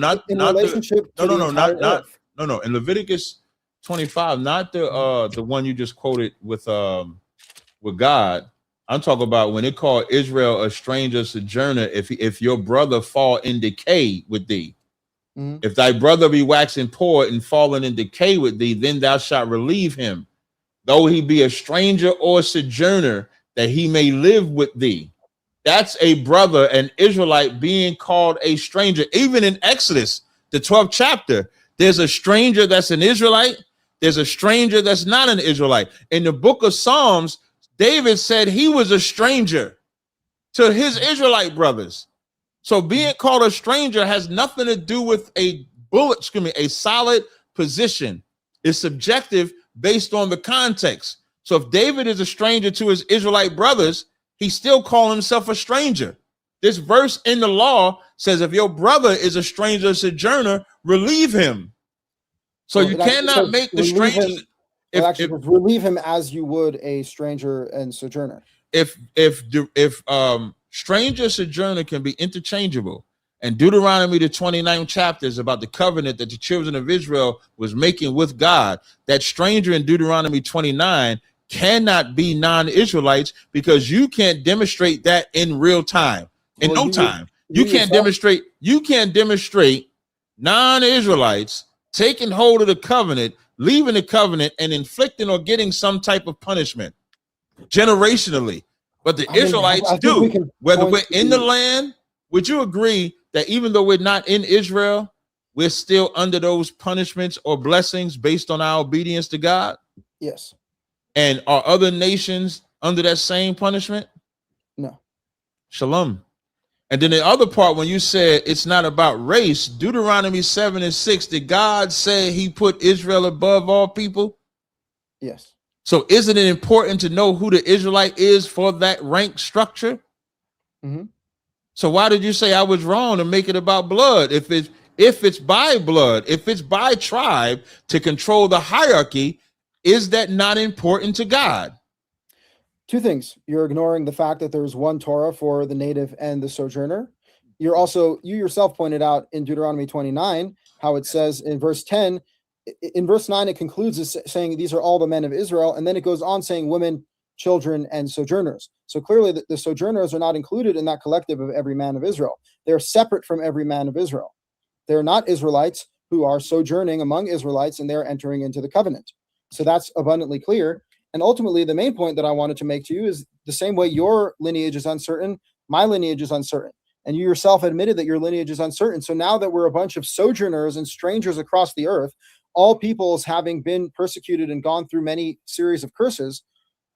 In Leviticus 25, not the one you just quoted with God. I'm talking about when it called Israel a stranger, sojourner. If your brother fall in decay with thee, if thy brother be waxing poor and fallen in decay with thee, then thou shalt relieve him, though he be a stranger or sojourner, that he may live with thee. That's a brother, an Israelite, being called a stranger. Even in Exodus, the 12th chapter, there's a stranger that's an Israelite. There's a stranger that's not an Israelite. In the book of Psalms, David said he was a stranger to his Israelite brothers. So being called a stranger has nothing to do with a solid position. It's subjective based on the context. So if David is a stranger to his Israelite brothers, he still calls himself a stranger. This verse in the law says if your brother is a stranger or sojourner, relieve him. So you cannot make the stranger. Relieve him as you would a stranger and sojourner. If stranger sojourner can be interchangeable, and Deuteronomy the 29th chapter is about the covenant that the children of Israel was making with God, that stranger in Deuteronomy 29 cannot be non-Israelites because you can't demonstrate that in real time. In no time. You can't demonstrate non-Israelites taking hold of the covenant, leaving the covenant, and inflicting or getting some type of punishment generationally. But the Israelites do. Whether we're in the land, would you agree that even though we're not in Israel, we're still under those punishments or blessings based on our obedience to God? Yes. And are other nations under that same punishment? No. Shalom. And then the other part, when you said it's not about race, Deuteronomy 7 and 6, did God say he put Israel above all people? Yes. So isn't it important to know who the Israelite is for that rank structure? Mm-hmm. So why did you say I was wrong to make it about blood? If it's by blood, if it's by tribe to control the hierarchy, is that not important to God? Two things. You're ignoring the fact that there's one Torah for the native and the sojourner. You yourself pointed out in Deuteronomy 29 how it says in verse 10, in verse 9 it concludes as saying these are all the men of Israel, and then it goes on saying women, children, and sojourners. So clearly the sojourners are not included in that collective of every man of Israel. They're separate from every man of Israel. They're not Israelites who are sojourning among Israelites, and they're entering into the covenant. So that's abundantly clear. And ultimately, the main point that I wanted to make to you is the same way your lineage is uncertain, my lineage is uncertain. And you yourself admitted that your lineage is uncertain. So now that we're a bunch of sojourners and strangers across the earth, all peoples having been persecuted and gone through many series of curses,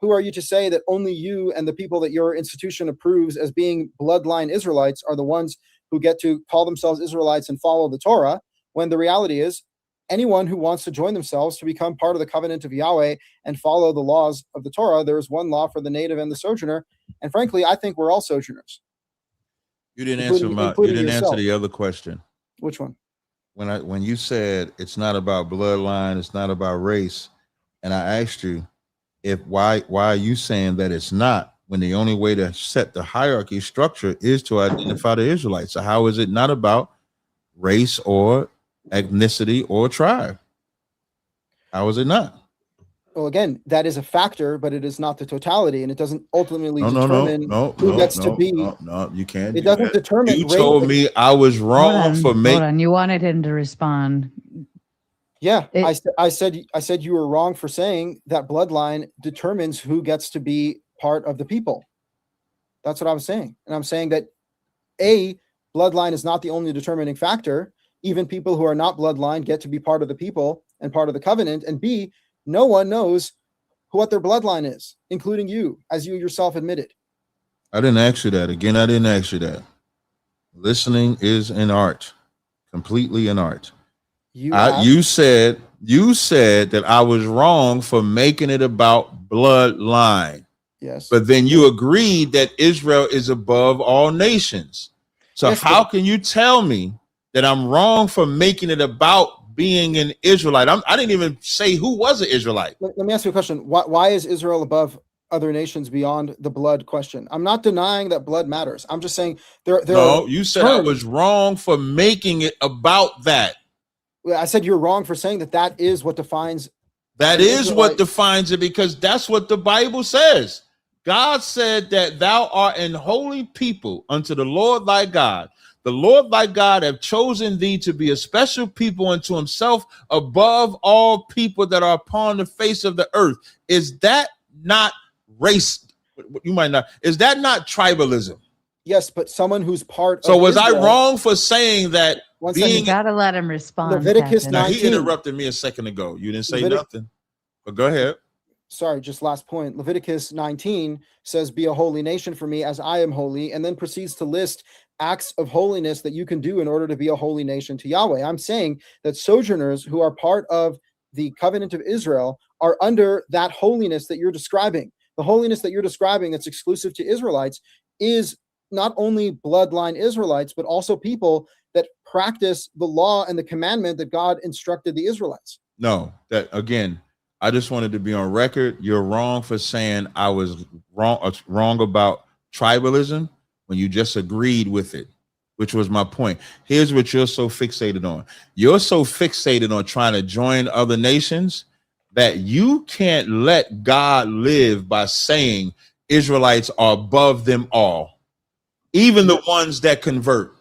who are you to say that only you and the people that your institution approves as being bloodline Israelites are the ones who get to call themselves Israelites and follow the Torah, when the reality is anyone who wants to join themselves to become part of the covenant of Yahweh and follow the laws of the Torah, there is one law for the native and the sojourner. And frankly, I think we're all sojourners. You didn't answer the other question. Which one? When you said it's not about bloodline, it's not about race, and I asked you why are you saying that it's not, when the only way to set the hierarchy structure is to identify the Israelites? So how is it not about race or ethnicity or tribe? How is it not? Well, again, that is a factor, but it is not the totality, and it doesn't ultimately determine who gets to be. No, you can't. It doesn't determine. You told me I was wrong for making. Hold on, you wanted him to respond. Yeah, I said you were wrong for saying that bloodline determines who gets to be part of the people. That's what I was saying, and I'm saying that bloodline is not the only determining factor. Even people who are not bloodline get to be part of the people and part of the covenant. And B, no one knows what their bloodline is, including you, as you yourself admitted. I didn't ask you that. Again, I didn't ask you that. Listening is an art, completely an art. You said that I was wrong for making it about bloodline. Yes. But then you agreed that Israel is above all nations. So yes, how can you tell me that I'm wrong for making it about being an Israelite? I didn't even say who was an Israelite. Let me ask you a question. Why is Israel above other nations beyond the blood question? I'm not denying that blood matters. I'm just saying you said I was wrong for making it about that. I said you're wrong for saying that is what defines. That is what defines it, because that's what the Bible says. God said that thou art an holy people unto the Lord thy God. The Lord thy God have chosen thee to be a special people unto himself above all people that are upon the face of the earth. Is that not race? You might not. Is that not tribalism? Yes, but someone who's part of was Israel, I wrong for saying that? You gotta let him respond. Leviticus 19. Now, he interrupted me a second ago. You didn't say nothing. But go ahead. Sorry, just last point. Leviticus 19 says, "Be a holy nation for me as I am holy," and then proceeds to list acts of holiness that you can do in order to be a holy nation to Yahweh. I'm saying that sojourners who are part of the covenant of Israel are under that holiness that you're describing. The holiness that you're describing that's exclusive to Israelites is not only bloodline Israelites, but also people that practice the law and the commandment that God instructed the Israelites. No, that again, I just wanted to be on record. You're wrong for saying I was wrong about tribalism when you just agreed with it, which was my point. Here's what you're so fixated on. You're so fixated on trying to join other nations that you can't let God live by saying Israelites are above them all, even the ones that convert.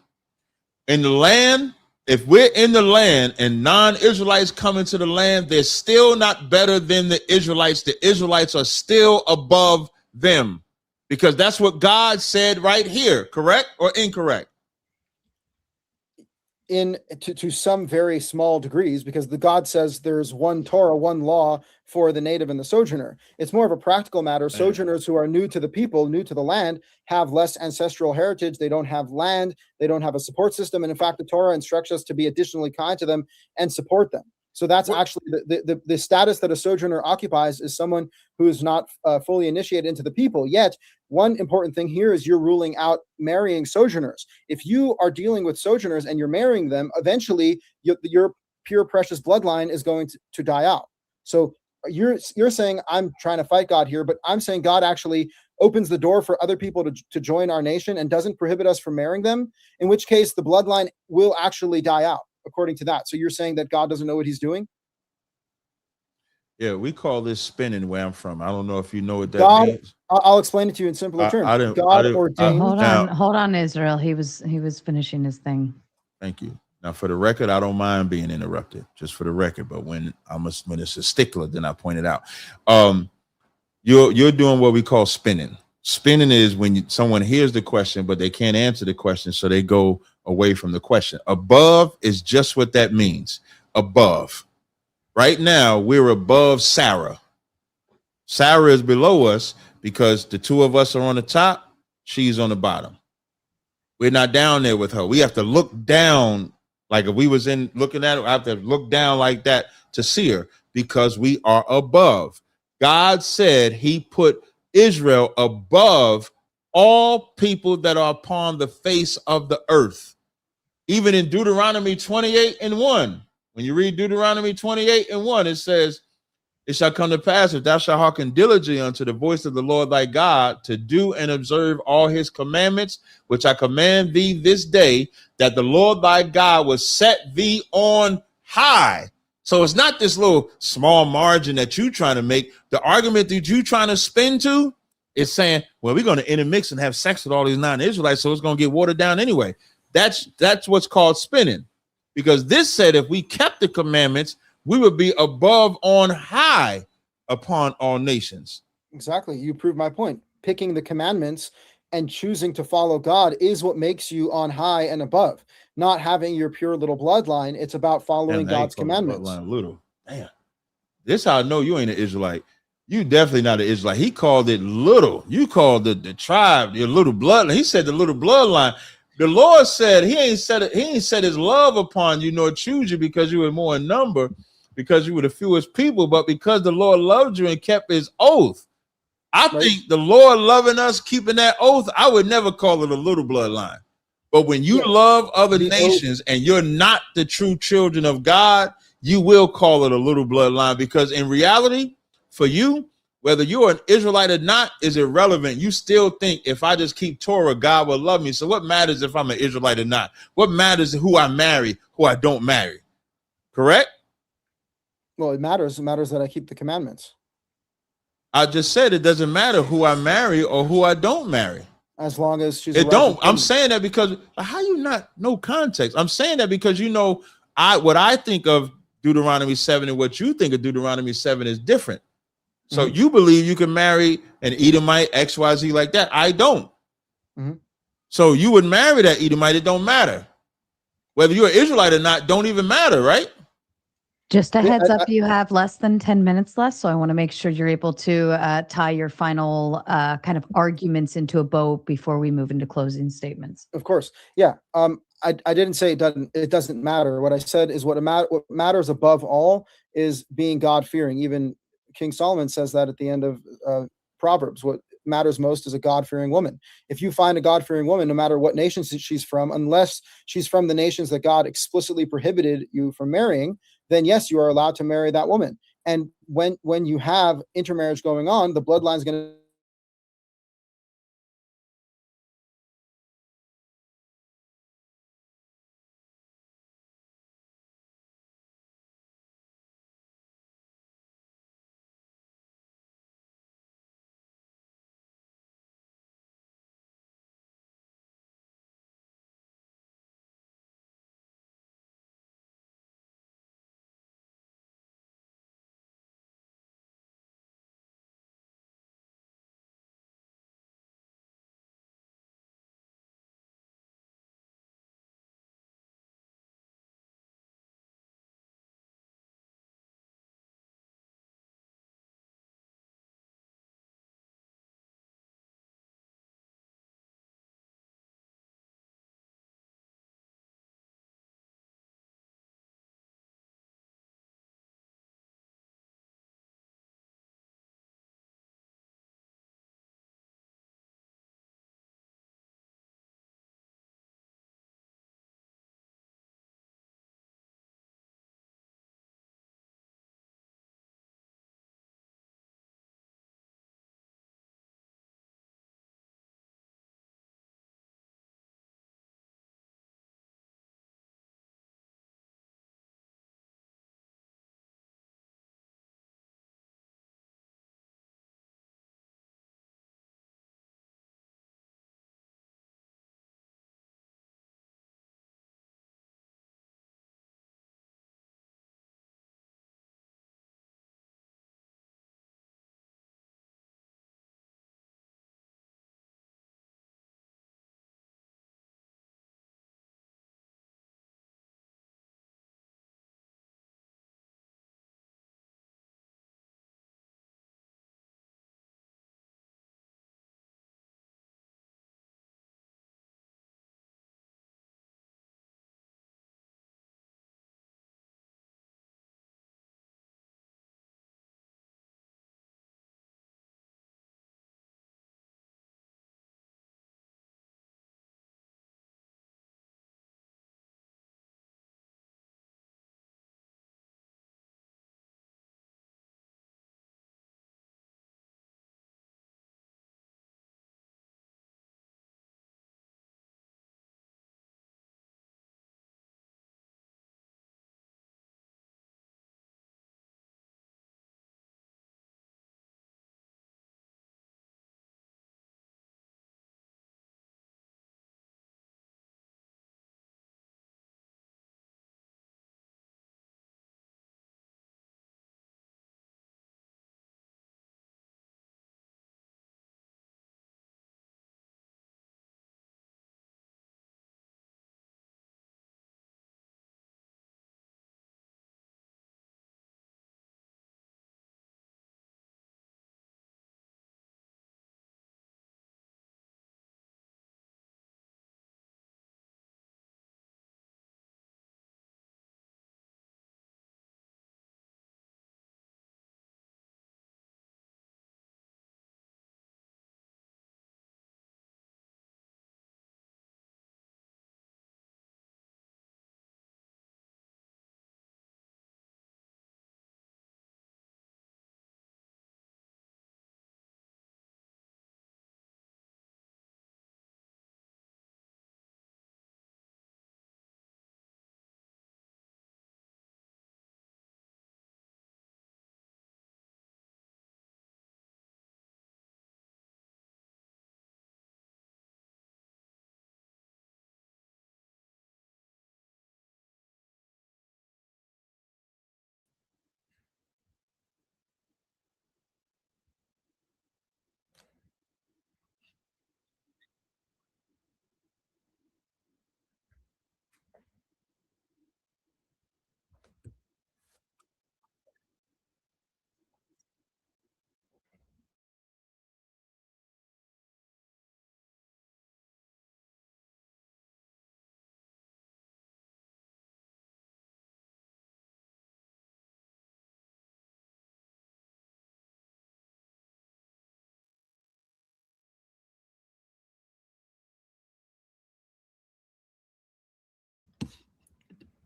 In the land, if we're in the land and non-Israelites come into the land, they're still not better than the Israelites. The Israelites are still above them, because that's what God said right here. Correct or incorrect? To some very small degrees, because the God says there's one Torah, one law for the native and the sojourner. It's more of a practical matter. Sojourners who are new to the people, new to the land, have less ancestral heritage. They don't have land. They don't have a support system. And in fact, the Torah instructs us to be additionally kind to them and support them. So that's actually the status that a sojourner occupies is someone who is not fully initiated into the people. Yet, one important thing here is you're ruling out marrying sojourners. If you are dealing with sojourners and you're marrying them, eventually your pure, precious bloodline is going to die out. So you're saying I'm trying to fight God here, but I'm saying God actually opens the door for other people to join our nation and doesn't prohibit us from marrying them, in which case the bloodline will actually die out according to that. So you're saying that God doesn't know what he's doing? Yeah, we call this spinning where I'm from. I don't know if you know what that means. I'll explain it to you in simpler terms. God ordained. Hold on, Israel. He was finishing his thing. Thank you. Now, for the record, I don't mind being interrupted, just for the record. But when it's a stickler, then I point it out. You're doing what we call spinning. Spinning is when someone hears the question, but they can't answer the question, so they go away from the question. Above is just what that means. Above. Right now, we're above Sarah. Sarah is below us because the two of us are on the top. She's on the bottom. We're not down there with her. We have to look down. Like if we was in looking at her, I have to look down like that to see her because we are above. God said he put Israel above all people that are upon the face of the earth. Even in Deuteronomy 28:1, when you read Deuteronomy 28:1, it says, it shall come to pass if thou shalt hearken diligently unto the voice of the Lord thy God to do and observe all his commandments, which I command thee this day, that the Lord thy God will set thee on high. So it's not this little small margin that you're trying to make. The argument that you're trying to spin to is saying, well, we're going to intermix and have sex with all these non-Israelites, so it's going to get watered down anyway. That's what's called spinning. Because this said if we kept the commandments, we would be above on high upon all nations. Exactly. You proved my point. Picking the commandments and choosing to follow God is what makes you on high and above. Not having your pure little bloodline. It's about following God's commandments. Little. Damn. This how I know you ain't an Israelite. You definitely not an Israelite. He called it little. You called the tribe your little bloodline. He said the little bloodline. The Lord said he ain't set his love upon you nor choose you because you were more in number, because you were the fewest people, but because the Lord loved you and kept his oath. I think the Lord loving us, keeping that oath, I would never call it a little bloodline. But when you love other nations and you're not the true children of God, you will call it a little bloodline, because in reality, for you, whether you're an Israelite or not is irrelevant. You still think if I just keep Torah, God will love me. So what matters if I'm an Israelite or not? What matters is who I marry, who I don't marry. Correct? Well, it matters. It matters that I keep the commandments. I just said it doesn't matter who I marry or who I don't marry. As long as she's it don't. I'm saying that because how you not know context? I'm saying that because what I think of Deuteronomy 7 and what you think of Deuteronomy 7 is different. So you believe you can marry an Edomite, XYZ like that. I don't. So you would marry that Edomite. It don't matter. Whether you're an Israelite or not, don't even matter, right? Just a heads up, you have less than 10 minutes left. So I want to make sure you're able to tie your final kind of arguments into a bow before we move into closing statements. Of course. Yeah. I didn't say it doesn't matter. What I said is what matters above all is being God-fearing. Even King Solomon says that at the end of Proverbs. What matters most is a God-fearing woman. If you find a God-fearing woman, no matter what nation she's from, unless she's from the nations that God explicitly prohibited you from marrying, then yes, you are allowed to marry that woman. And when you have intermarriage going on, the bloodline is going to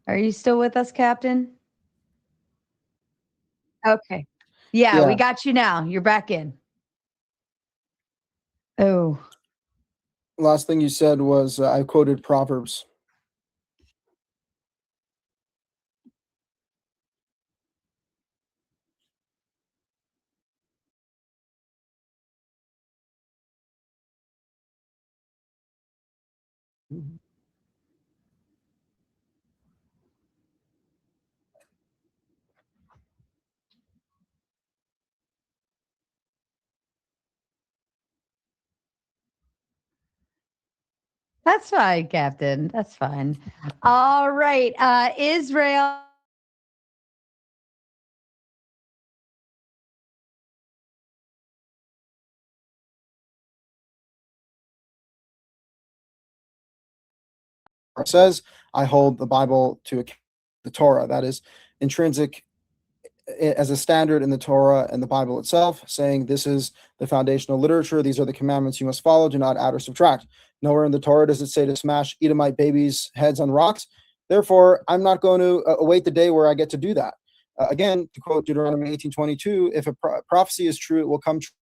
Are you still with us, Captain? Okay. Yeah, we Yeah. got you now. You're back in. Oh. Last thing you said was I quoted Proverbs. That's fine, Captain. That's fine. All right. Israel. It says, I hold the Bible to the Torah. That is intrinsic as a standard in the Torah and the Bible itself, saying this is the foundational literature. These are the commandments you must follow. Do not add or subtract. Nowhere in the Torah does it say to smash Edomite babies' heads on rocks. Therefore, I'm not going to await the day where I get to do that. Again, to quote Deuteronomy 18:22, if a prophecy is true, it will come true.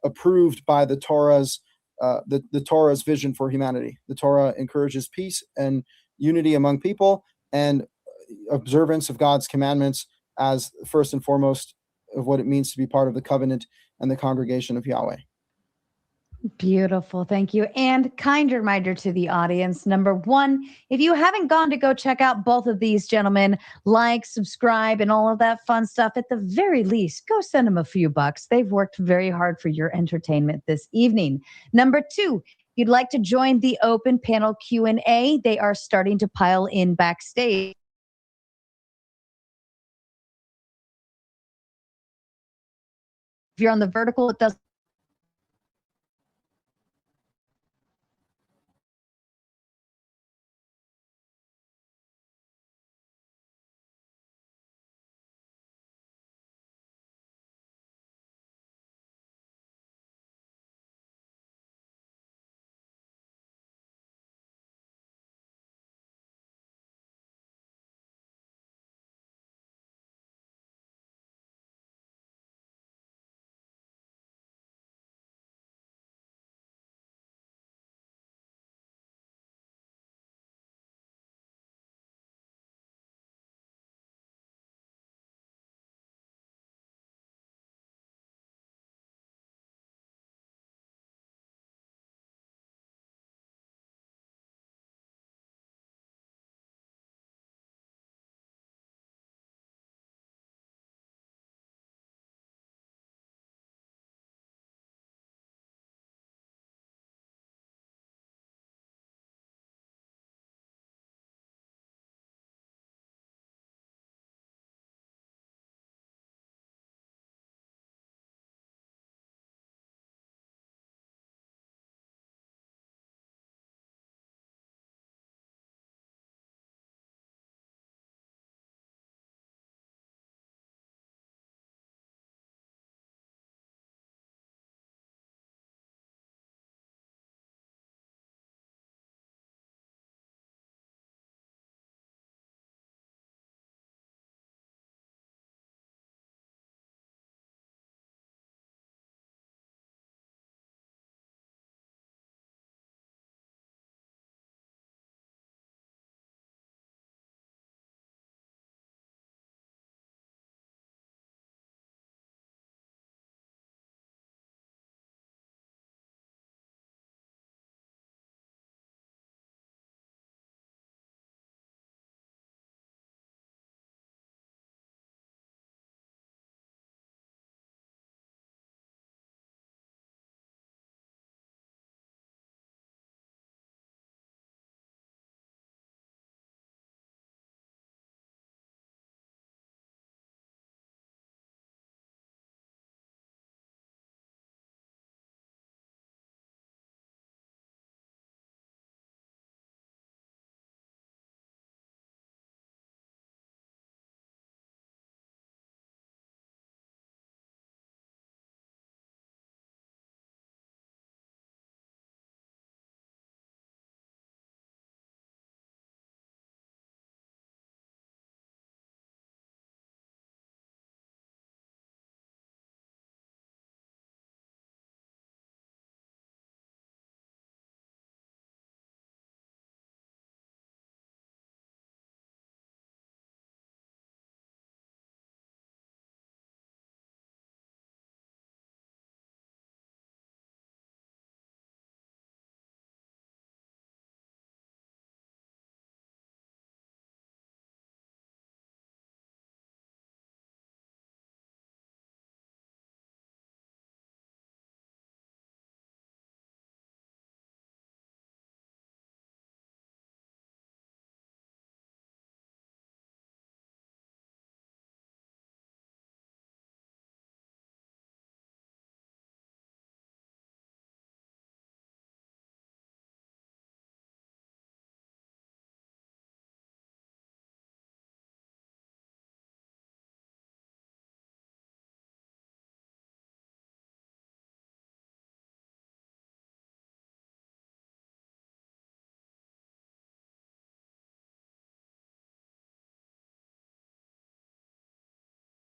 Approved by the Torah's the Torah's vision for humanity. The Torah encourages peace and unity among people and observance of God's commandments as first and foremost of what it means to be part of the covenant and the congregation of Yahweh. Beautiful. Thank you. And kind reminder to the audience. Number one, if you haven't gone to go check out both of these gentlemen, like, subscribe, and all of that fun stuff, at the very least, go send them a few bucks. They've worked very hard for your entertainment this evening. Number two, if you'd like to join the open panel Q&A, they are starting to pile in backstage. If you're on the vertical, it doesn't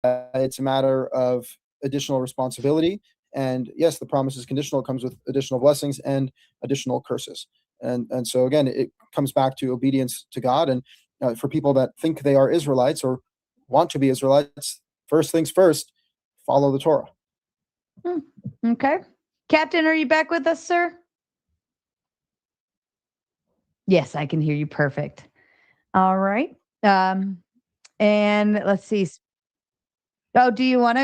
it's a matter of additional responsibility. And yes, the promise is conditional. It comes with additional blessings and additional curses. And so again, it comes back to obedience to God. And for people that think they are Israelites or want to be Israelites, first things first, follow the Torah. Okay. Captain, are you back with us, sir? Yes, I can hear you perfect. All right. And let's see. Oh, did you want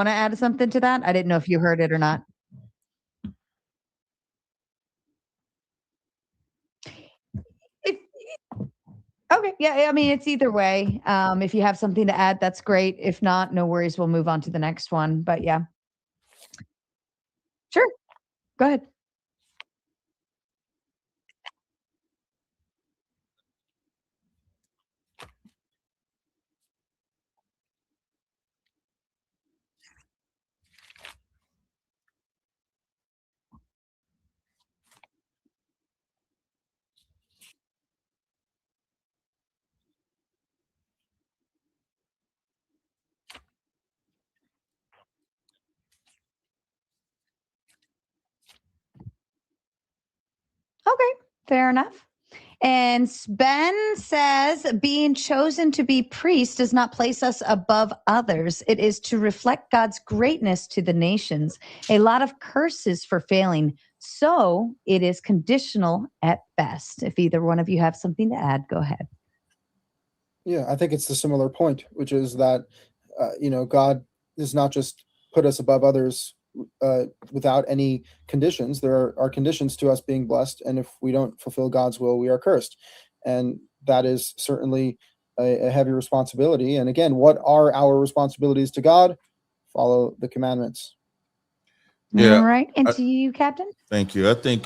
to add something to that? I didn't know if you heard it or not. Okay. Yeah. I mean, it's either way. If you have something to add, that's great. If not, no worries. We'll move on to the next one. But yeah. Sure. Go ahead. Okay. Fair enough. And Ben says, being chosen to be priest does not place us above others. It is to reflect God's greatness to the nations. A lot of curses for failing. So it is conditional at best. If either one of you have something to add, go ahead. Yeah, I think it's the similar point, which is that, God does not just put us above others without any conditions. There are conditions to us being blessed, and if we don't fulfill God's will, we are cursed, and that is certainly a heavy responsibility. And again, what are our responsibilities to God? Follow the commandments. Yeah. All right. And to you, Captain? Thank you. I think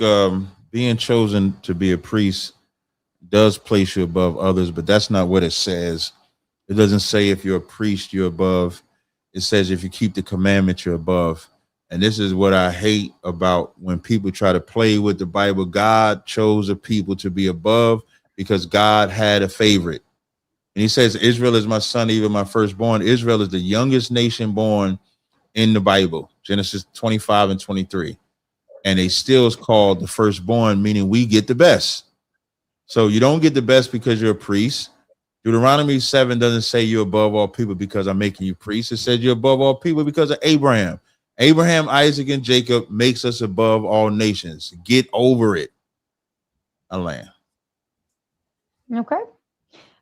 being chosen to be a priest does place you above others, but that's not what it says. It doesn't say if you're a priest, you're above. It says if you keep the commandments, you're above. And this is what I hate about when people try to play with the Bible. God chose a people to be above because God had a favorite. And he says, Israel is my son, even my firstborn. Israel is the youngest nation born in the Bible, Genesis 25 and 23. And they still is called the firstborn, meaning we get the best. So you don't get the best because you're a priest. Deuteronomy 7 doesn't say you're above all people because I'm making you priests. It says you're above all people because of Abraham. Abraham, Isaac, and Jacob makes us above all nations. Get over it. Alan. Okay.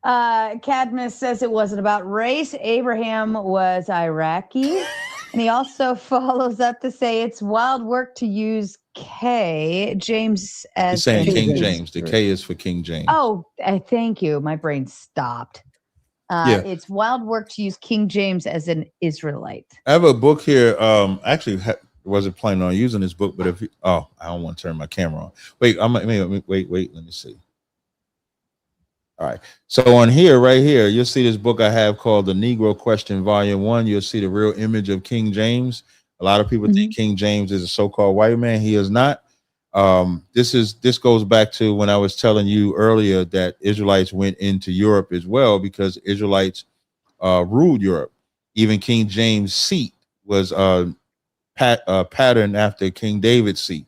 Cadmus says it wasn't about race. Abraham was Iraqi. And he also follows up to say it's wild work to use K. James as He's saying King James. The K is for King James. Oh, thank you. My brain stopped. It's wild work to use King James as an Israelite. I have a book here. Actually, wasn't planning on using this book, but I don't want to turn my camera on. Wait, wait. Let me see. All right. So on here, right here, you'll see this book I have called The Negro Question, Volume 1. You'll see the real image of King James. A lot of people think King James is a so-called white man. He is not. This goes back to when I was telling you earlier that Israelites went into Europe as well because Israelites ruled Europe. Even King James' seat was patterned after King David's seat.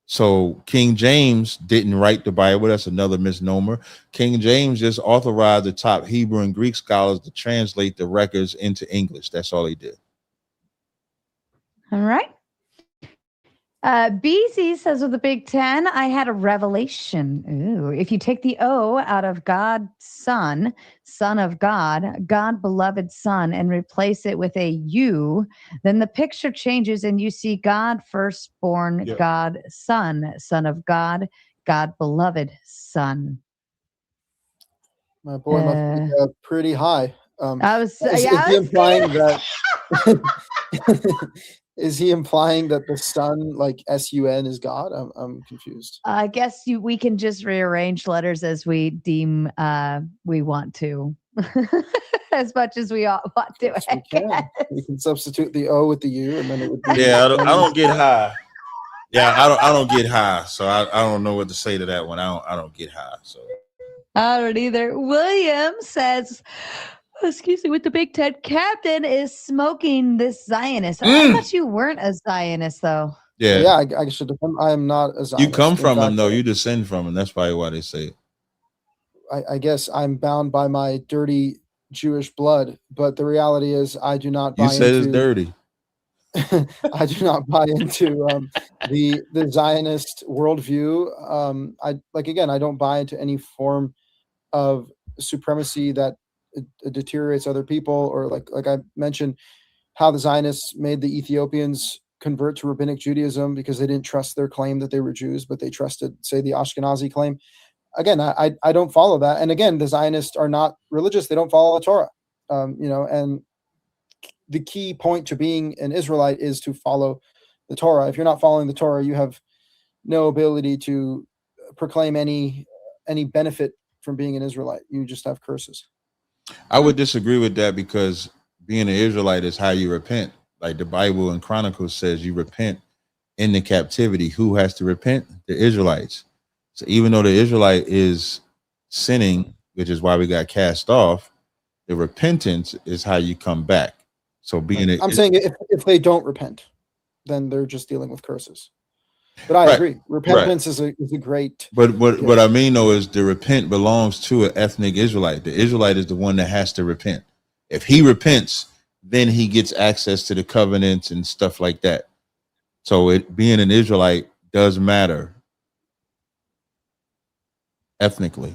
So King James didn't write the Bible. That's another misnomer. King James just authorized the top Hebrew and Greek scholars to translate the records into English. That's all he did. All right. BZ says with the Big Ten, I had a revelation. Ooh, if you take the O out of God, Son, Son of God, God, beloved Son, and replace it with a U, then the picture changes and you see God, firstborn, God, Son, Son of God, God, beloved Son. My boy must be pretty high. Is he implying that? Is he implying that the Son, like S-U-N, is God? I'm confused. I guess we can just rearrange letters as we deem we want to, as much as we all want to. Yes, we can substitute the O with the U, and then it would be. Yeah, I don't get high. Yeah, I don't get high, so I don't know what to say to that one. I don't get high, so I don't either. William says, excuse me, with the Big Ted, Captain is smoking this Zionist. I thought you weren't a Zionist, though. Yeah. Yeah, I should defend. I am not a Zionist. You come In from fact, him, though. You descend from him. That's probably why they say it. I guess I'm bound by my dirty Jewish blood, but the reality is I do not buy You said into, it's dirty. I do not buy into the Zionist worldview. I don't buy into any form of supremacy that deteriorates other people, or like I mentioned, how the Zionists made the Ethiopians convert to rabbinic Judaism because they didn't trust their claim that they were Jews, but they trusted, say, the Ashkenazi claim. Again, I don't follow that. And again, the Zionists are not religious. They don't follow the Torah. And the key point to being an Israelite is to follow the Torah. If you're not following the Torah, you have no ability to proclaim any benefit from being an Israelite. You just have curses. I would disagree with that, because being an Israelite is how you repent. Like the Bible in Chronicles says, you repent in the captivity. Who has to repent? The Israelites. So even though the Israelite is sinning, which is why we got cast off, the repentance is how you come back. So I'm saying if they don't repent, then they're just dealing with curses. But I agree. Repentance is a great. But what I mean though is the repent belongs to an ethnic Israelite. The Israelite is the one that has to repent. If he repents, then he gets access to the covenants and stuff like that. So being an Israelite does matter ethnically.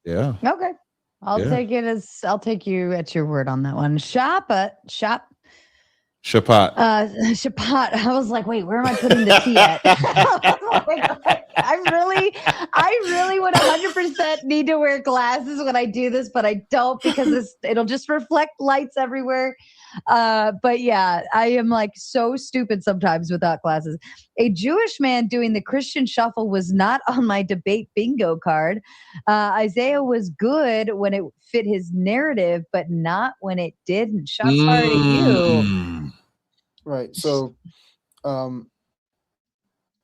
Yeah. Okay. I'll take you at your word on that one. Shabbat. Shabbat. I was like, wait, where am I putting the T at? I really would 100% need to wear glasses when I do this, but I don't, because it'll just reflect lights everywhere. But yeah, I am like so stupid sometimes without glasses. A Jewish man doing the Christian shuffle was not on my debate bingo card. Isaiah was good when it fit his narrative, but not when it didn't. Shots fired at you. Right. So I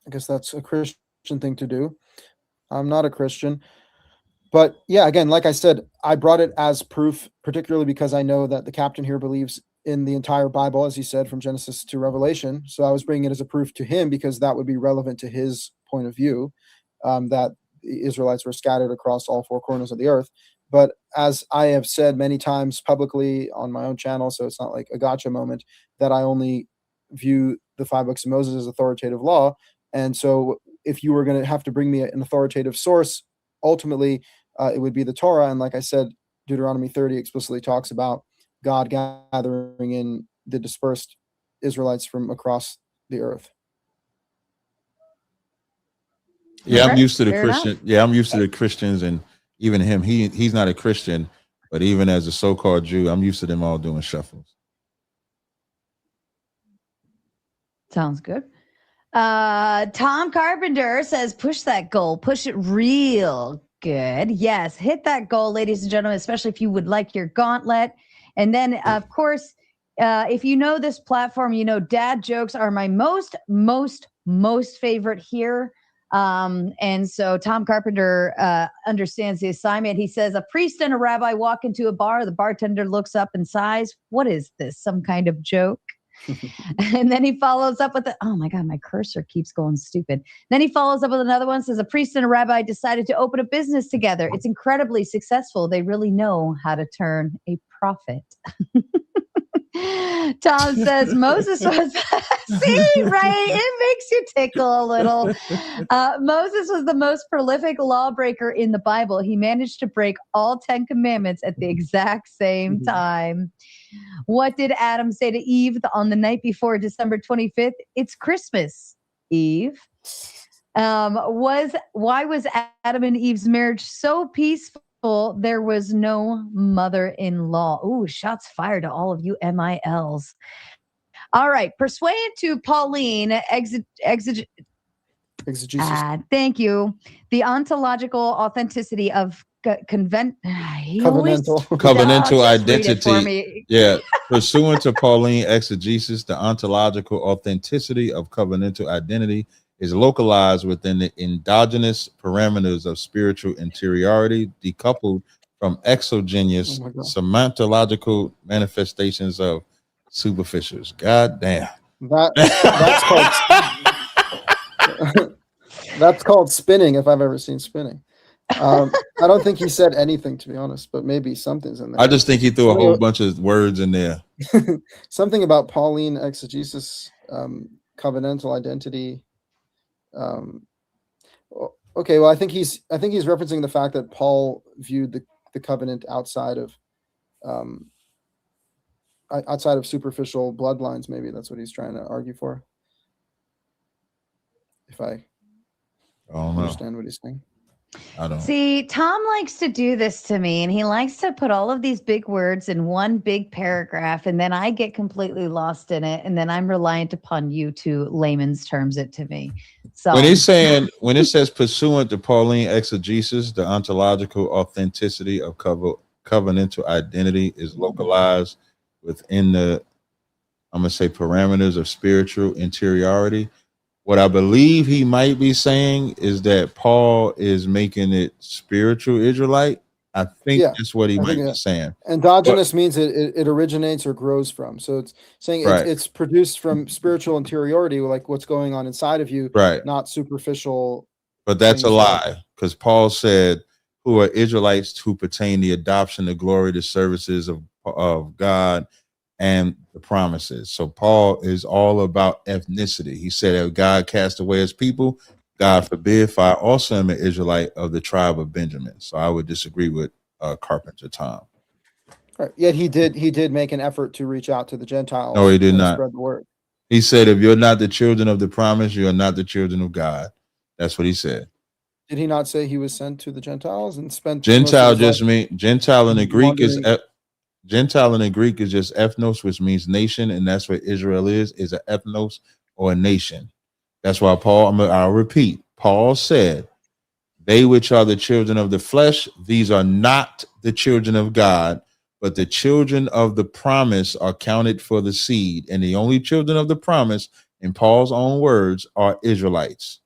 guess that's a Christian thing to do. I'm not a Christian. But yeah, again, like I said, I brought it as proof, particularly because I know that the captain here believes in the entire Bible, as he said, from Genesis to Revelation. So I was bringing it as a proof to him because that would be relevant to his point of view, that the Israelites were scattered across all four corners of the earth. But as I have said many times publicly on my own channel, so it's not like a gotcha moment, that I only view the 5 books of Moses as authoritative law. And so if you were going to have to bring me an authoritative source, ultimately it would be the Torah. And like I said, Deuteronomy 30 explicitly talks about God gathering in the dispersed Israelites from across the earth. Yeah, I'm used to the Christian. Yeah, I'm used to the Christians, and even him. He's not a Christian, but even as a so-called Jew, I'm used to them all doing shuffles. Sounds good. Tom Carpenter says, push that goal. Push it real good. Yes, hit that goal, ladies and gentlemen, especially if you would like your gauntlet. And then, of course, if you know this platform, you know dad jokes are my most favorite here. And so Tom Carpenter understands the assignment. He says, a priest and a rabbi walk into a bar. The bartender looks up and sighs. What is this? Some kind of joke? And then he follows up with oh my God, my cursor keeps going stupid. Then he follows up with another one, says a priest and a rabbi decided to open a business together. It's incredibly successful. They really know how to turn a profit. Tom says Moses was see, right? It makes you tickle a little. Moses was the most prolific lawbreaker in the Bible. He managed to break all 10 commandments at the exact same time. What did Adam say to Eve on the night before December 25th? It's Christmas, Eve. Why was Adam and Eve's marriage so peaceful? There was no mother-in-law. Ooh, shots fired to all of you MILs. All right. Persuade to Pauline, exegesis. Thank you. The ontological authenticity of covenantal identity. Yeah. Pursuant to Pauline exegesis, the ontological authenticity of covenantal identity is localized within the endogenous parameters of spiritual interiority, decoupled from exogenous semantological manifestations of superficials. God damn. That's called spinning, if I've ever seen spinning. I don't think he said anything, to be honest, but maybe something's in there. I just think he threw a whole bunch of words in there. Something about Pauline exegesis, covenantal identity. Okay, well, I think he's referencing the fact that Paul viewed the covenant outside of superficial bloodlines. Maybe that's what he's trying to argue for. If I understand what he's saying. I don't see. Tom likes to do this to me, and he likes to put all of these big words in one big paragraph, and then I get completely lost in it, and then I'm reliant upon you to layman's terms it to me. So when it says pursuant to Pauline exegesis, the ontological authenticity of covenantal identity is localized within the, I'm gonna say, parameters of spiritual interiority. What I believe he might be saying is that Paul is making it spiritual Israelite. I think that's what he might be saying. Endogenous means it originates or grows from. So it's saying it's produced from spiritual interiority, like what's going on inside of you, not superficial. But that's a lie, because Paul said, who are Israelites who pertain the adoption, the glory, the services of God and the promises. So Paul is all about ethnicity. He said, if God cast away his people, God forbid, for I also am an Israelite of the tribe of Benjamin. So I would disagree with Carpenter Tom. Right. Yet he did make an effort to reach out to the Gentiles. No, he did not. Spread the word. He said, if you're not the children of the promise, you are not the children of God. That's what he said. Did he not say he was sent to the Gentiles and spent Gentile just mean Gentile in the Greek is Gentile in the Greek is just ethnos, which means nation, and that's what Israel is an ethnos or a nation. That's why I'll repeat, Paul said, they which are the children of the flesh, these are not the children of God, but the children of the promise are counted for the seed. And the only children of the promise, in Paul's own words, are Israelites.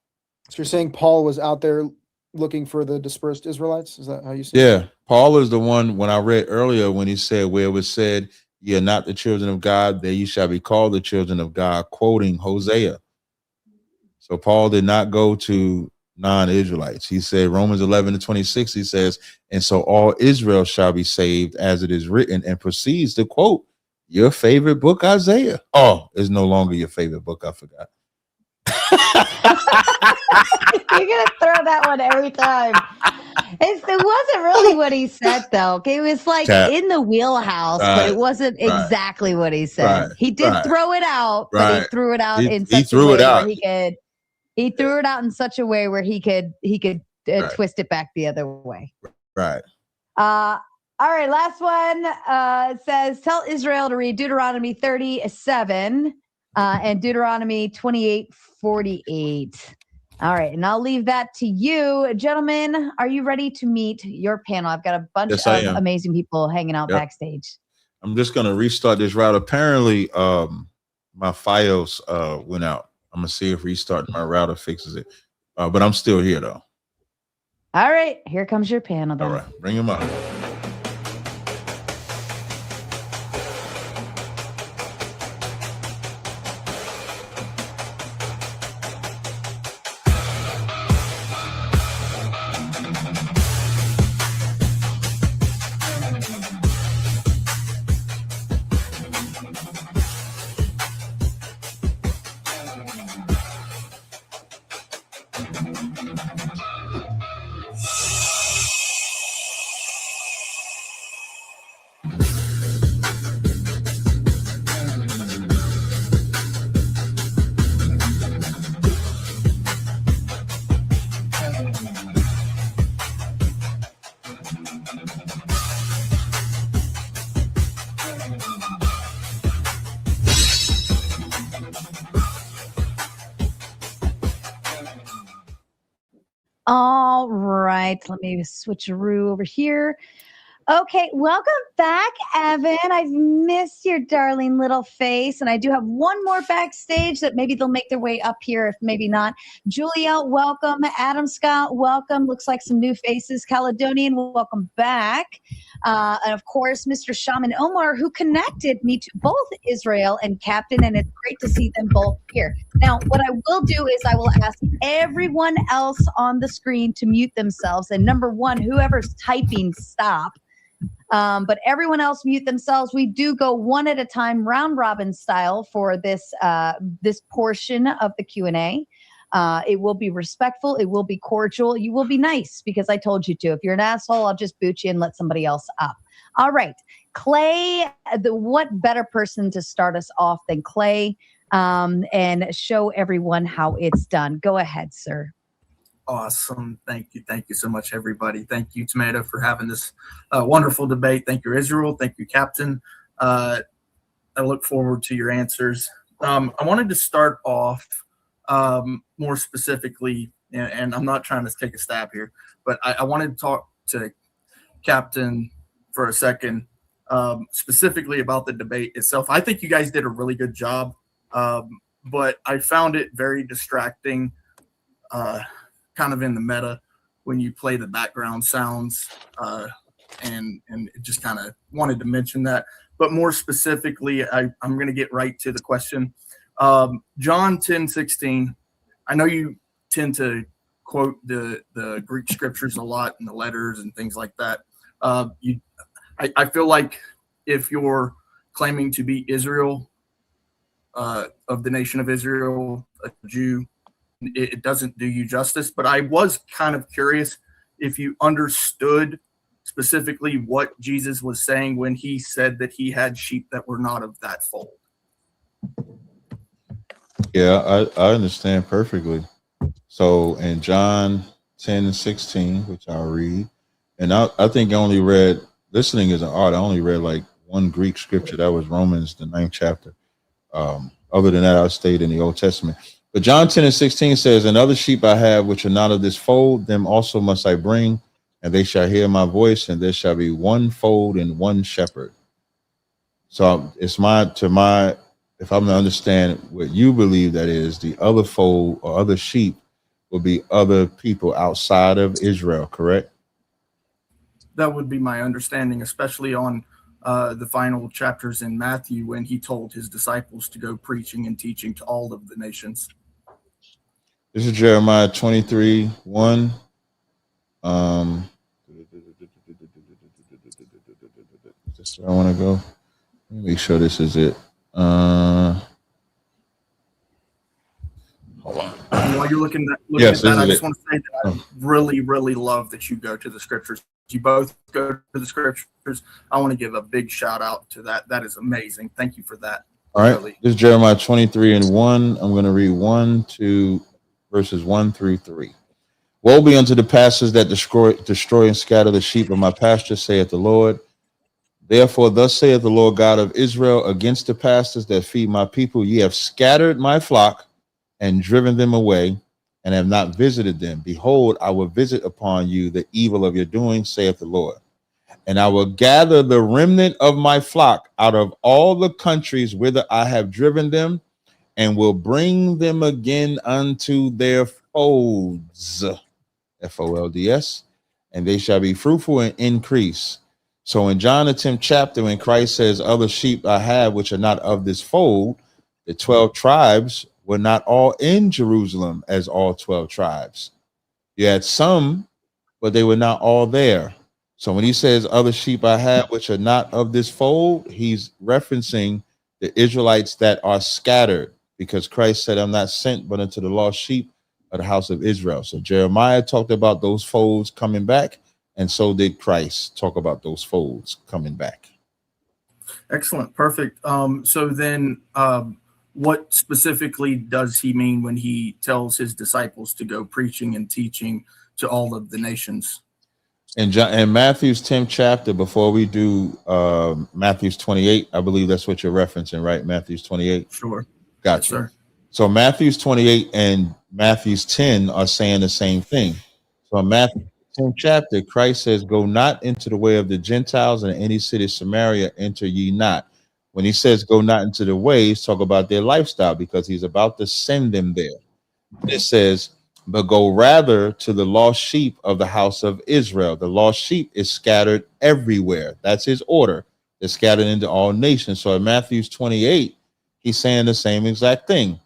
So you're saying Paul was out there looking for the dispersed Israelites? Is that how you see it? Yeah. Paul is the one, when I read earlier, when he said, where it was said, ye are not the children of God, there you shall be called the children of God, quoting Hosea. So Paul did not go to non-Israelites. He said, Romans 11:26, he says, and so all Israel shall be saved, as it is written, and proceeds to quote your favorite book, Isaiah. Oh, it's no longer your favorite book. I forgot. You're gonna throw that one every time. It wasn't really what he said, though. Okay, it was like in the wheelhouse, but it wasn't exactly what he said. He did throw it out, but he threw it out in such a way where he could. He threw it out in such a way where he could twist it back the other way. Right. All right. Last one says, tell Israel to read Deuteronomy 37 and Deuteronomy 28:48. All right. And I'll leave that to you. Gentlemen, are you ready to meet your panel? I've got a bunch of amazing people hanging out backstage. I'm just going to restart this route. Apparently, my FiOS went out. I'm going to see if restarting my router fixes it. But I'm still here, though. All right. Here comes your panel, then. All right. Bring him up. All right, let me switcheroo over here. Okay, welcome back, Evan. I've missed your darling little face, and I do have one more backstage that maybe they'll make their way up here, if maybe not. Julia, welcome. Adam Scott, welcome. Looks like some new faces. Caledonian, welcome back. And of course, Mr. Shaman Omar, who connected me to both Israel and Captain, and it's great to see them both here. Now, what I will do is I will ask everyone else on the screen to mute themselves, and number one, whoever's typing, stop. But everyone else mute themselves. We do go one at a time, round robin style, for this this portion of the Q&A. It will be respectful. It will be cordial. You will be nice because I told you to. If you're an asshole, I'll just boot you and let somebody else up. All right, Clay. What better person to start us off than Clay, and show everyone how it's done? Go ahead, sir. Awesome. Thank you so much, everybody. Thank you, Tomato, for having this wonderful debate. Thank you, Israel. Thank you, Captain. I look forward to your answers. I wanted to start off more specifically, and I'm not trying to take a stab here, but I wanted to talk to Captain for a second, specifically about the debate itself. I think you guys did a really good job, but I found it very distracting, kind of in the meta when you play the background sounds, and just kind of wanted to mention that. But more specifically, I'm going to get right to the question. John 10:16. I know you tend to quote the Greek scriptures a lot and the letters and things like that. I feel like if you're claiming to be Israel, of the nation of Israel, a Jew, it doesn't do you justice. But I was kind of curious if you understood specifically what Jesus was saying when he said that he had sheep that were not of that fold. Yeah, I understand perfectly. So in John 10:16, which I'll read, and I think I only read, listening is an art, I only read like one Greek scripture. That was Romans, the 9th chapter. Other than that, I stayed in the Old Testament. But John 10:16 says, "And other sheep I have which are not of this fold, them also must I bring, and they shall hear my voice, and there shall be one fold and one shepherd." So it's if I'm to understand what you believe, that is, the other fold or other sheep will be other people outside of Israel, correct? That would be my understanding, especially on the final chapters in Matthew when he told his disciples to go preaching and teaching to all of the nations. This is Jeremiah 23:1. This is where I want to go. Let me make sure this is it. Hold on. While you're looking at that, I just want to say that I really, really love that you go to the scriptures. You both go to the scriptures. I want to give a big shout out to that. That is amazing. Thank you for that. All right. Really. This is Jeremiah 23:1. I'm going to read 1 to verses 1 through 3. Woe be unto the pastors that destroy and scatter the sheep of my pasture, saith the Lord. Therefore, thus saith the Lord God of Israel against the pastors that feed my people, ye have scattered my flock and driven them away, and have not visited them. Behold, I will visit upon you the evil of your doing, saith the Lord. And I will gather the remnant of my flock out of all the countries whither I have driven them, and will bring them again unto their folds, Folds, and they shall be fruitful and increase. So in John the 10th chapter, when Christ says, other sheep I have which are not of this fold, the 12 tribes were not all in Jerusalem as all 12 tribes. You had some, but they were not all there. So when he says other sheep I have which are not of this fold, he's referencing the Israelites that are scattered, because Christ said, I'm not sent but unto the lost sheep of the house of Israel. So Jeremiah talked about those folds coming back, and so did Christ talk about those folds coming back. Excellent. Perfect. So then what specifically does he mean when he tells his disciples to go preaching and teaching to all of the nations? In Matthew's 10th chapter, before we do Matthew's 28, I believe that's what you're referencing, right? Matthew's 28. Sure. Gotcha. Yes, sir. So Matthew's 28 and Matthew's 10 are saying the same thing. So in Matthew 10th chapter, Christ says, "Go not into the way of the Gentiles, and any city of Samaria enter ye not." When he says go not into the way, he's talking about their lifestyle, because he's about to send them there. It says, "But go rather to the lost sheep of the house of Israel." The lost sheep is scattered everywhere. That's his order. They're scattered into all nations. So in Matthew 28, he's saying the same exact thing.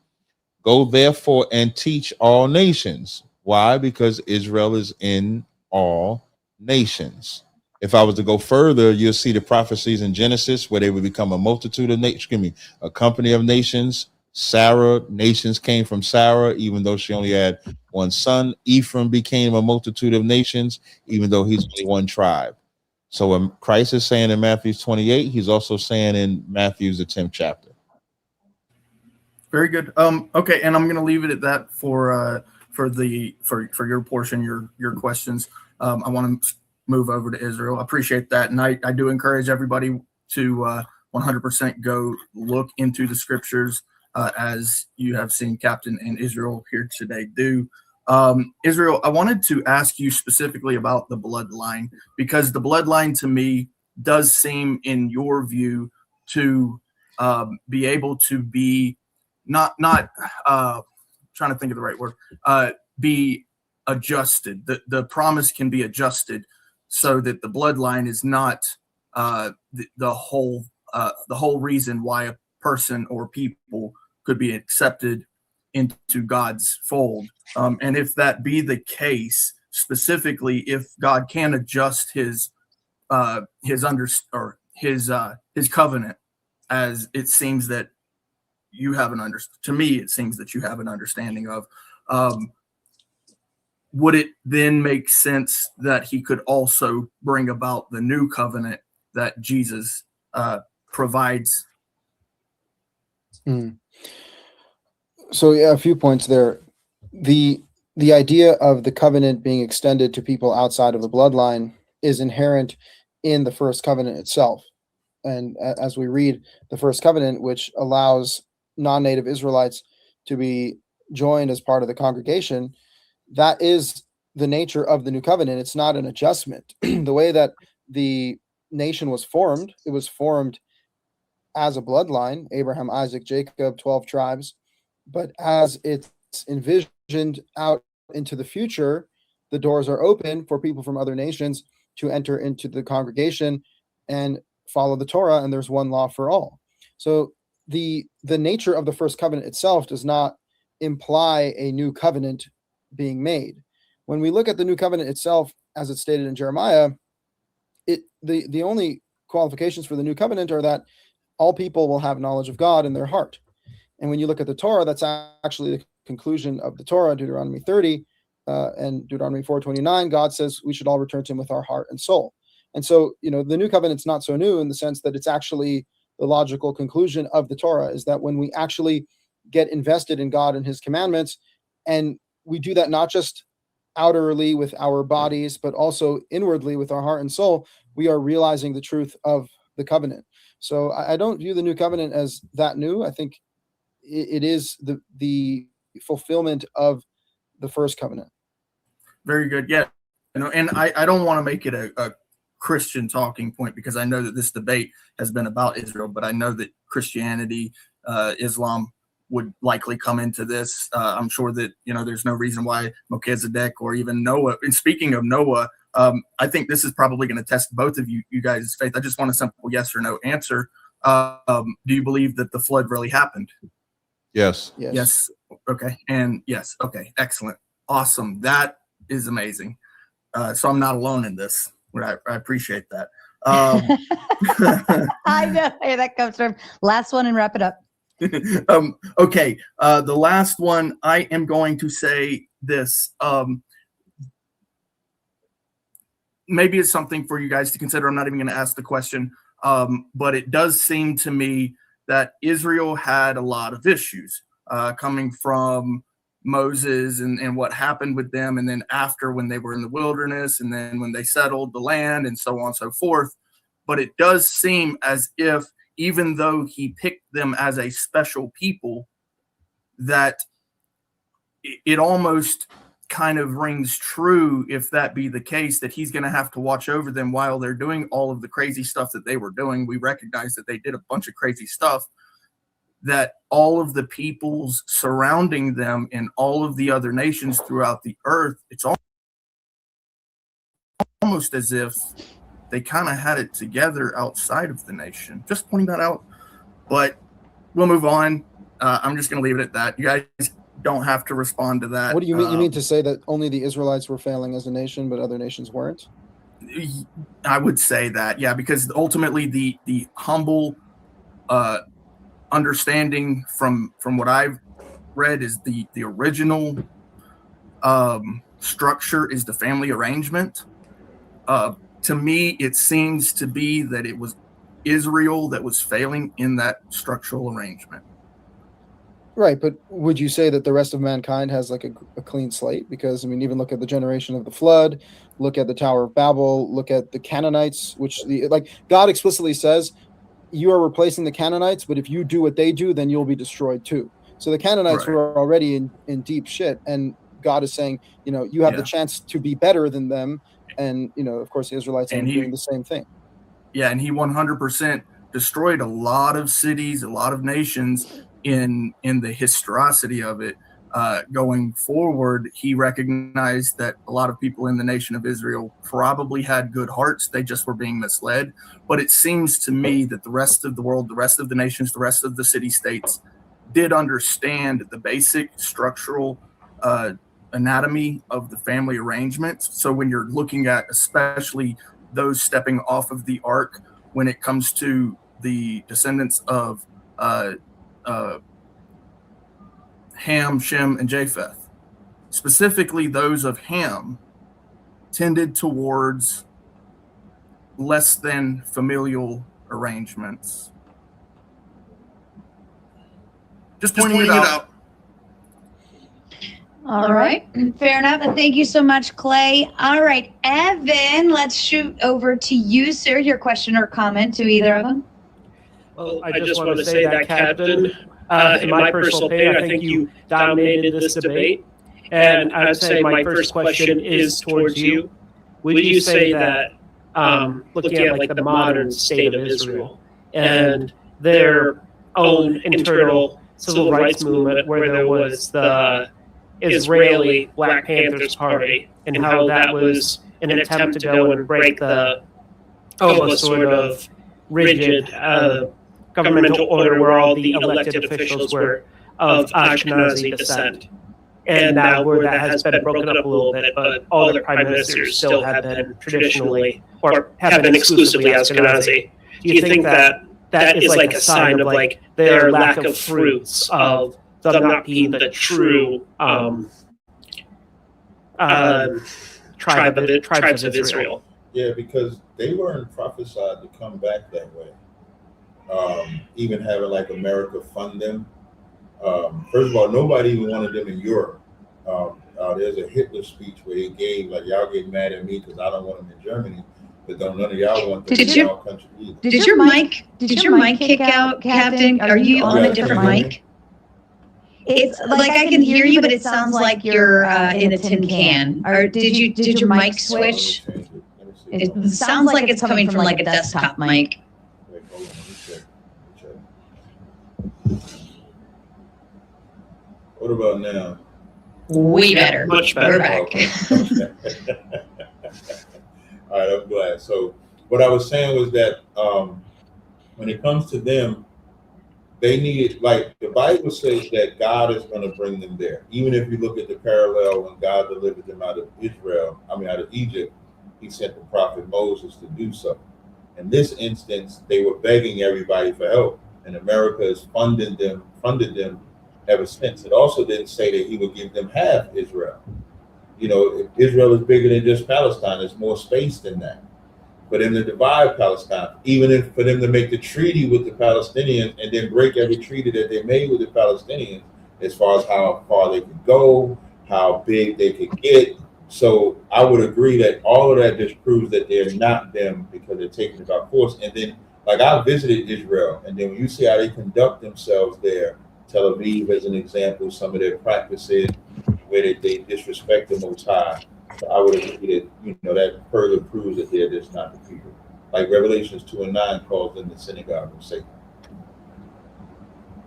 Go therefore and teach all nations. Why? Because Israel is in all nations. If I was to go further, you'll see the prophecies in Genesis where they would become a multitude of nations, a company of nations. Sarah, nations came from Sarah, even though she only had one son. Ephraim became a multitude of nations, even though he's only one tribe. So when Christ is saying in Matthew 28, he's also saying in Matthew's the 10th chapter. Very good. Okay, and I'm going to leave it at that for your portion, your questions. I want to move over to Israel. I appreciate that, and I do encourage everybody to 100% go look into the scriptures, as you have seen Captain and Israel here today do. Israel, I wanted to ask you specifically about the bloodline, because the bloodline to me does seem, in your view, to be able to be not trying to think of the right word, be adjusted. The promise can be adjusted so that the bloodline is not the whole reason why a person or people could be accepted into God's fold. And if that be the case, specifically, if God can adjust his covenant, as it seems that you have to me, it seems that you have an understanding of, would it then make sense that he could also bring about the new covenant that Jesus provides? So yeah, a few points there. The idea of the covenant being extended to people outside of the bloodline is inherent in the first covenant itself. And as we read the first covenant, which allows non-native Israelites to be joined as part of the congregation, that is the nature of the new covenant. It's not an adjustment. The way that the nation was formed, it was formed as a bloodline, Abraham, Isaac, Jacob, 12 tribes. But as it's envisioned out into the future, the doors are open for people from other nations to enter into the congregation and follow the Torah, and there's one law for all. So the nature of the first covenant itself does not imply a new covenant being made. When we look at the new covenant itself, as it's stated in Jeremiah, the only qualifications for the new covenant are that all people will have knowledge of God in their heart. And when you look at the Torah, that's actually the conclusion of the Torah, Deuteronomy 30 and Deuteronomy 4:29. God says we should all return to him with our heart and soul. And so, the new covenant's not so new in the sense that it's actually the logical conclusion of the Torah, is that when we actually get invested in God and his commandments, and we do that not just outwardly with our bodies, but also inwardly with our heart and soul, we are realizing the truth of the covenant. So I don't view the new covenant as that new. I think it is the fulfillment of the first covenant. Very good. Yeah. And I don't want to make it a Christian talking point, because I know that this debate has been about Israel, but I know that Christianity, Islam would likely come into this. I'm sure that, there's no reason why Melchizedek or even Noah, and speaking of Noah, I think this is probably going to test both of you guys' faith. I just want a simple yes or no answer. Do you believe that the flood really happened? Yes. Yes. Okay. And yes. Okay. Excellent. Awesome. That is amazing. So I'm not alone in this. I appreciate that. I know where that comes from. Last one and wrap it up. Okay. The last one, I am going to say this. Maybe it's something for you guys to consider. I'm not even going to ask the question. But it does seem to me that Israel had a lot of issues coming from Moses and what happened with them, and then after, when they were in the wilderness, and then when they settled the land, and so on and so forth. But it does seem as if, even though he picked them as a special people, that it almost kind of rings true if that be the case, that he's going to have to watch over them while they're doing all of the crazy stuff that they were doing. We recognize that they did a bunch of crazy stuff, that all of the peoples surrounding them and all of the other nations throughout the earth, it's almost as if they kind of had it together outside of the nation. Just pointing that out. But we'll move on. I'm just going to leave it at that. You guys don't have to respond to that. What do you mean? You mean to say that only the Israelites were failing as a nation, but other nations weren't? I would say that, yeah, because ultimately the humble understanding from what I've read is the original structure is the family arrangement. To me, it seems to be that it was Israel that was failing in that structural arrangement. Right, but would you say that the rest of mankind has like a clean slate? Because, I mean, even look at the generation of the flood, look at the Tower of Babel, look at the Canaanites, which God explicitly says, you are replacing the Canaanites, but if you do what they do, then you'll be destroyed too. So the Canaanites were already in deep shit, and God is saying, you have the chance to be better than them, and, of course, the Israelites are doing the same thing. Yeah, and he 100% destroyed a lot of cities, a lot of nations, in the historicity of it. Going forward, he recognized that a lot of people in the nation of Israel probably had good hearts. They just were being misled. But it seems to me that the rest of the world, the rest of the nations, the rest of the city-states did understand the basic structural anatomy of the family arrangements. So when you're looking at especially those stepping off of the ark, when it comes to the descendants of Ham, Shem, and Japheth, specifically those of Ham, tended towards less than familial arrangements. Just pointing it out. All right. Fair enough. Thank you so much, Clay. All right, Evan, let's shoot over to you, sir. Your question or comment to either of them. Well, I just want to say that, Captain, in my personal opinion, I think you dominated this debate. And I would say my first question is towards you. Would you say that, looking at like the modern state of Israel and their own internal civil rights movement, where there was the Israeli Black Panthers Party, and how that was an attempt to go and break the almost sort of rigid governmental order where all the elected officials were of Ashkenazi descent. And now where that has been broken up a little bit, but all the prime ministers still have been traditionally, or have been exclusively Ashkenazi. Do you think that that is like a sign of like their lack of fruits of them not being the true tribes of Israel? Yeah, because they weren't prophesied to come back that way. Even having like America fund them. First of all, nobody even wanted them in Europe. There's a Hitler speech where he gave, like, y'all get mad at me because I don't want them in Germany, but don't none of y'all want them in our country either. Did your mic kick out, Captain? Are you on a different mic? It's like I can hear you, but it sounds like you're in a tin can. Or did your mic switch? It sounds like it's coming from like a desktop mic. Wait, hold on, let me check. What about now? Way better. Much better. We're back. All right, I'm glad. So what I was saying was that when it comes to them, they need, like the Bible says that God is going to bring them there. Even if you look at the parallel when God delivered them out of out of Egypt, he sent the prophet Moses to do so. In this instance, they were begging everybody for help, and America has funded them ever since. It also didn't say that he would give them half Israel. Israel is bigger than just Palestine. There's more space than that. For them to divide Palestine, even if for them to make the treaty with the Palestinians and then break every treaty that they made with the Palestinians, as far as how far they could go, how big they could get. So I would agree that all of that just proves that they're not them because they're taking it by force. And then, like, I visited Israel, and then when you see how they conduct themselves there, Tel Aviv as an example, some of their practices, where they disrespect the Most High. So I would agree that that further proves that they're just not the people. Like Revelations 2:9 calls them the synagogue of Satan.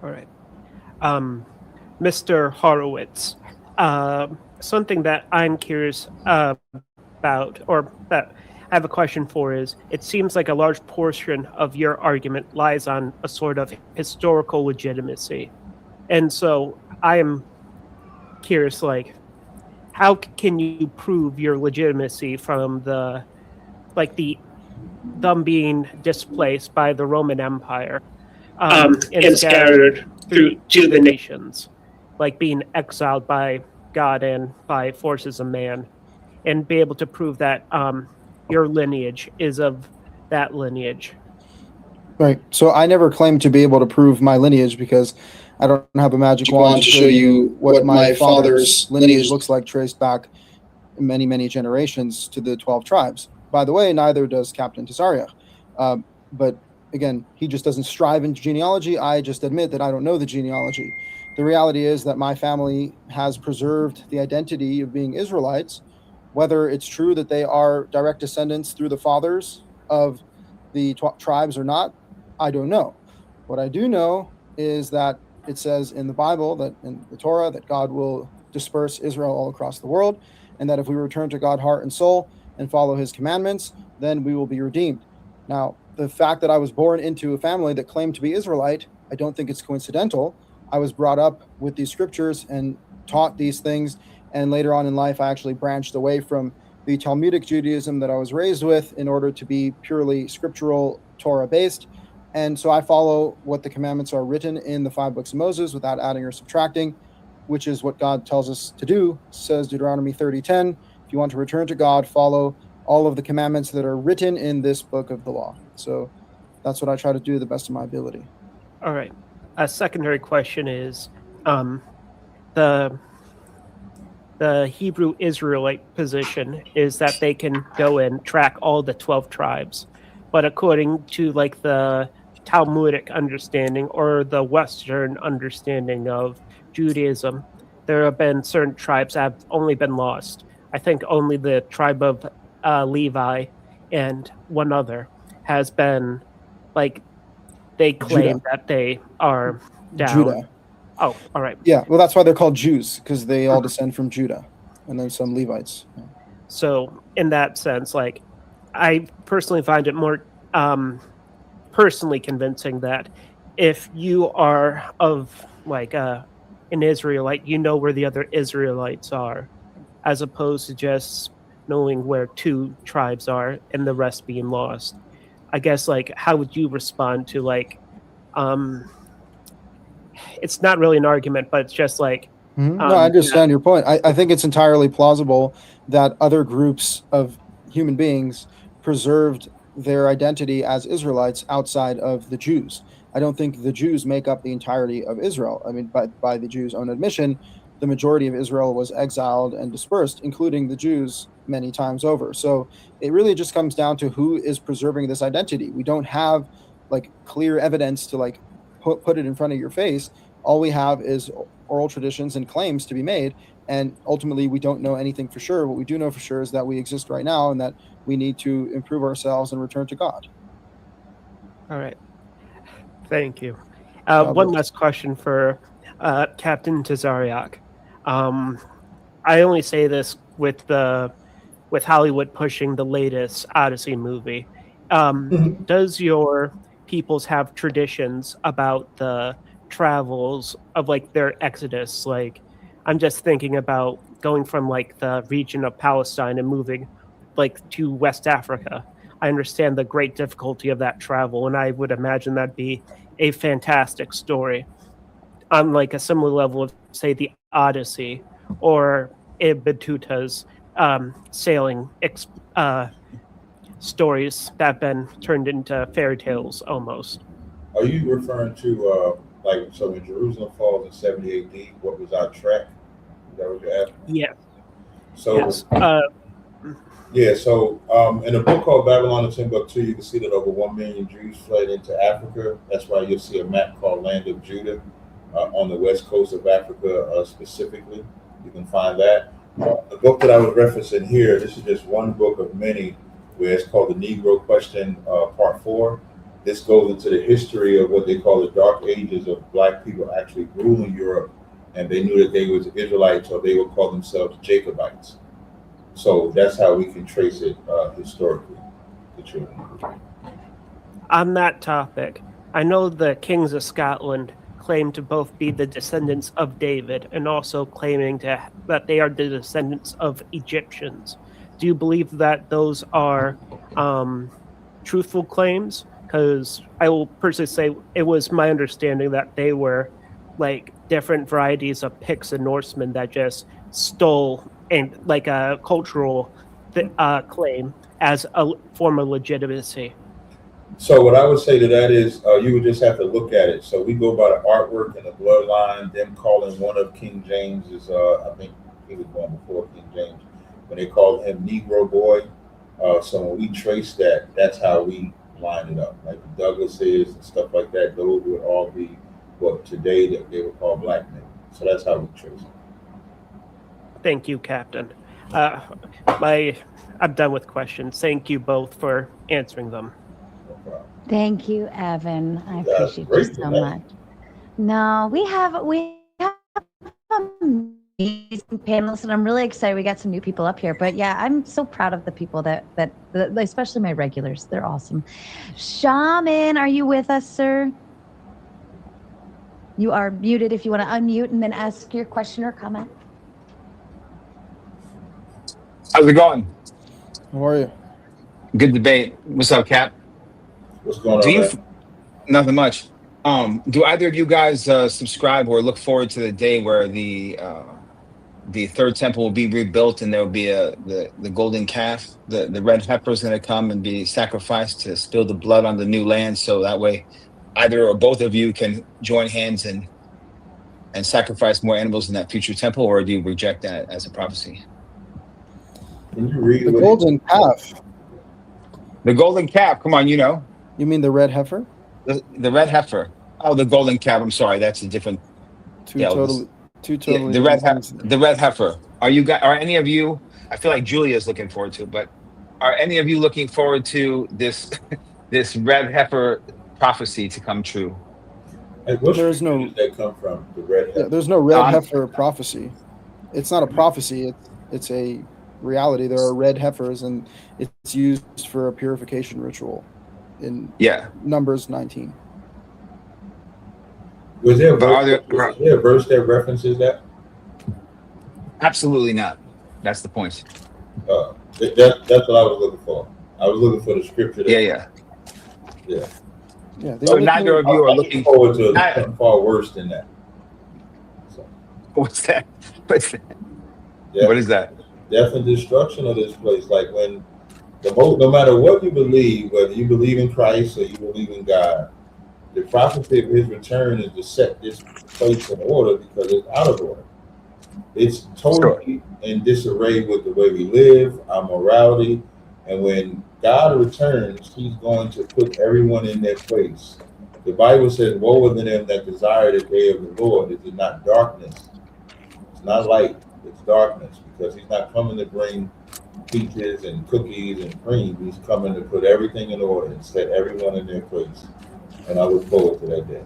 All right. Mr. Horowitz, something that I'm curious about, or that I have a question for, is it seems like a large portion of your argument lies on a sort of historical legitimacy. And so I am curious, like, how can you prove your legitimacy from them being displaced by the Roman Empire and scattered through to the nations, like being exiled by God and by forces of man, and be able to prove that your lineage is of that lineage? Right. So I never claimed to be able to prove my lineage because I don't have a magic wand to show you what my father's lineage looks like traced back many, many generations to the 12 tribes. By the way, neither does Captain Tazaryach. But again, he just doesn't strive in genealogy. I just admit that I don't know the genealogy. The reality is that my family has preserved the identity of being Israelites. Whether it's true that they are direct descendants through the fathers of the tribes or not, I don't know. What I do know is that it says in the Bible, that in the Torah, that God will disperse Israel all across the world, and that if we return to God heart and soul and follow his commandments, then we will be redeemed. Now, the fact that I was born into a family that claimed to be Israelite, I don't think it's coincidental. I was brought up with these scriptures and taught these things, and later on in life, I actually branched away from the Talmudic Judaism that I was raised with in order to be purely scriptural, Torah-based. And so I follow what the commandments are written in the 5 books of Moses without adding or subtracting, which is what God tells us to do, says Deuteronomy 30:10. If you want to return to God, follow all of the commandments that are written in this book of the law. So that's what I try to do to the best of my ability. All right. A secondary question is, the Hebrew Israelite position is that they can go and track all the 12 tribes. But according to like the Talmudic understanding or the Western understanding of Judaism, there have been certain tribes that have only been lost. I think only the tribe of Levi and one other has been, like, they claim Judah. that they are down. Judah. Oh, all right. Yeah, well, that's why they're called Jews, because they all descend from Judah, and then some Levites. Yeah. So in that sense, like, I personally find it more personally convincing that if you are of like an Israelite, you know where the other Israelites are, as opposed to just knowing where 2 tribes are and the rest being lost. I guess, like, how would you respond to, like, it's not really an argument, but it's just like, No, I understand your point. I think it's entirely plausible that other groups of human beings preserved their identity as Israelites outside of the Jews. I don't think the Jews make up the entirety of Israel. I mean, by the Jews' own admission, the majority of Israel was exiled and dispersed, including the Jews many times over. So it really just comes down to who is preserving this identity. We don't have like clear evidence to like put it in front of your face. All we have is oral traditions and claims to be made. And ultimately, we don't know anything for sure. What we do know for sure is that we exist right now and that we need to improve ourselves and return to God. All right. Thank you. One last question for Captain Tazaryach. I only say this with Hollywood pushing the latest Odyssey movie. Does your peoples have traditions about the travels of like their exodus? Like, I'm just thinking about going from like the region of Palestine and moving like to West Africa. I understand the great difficulty of that travel, and I would imagine that'd be a fantastic story on like a similar level of, say, the Odyssey or Ibn Battuta's sailing stories that have been turned into fairy tales almost. Are you referring to so when Jerusalem falls in 70 AD, what was our track? Is that what you're asking? Yeah. So yes. In a book called Babylon and Timbuktu, you can see that over 1 million Jews fled into Africa. That's why you'll see a map called Land of Judah on the west coast of Africa specifically. You can find that. The book that I was referencing here, this is just one book of many, where it's called The Negro Question, Part 4. This goes into the history of what they call the Dark Ages of Black people actually ruling Europe, and they knew that they was Israelites, or they would call themselves Jacobites. So that's how we can trace it historically, the children. On that topic, I know the kings of Scotland claim to both be the descendants of David and also claiming that they are the descendants of Egyptians. Do you believe that those are truthful claims? Because I will personally say it was my understanding that they were like different varieties of Picts and Norsemen that just stole and like a cultural claim as a form of legitimacy. So what I would say to that is you would just have to look at it. So we go by the artwork and the bloodline, them calling one of King James is, I think he was born before King James, when they called him Negro Boy. So when we trace that, that's how we line it up. Like the Douglases and stuff like that, those would all be what today that they would call black men. So that's how we trace it. Thank you, Captain. I'm done with questions. Thank you both for answering them. Thank you, Evan. I appreciate you so much. No, we have amazing panelists, and I'm really excited. We got some new people up here, but yeah, I'm so proud of the people that especially my regulars. They're awesome. Shaman, are you with us, sir? You are muted. If you want to unmute and then ask your question or comment. How's it going? How are you? Good debate. What's up, Cap? What's going on? Nothing much. Do either of you guys subscribe or look forward to the day where the third temple will be rebuilt and there will be the golden calf, the red heifer is going to come and be sacrificed to spill the blood on the new land, so that way either or both of you can join hands and sacrifice more animals in that future temple, or do you reject that as a prophecy? Can you read the golden calf? The golden calf. Come on, you know. You mean the red heifer? The red heifer. Oh, the golden calf. I'm sorry, that's a different. Two totally. The red heifer. Are any of you? I feel like Julia is looking forward to, but are any of you looking forward to this red heifer prophecy to come true? There's no. Does that come from the red heifer? Yeah, there's no red heifer prophecy. It's not a prophecy. It's a reality. There are red heifers, and it's used for a purification ritual in Numbers 19. Was there a verse that references that? Absolutely not. That's the point. That's what I was looking for. I was looking for the scripture. Yeah. So neither of you are looking forward to something far worse than that. So. What's that? Yeah. What is that? Death and destruction of this place. Like when no matter what you believe, whether you believe in Christ or you believe in God, the prophecy of his return is to set this place in order because it's out of order. It's totally in disarray with the way we live, our morality, and when God returns, he's going to put everyone in their place. The Bible says, woe unto them that desire the day of the Lord. It is not darkness. It's not light. It's darkness, because he's not coming to bring peaches and cookies and cream. He's coming to put everything in order and set everyone in their place. And I look forward to that day.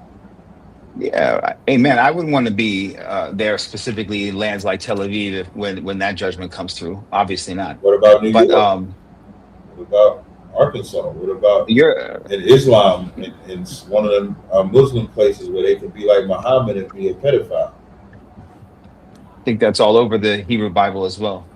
Yeah, amen. I wouldn't want to be there, specifically lands like Tel Aviv, when that judgment comes through. Obviously not. What about New York? What about Arkansas? What about in Islam, in one of them Muslim places where they can be like Muhammad and be a pedophile? I think that's all over the Hebrew Bible as well.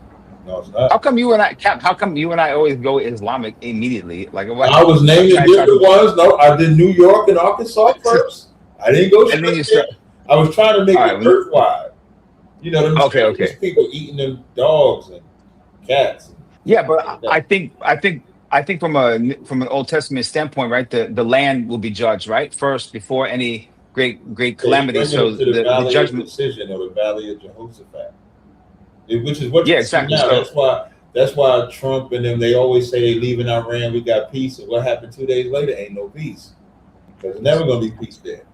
No, it's not. How come you and I always go Islamic immediately? Like I was naming different ones. No, I did New York and Arkansas first. I didn't go straight. I was trying to make it earthwide. You know, these people eating them dogs and cats. Yeah, but I think from an Old Testament standpoint, right? The land will be judged, right? First, before any great calamity. So the judgment decision of the Valley of Jehoshaphat, which is what you see exactly. now. That's why Trump and them, they always say they leaving Iran, we got peace, and what happened 2 days later? Ain't no peace. There's never gonna be peace there.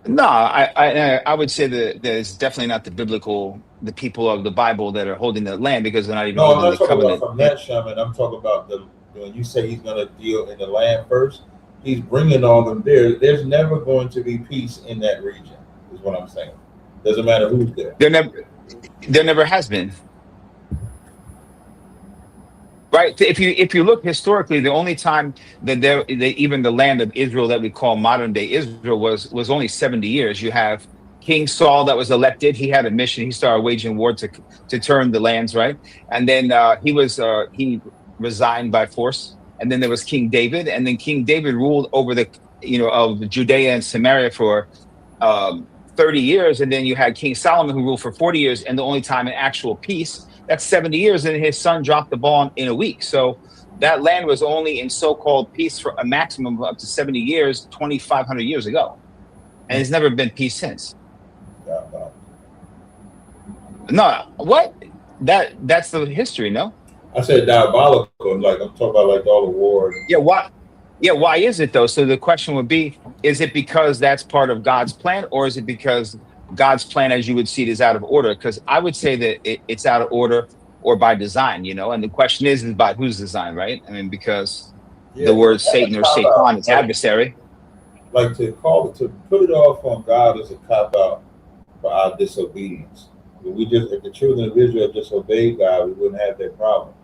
No, I would say that it's definitely not the people of the Bible that are holding the land, because they're not even No, I'm holding not the talking about covenant. from that, Shaman. I'm talking about when you say he's going to deal in the land first, he's bringing all them there. There's never going to be peace in that region, is what I'm saying. Doesn't matter who's there. There never has been. Right. If you look historically, the only time that even the land of Israel that we call modern day Israel was only 70 years. You have King Saul that was elected. He had a mission. He started waging war to turn the lands, right? And then he resigned by force. And then there was King David, and then King David ruled over of Judea and Samaria for 30 years, and then you had King Solomon who ruled for 40 years, and the only time in actual peace, that's 70 years, and his son dropped the ball in a week. So that land was only in so-called peace for a maximum of up to 70 years, 2,500 years ago. And it's never been peace since. No, what? That's the history, no? I said diabolical, like I'm talking about like all the wars. Yeah, why? Yeah, why is it though? So the question would be, is it because that's part of God's plan, or is it because God's plan, as you would see it, is out of order? Because I would say that it's out of order or by design, and the question is by whose design, right? I mean, because the word Satan or Satan is adversary. Like to put it off on God is a cop-out for our disobedience. If the children of Israel disobeyed God, we wouldn't have that problem.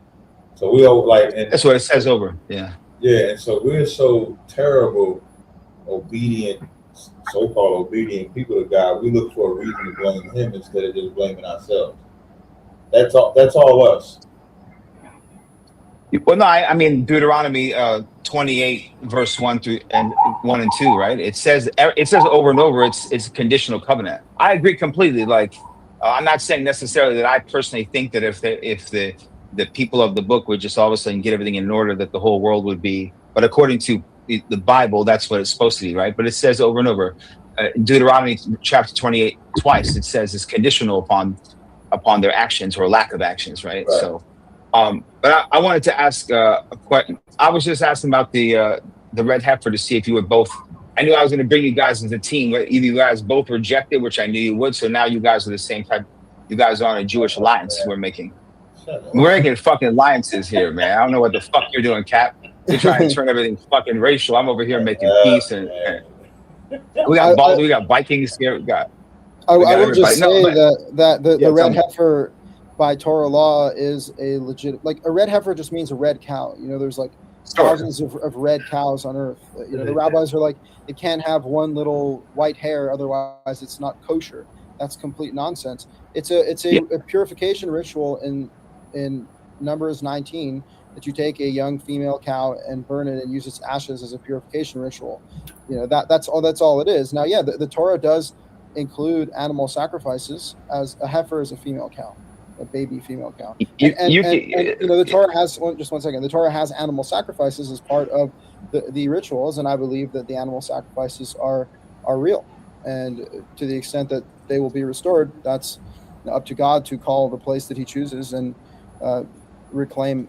So we all that's what it says over. Yeah. Yeah, and so we're so terrible, obedient, so-called obedient people to God. We look for a reason to blame Him instead of just blaming ourselves. That's all. That's all us. Well, no, I mean Deuteronomy 28, verse 1 and 2, right? It says over and over, it's a conditional covenant. I agree completely. Like, I'm not saying necessarily that I personally think that if the people of the book would just all of a sudden get everything in order, that the whole world would be. But according to the Bible, that's what it's supposed to be, right? But it says over and over, Deuteronomy chapter 28, twice, it says it's conditional upon their actions or lack of actions, right? So, but I wanted to ask a question. I was just asking about the red heifer to see if you would both. I knew I was going to bring you guys as a team. Either you guys both rejected, which I knew you would. So now you guys are the same type. You guys are on a Jewish alliance. We're making fucking alliances here, man. I don't know what the fuck you're doing, Cap. You're trying to turn everything fucking racial. I'm over here making peace, and we got Vikings here. I will just say that the red heifer by Torah law is a legit, like a red heifer just means a red cow. There's like thousands of red cows on earth. The rabbis are like, it can't have one little white hair, otherwise it's not kosher. That's complete nonsense. It's a purification ritual in Numbers 19 that you take a young female cow and burn it and use its ashes as a purification ritual. That's all it is. Now, the Torah does include animal sacrifices, as a heifer is a female cow, a baby female cow. The Torah has just 1 second. The Torah has animal sacrifices as part of the rituals, and I believe that the animal sacrifices are real. And to the extent that they will be restored, that's up to God to call the place that He chooses and reclaim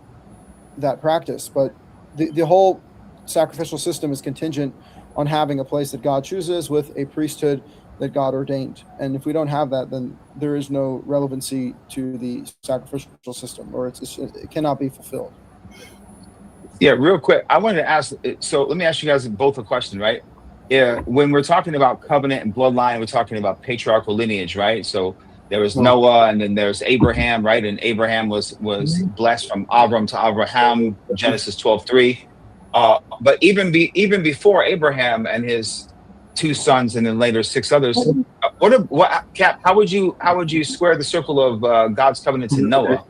that practice. But the whole sacrificial system is contingent on having a place that God chooses with a priesthood that God ordained. And if we don't have that, then there is no relevancy to the sacrificial system, or it cannot be fulfilled. Yeah, real quick, I wanted to ask, so let me ask you guys both a question, right? Yeah, when we're talking about covenant and bloodline, we're talking about patriarchal lineage, right? So there was Noah, and then there's Abraham, right? And Abraham was blessed from Abram to Abraham, Genesis 12:3. But even before Abraham and his 2 sons, and then later 6 others, Cap? How would you square the circle of God's covenant to Noah?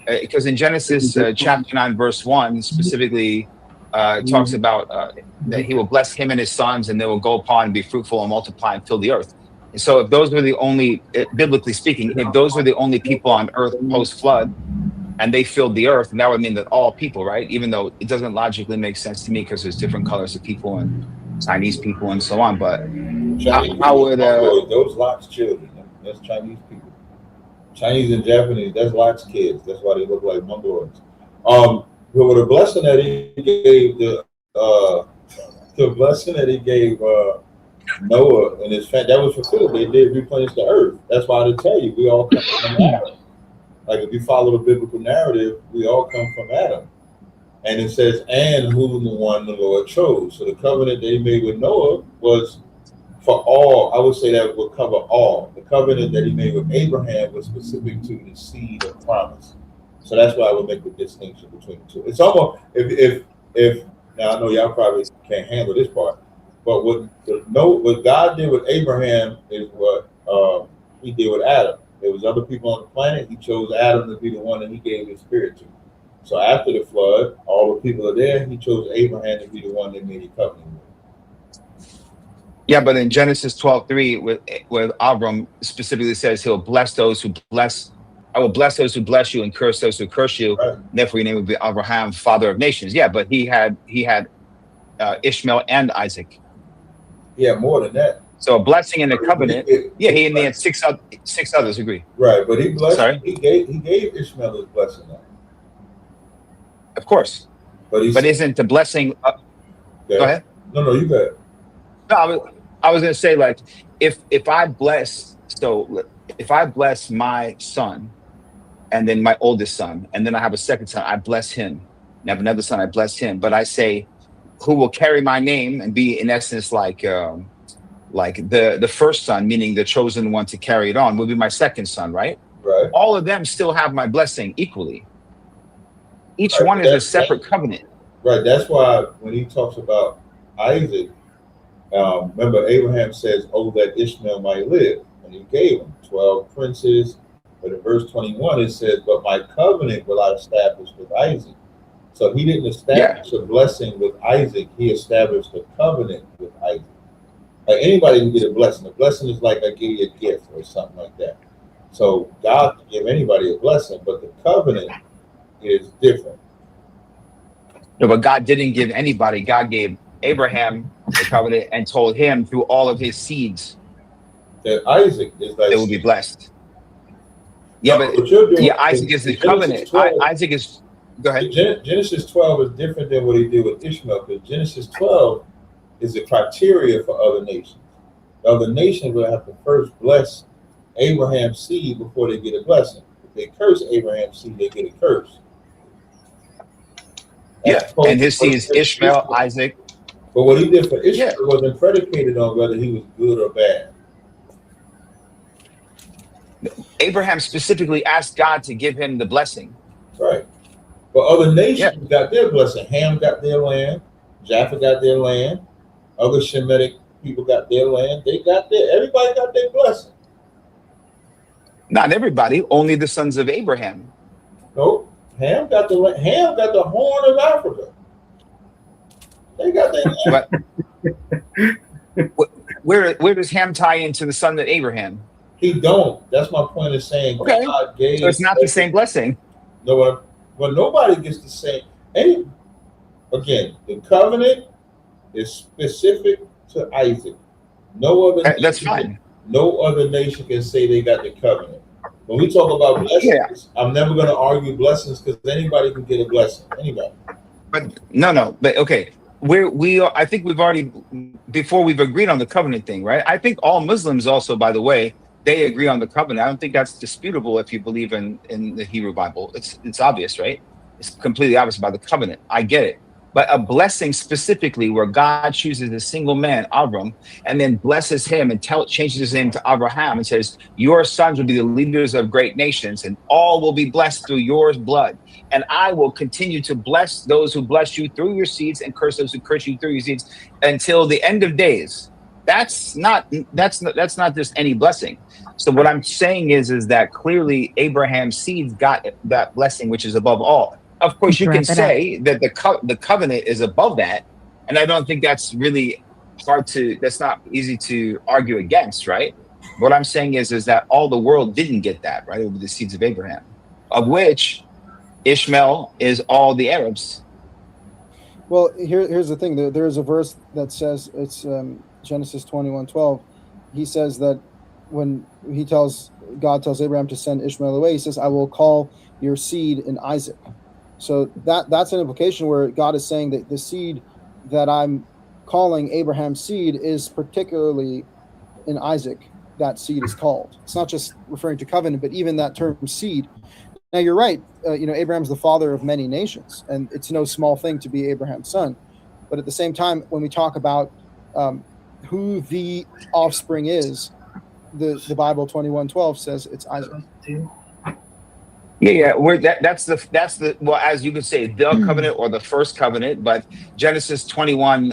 Because in Genesis chapter 9, verse 1, specifically talks about that He will bless him and his sons, and they will go upon and be fruitful and multiply and fill the earth. And so if those were the only, biblically speaking, if those were the only people on earth post-flood, and they filled the earth, and that would mean that all people, right? Even though it doesn't logically make sense to me because there's different colors of people and Chinese people and so on. But how would those Lot's children? That's Chinese people. Chinese and Japanese. That's Lot's kids. That's why they look like Mongoloids. But with the blessing that He gave the blessing that He gave Noah and his family, that was fulfilled. They did replenish the earth. That's why I tell you, we all come from Adam. Like if you follow the biblical narrative, we all come from Adam. And it says, and whom the one the Lord chose. So the covenant they made with Noah was for all. I would say that would cover all. The covenant that he made with Abraham was specific to the seed of promise. So that's why I would make the distinction between the two. It's almost if now I know y'all probably can't handle this part, but what God did with Abraham is what he did with Adam. There was other people on the planet. He chose Adam to be the one that he gave his spirit to. So after the flood, all the people are there. He chose Abraham to be the one that made a covenant with. Yeah, but in Genesis 12:3, where Abram specifically says he'll bless those who bless, I will bless those who bless you and curse those who curse you. Right. Therefore, your name would be Abraham, father of nations. Yeah, but he had Ishmael and Isaac. Yeah, more than that. So a blessing in the covenant. He had six others. Agree. Right, but he blessed. Sorry? He gave Ishmael his blessing. Now. Of course, but isn't the blessing? Go ahead. No, you go ahead. No, I was going to say, like, if I bless my son, and then my oldest son, and then I have a second son, I bless him. And I have another son, I bless him. But I say, who will carry my name and be in essence like the first son, meaning the chosen one to carry it on, will be my second son, right? Right. All of them still have my blessing equally. Each one is a separate covenant. Right. That's why when he talks about Isaac, remember Abraham says, "Oh, that Ishmael might live," and he gave him 12 princes. But in verse 21, it says, "But my covenant will I establish with Isaac." So he didn't establish a blessing with Isaac; he established a covenant with Isaac. Like anybody can get a blessing. A blessing is like I give you a gift or something like that. So God can give anybody a blessing, but the covenant is different. No, but God didn't give anybody. God gave Abraham the covenant and told him through all of his seeds that Isaac is like they will be blessed. Yeah, but Isaac is the covenant. 12, Isaac is. Go ahead. Genesis 12 is different than what he did with Ishmael, because Genesis 12 is the criteria for other nations. The other nations will have to first bless Abraham's seed before they get a blessing. If they curse Abraham's seed, they get a curse. And his seed is Ishmael, Isaac. But what he did for Ishmael wasn't predicated on whether he was good or bad. Abraham specifically asked God to give him the blessing. Right. But other nations got their blessing. Ham got their land. Japheth got their land. Other Shemitic people got their land. Everybody got their blessing. Not everybody, only the sons of Abraham. Nope. Ham got the Horn of Africa. They got their land. But where does Ham tie into the son of Abraham? He don't. That's my point of saying God gave. So it's not the same blessing. No, well, nobody gets the same. Again, the covenant is specific to Isaac. No other. That's fine. No other nation can say they got the covenant. When we talk about blessings, I'm never going to argue blessings because anybody can get a blessing. Anybody. But no. But okay, I think we've already before we've agreed on the covenant thing, right? I think all Muslims also, by the way, they agree on the covenant. I don't think that's disputable if you believe in the Hebrew Bible. It's obvious, right? It's completely obvious about the covenant. I get it. But a blessing specifically where God chooses a single man, Abram, and then blesses him and changes his name to Abraham and says, your sons will be the leaders of great nations and all will be blessed through your blood. And I will continue to bless those who bless you through your seeds and curse those who curse you through your seeds until the end of days. That's not just any blessing. So what I'm saying is that clearly Abraham's seeds got that blessing, which is above all. Of course, you can say that the covenant is above that, and I don't think that's really that's not easy to argue against, right? What I'm saying is that all the world didn't get that, right? Over the seeds of Abraham, of which Ishmael is all the Arabs. Well, here's the thing. There is a verse that says, it's Genesis 21:12. He says that when God tells Abraham to send Ishmael away, he says, I will call your seed in Isaac. So that's an implication where God is saying that the seed that I'm calling Abraham's seed is particularly in Isaac. That seed is called. It's not just referring to covenant, but even that term seed. Now you're right. Abraham's the father of many nations, and it's no small thing to be Abraham's son. But at the same time, when we talk about who the offspring is, the Bible 21:12 says it's Isaac. Yeah. That's the well, as you could say, the covenant or the first covenant. But Genesis 21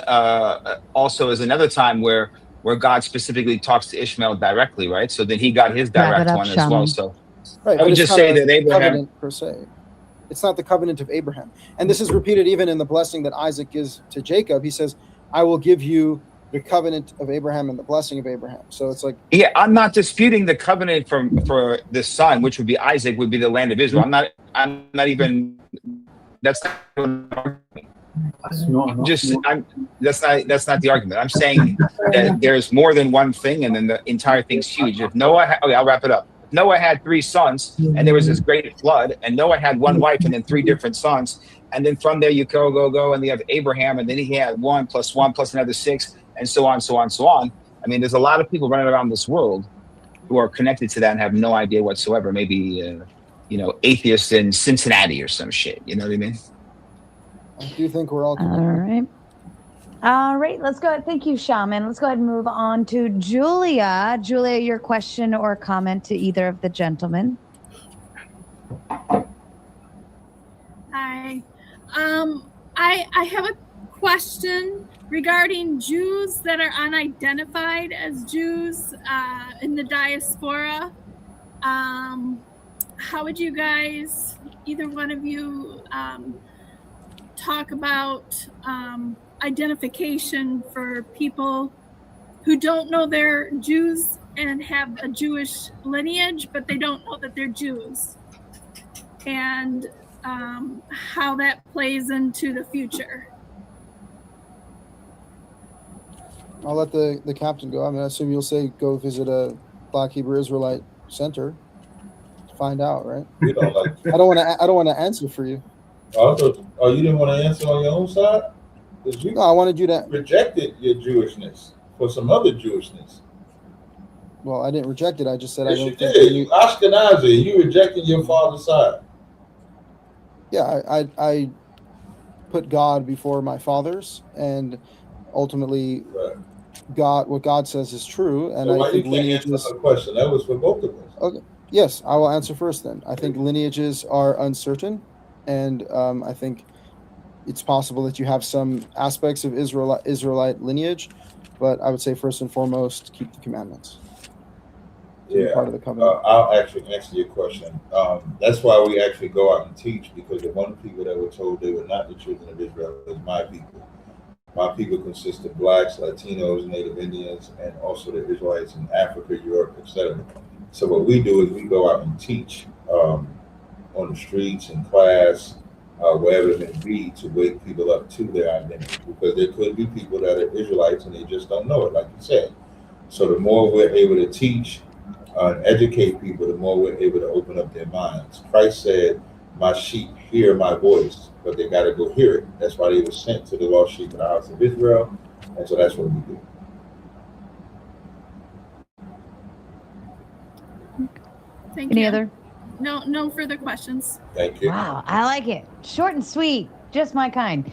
also is another time where God specifically talks to Ishmael directly, right? So then he got his direct one as well. So right, I would just say that Abraham covenant per se. It's not the covenant of Abraham, and this is repeated even in the blessing that Isaac gives to Jacob. He says, "I will give you the covenant of Abraham and the blessing of Abraham." So it's like, yeah, I'm not disputing the covenant for the son, which would be Isaac, would be the land of Israel. I'm not even. That's not. That's not the argument. I'm saying that there's more than one thing, and then the entire thing's huge. If Noah, I'll wrap it up. Noah had 3 sons, and there was this great flood, and Noah had one wife and then 3 different sons, and then from there you go, and you have Abraham, and then he had 1 plus 1 plus another 6, and so on. I mean, there's a lot of people running around this world who are connected to that and have no idea whatsoever. Maybe atheists in Cincinnati or some shit. You know what I mean? I do think we're all connected. All right, let's go. Thank you, Shaman. Let's go ahead and move on to Julia. Julia, your question or comment to either of the gentlemen. Hi. I have a question regarding Jews that are unidentified as Jews in the diaspora. How would you guys, either one of you, talk about identification for people who don't know they're Jews and have a Jewish lineage, but they don't know that they're Jews, and how that plays into the future? I'll let the captain go. I mean, I assume you'll say go visit a Black Hebrew Israelite center to find out, right? We don't like. I don't want to answer for you. You didn't want to answer on your own side? No, I wanted you to rejected your Jewishness for some other Jewishness. Well, I didn't reject it. I just said yes, I don't you think did. You Ashkenazi. You rejected your father's side. Yeah, I put God before my fathers, and ultimately, what God says is true. And so I think lineages. Answer the question that was for both of us. Okay. Yes, I will answer first. Then I think lineages are uncertain, and I think it's possible that you have some aspects of Israelite lineage, but I would say first and foremost, keep the commandments. Yeah, part of the covenant. I'll actually answer your question. That's why we actually go out and teach, because the one people that were told they were not the children of Israel is my people. My people consist of blacks, Latinos, Native Indians, and also the Israelites in Africa, Europe, etc. So what we do is we go out and teach on the streets, in class, wherever it may be, to wake people up to their identity, because there could be people that are Israelites and they just don't know it, like you said. So the more we're able to teach and educate people, the more we're able to open up their minds. Christ said, "My sheep hear my voice," but they got to go hear it. That's why they were sent to the lost sheep of the house of Israel, and so that's what we do. Thank Any you. other? No further questions. Thank you. Wow, I like it. Short and sweet, just my kind.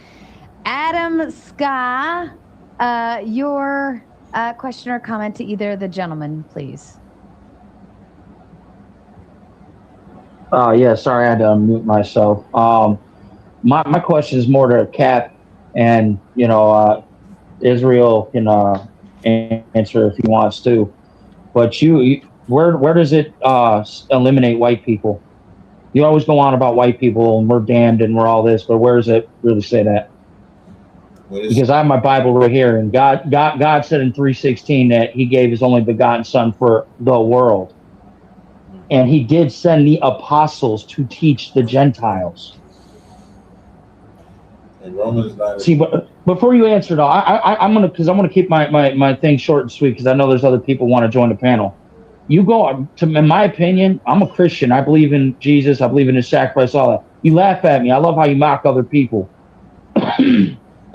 Adam Ska, your question or comment to either of the gentlemen, please. Yeah, sorry, I had to unmute myself. My question is more to Cap, and Israel can answer if he wants to. But where does it eliminate white people? You always go on about white people and we're damned and we're all this, but where does it really say that? Because I have my Bible right here, and God said in 3:16 that He gave His only begotten Son for the world. And He did send the apostles to teach the Gentiles. In Romans 9. See, but before you answer, though, I'm gonna keep my thing short and sweet, because I know there's other people who want to join the panel. You go to, in my opinion, I'm a Christian. I believe in Jesus. I believe in His sacrifice. All that. You laugh at me. I love how you mock other people.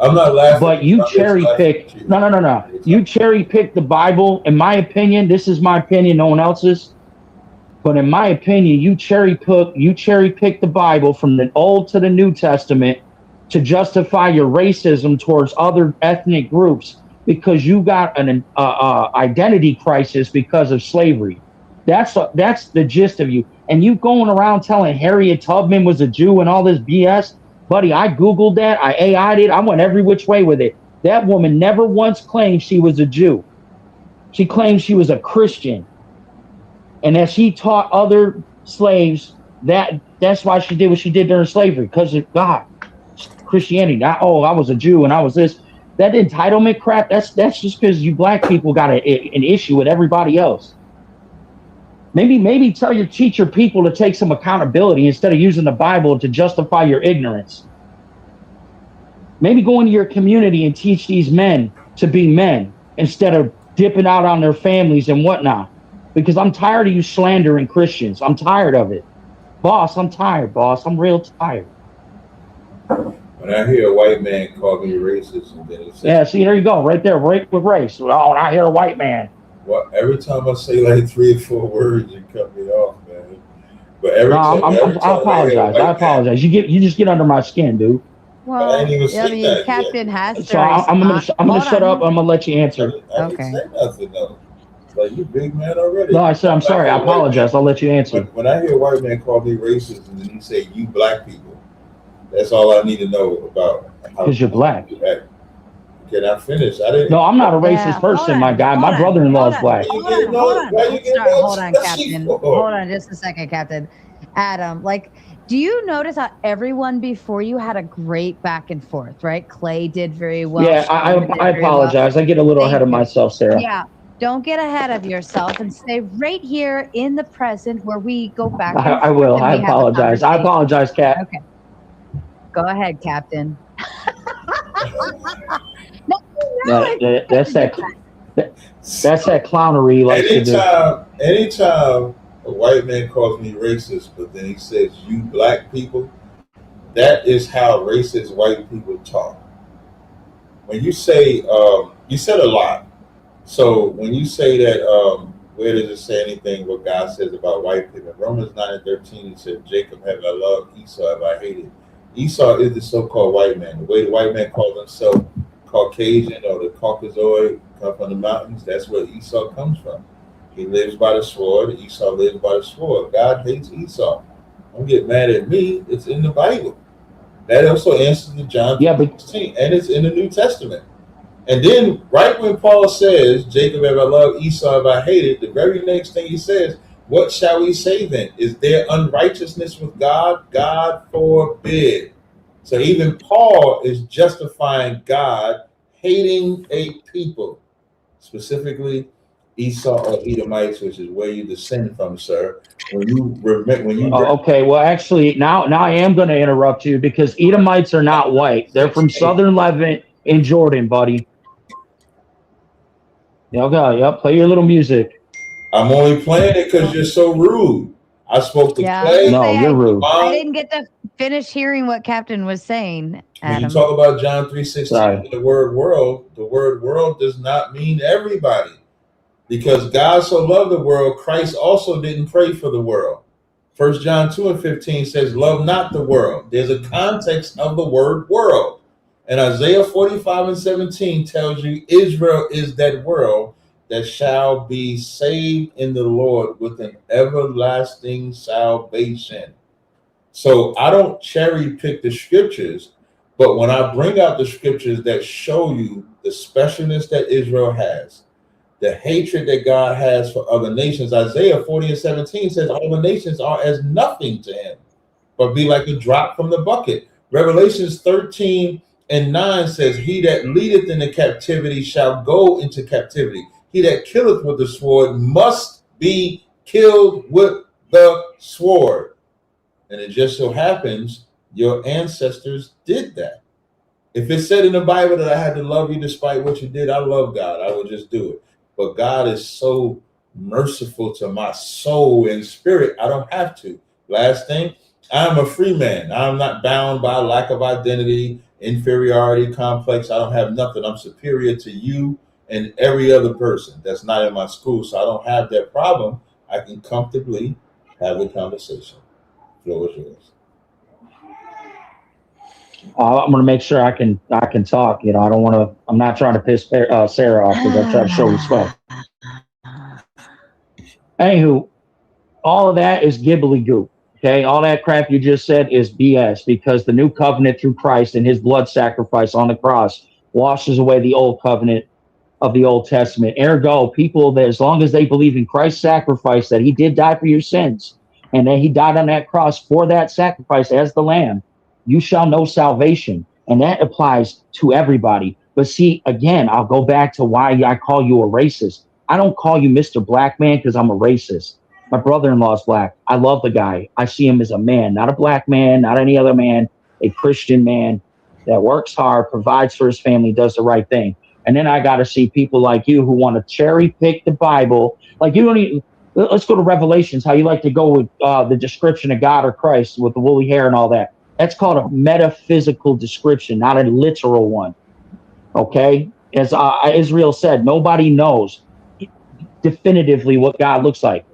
I'm not laughing. But you I'm just cherry laughing pick. at you. No. You cherry pick the Bible. In my opinion, this is my opinion, no one else's. But in my opinion, you cherry pick the Bible from the Old to the New Testament to justify your racism towards other ethnic groups because you got an identity crisis because of slavery. That's the gist of you. And you going around telling Harriet Tubman was a Jew and all this BS, buddy. I Googled that. I AI'd it. I went every which way with it. That woman never once claimed she was a Jew. She claimed she was a Christian. And as she taught other slaves, that's why she did what she did during slavery, because of God, Christianity. Not, oh, I was a Jew and I was this. That entitlement crap, that's just because you black people got an issue with everybody else. Maybe teach your people to take some accountability instead of using the Bible to justify your ignorance. Maybe go into your community and teach these men to be men instead of dipping out on their families and whatnot. Because I'm tired of you slandering Christians. I'm tired of it. Boss, I'm tired, boss. I'm real tired. When I hear a white man call me racist, and then he says, yeah, see, there you go, right there, right with race. Oh, and I hear a white man. Well, every time I say like 3 or 4 words, you cut me off, man. But every time I apologize. I apologize. You just get under my skin, dude. Well, I ain't even say that Captain yet. has to. So I'm gonna shut up. I'm gonna let you answer. I didn't say nothing though. Like, you big man already. No, I said I'm sorry. I apologize. I'll let you answer. When I hear a white man call me racist and then he say you black people, that's all I need to know about. Because you're black. Can I finish? I didn't. No, I'm not a racist person, my guy. My brother-in-law is black. Hold on, Captain. Hold on just a second, Captain. Adam, do you notice how everyone before you had a great back and forth, right? Clay did very well. Yeah, I apologize. I get a little ahead of myself, Sarah. Yeah. Don't get ahead of yourself and stay right here in the present where we go back. I will. I apologize. I apologize, Cap. Okay. Go ahead, Captain. That's that clownery. Anytime a white man calls me racist, but then he says you black people, that is how racist white people talk. When you say, you said a lot. So when you say that, where does it say anything what God says about white people? Romans 9:13, he said, Jacob have I loved, Esau have I hated. Esau is the so-called white man. The way the white man calls himself Caucasian or the Caucasoid, come from the mountains, that's where Esau comes from. He lives by the sword, Esau lives by the sword. God hates Esau. Don't get mad at me, it's in the Bible. That also answers to John 16, and it's in the New Testament. And then, right when Paul says, Jacob have I loved, Esau have I hated, the very next thing he says, what shall we say then? Is there unrighteousness with God? God forbid. So even Paul is justifying God hating a people, specifically Esau or Edomites, which is where you descend from, sir. Okay, well, actually, now I am going to interrupt you because Edomites are not white. They're from southern Levant in Jordan, buddy. Okay, yep. Play your little music. I'm only playing it because you're so rude. I spoke to Clay. No, you're rude. I didn't get to finish hearing what Captain was saying, Adam. When you talk about John 3:16, the word world does not mean everybody. Because God so loved the world, Christ also didn't pray for the world. 1 John 2:15 says, love not the world. There's a context of the word world. And Isaiah 45:17 tells you Israel is that world that shall be saved in the Lord with an everlasting salvation. So I don't cherry pick the scriptures, but when I bring out the scriptures that show you the specialness that Israel has, the hatred that God has for other nations, Isaiah 40:17 says all the nations are as nothing to him, but be like a drop from the bucket. Revelations 13:9 says, he that leadeth into captivity shall go into captivity. He that killeth with the sword must be killed with the sword. And it just so happens your ancestors did that. If it said in the Bible that I had to love you despite what you did, I love God. I would just do it. But God is so merciful to my soul and spirit, I don't have to. Last thing, I'm a free man. I'm not bound by lack of identity inferiority complex. I don't have nothing. I'm superior to you and every other person that's not in my school. So I don't have that problem. I can comfortably have a conversation. Floor is yours. I'm going to make sure I can talk. You know, I don't want to. I'm not trying to piss Sarah off because I try to show respect. Anywho, all of that is gibbly goop. Okay, all that crap you just said is BS because the new covenant through Christ and his blood sacrifice on the cross washes away the old covenant of the Old Testament. Ergo, people that as long as they believe in Christ's sacrifice, that he did die for your sins, and that he died on that cross for that sacrifice as the lamb, you shall know salvation. And that applies to everybody. But see, again, I'll go back to why I call you a racist. I don't call you Mr. Black Man because I'm a racist. My brother-in-law is black. I love the guy. I see him as a man, not a black man, not any other man, a Christian man that works hard, provides for his family, does the right thing. And then I got to see people like you who want to cherry pick the Bible. Like you don't even, let's go to Revelations, how you like to go with the description of God or Christ with the woolly hair and all that. That's called a metaphysical description, not a literal one. Okay? As Israel said, nobody knows definitively what God looks like.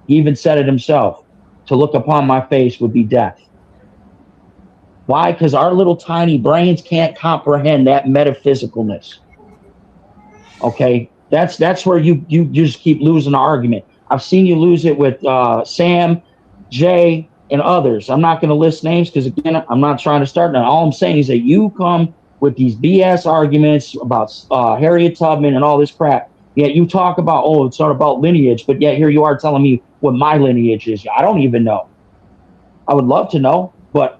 He even said it himself. To look upon my face would be death. Why? Because our little tiny brains can't comprehend that metaphysicalness. Okay? That's where you just keep losing the argument. I've seen you lose it with Sam, Jay, and others. I'm not going to list names because, again, I'm not trying to start now. All I'm saying is that you come with these BS arguments about Harriet Tubman and all this crap. Yet you talk about, oh, it's not about lineage, but yet here you are telling me what my lineage is. I don't even know. I would love to know, but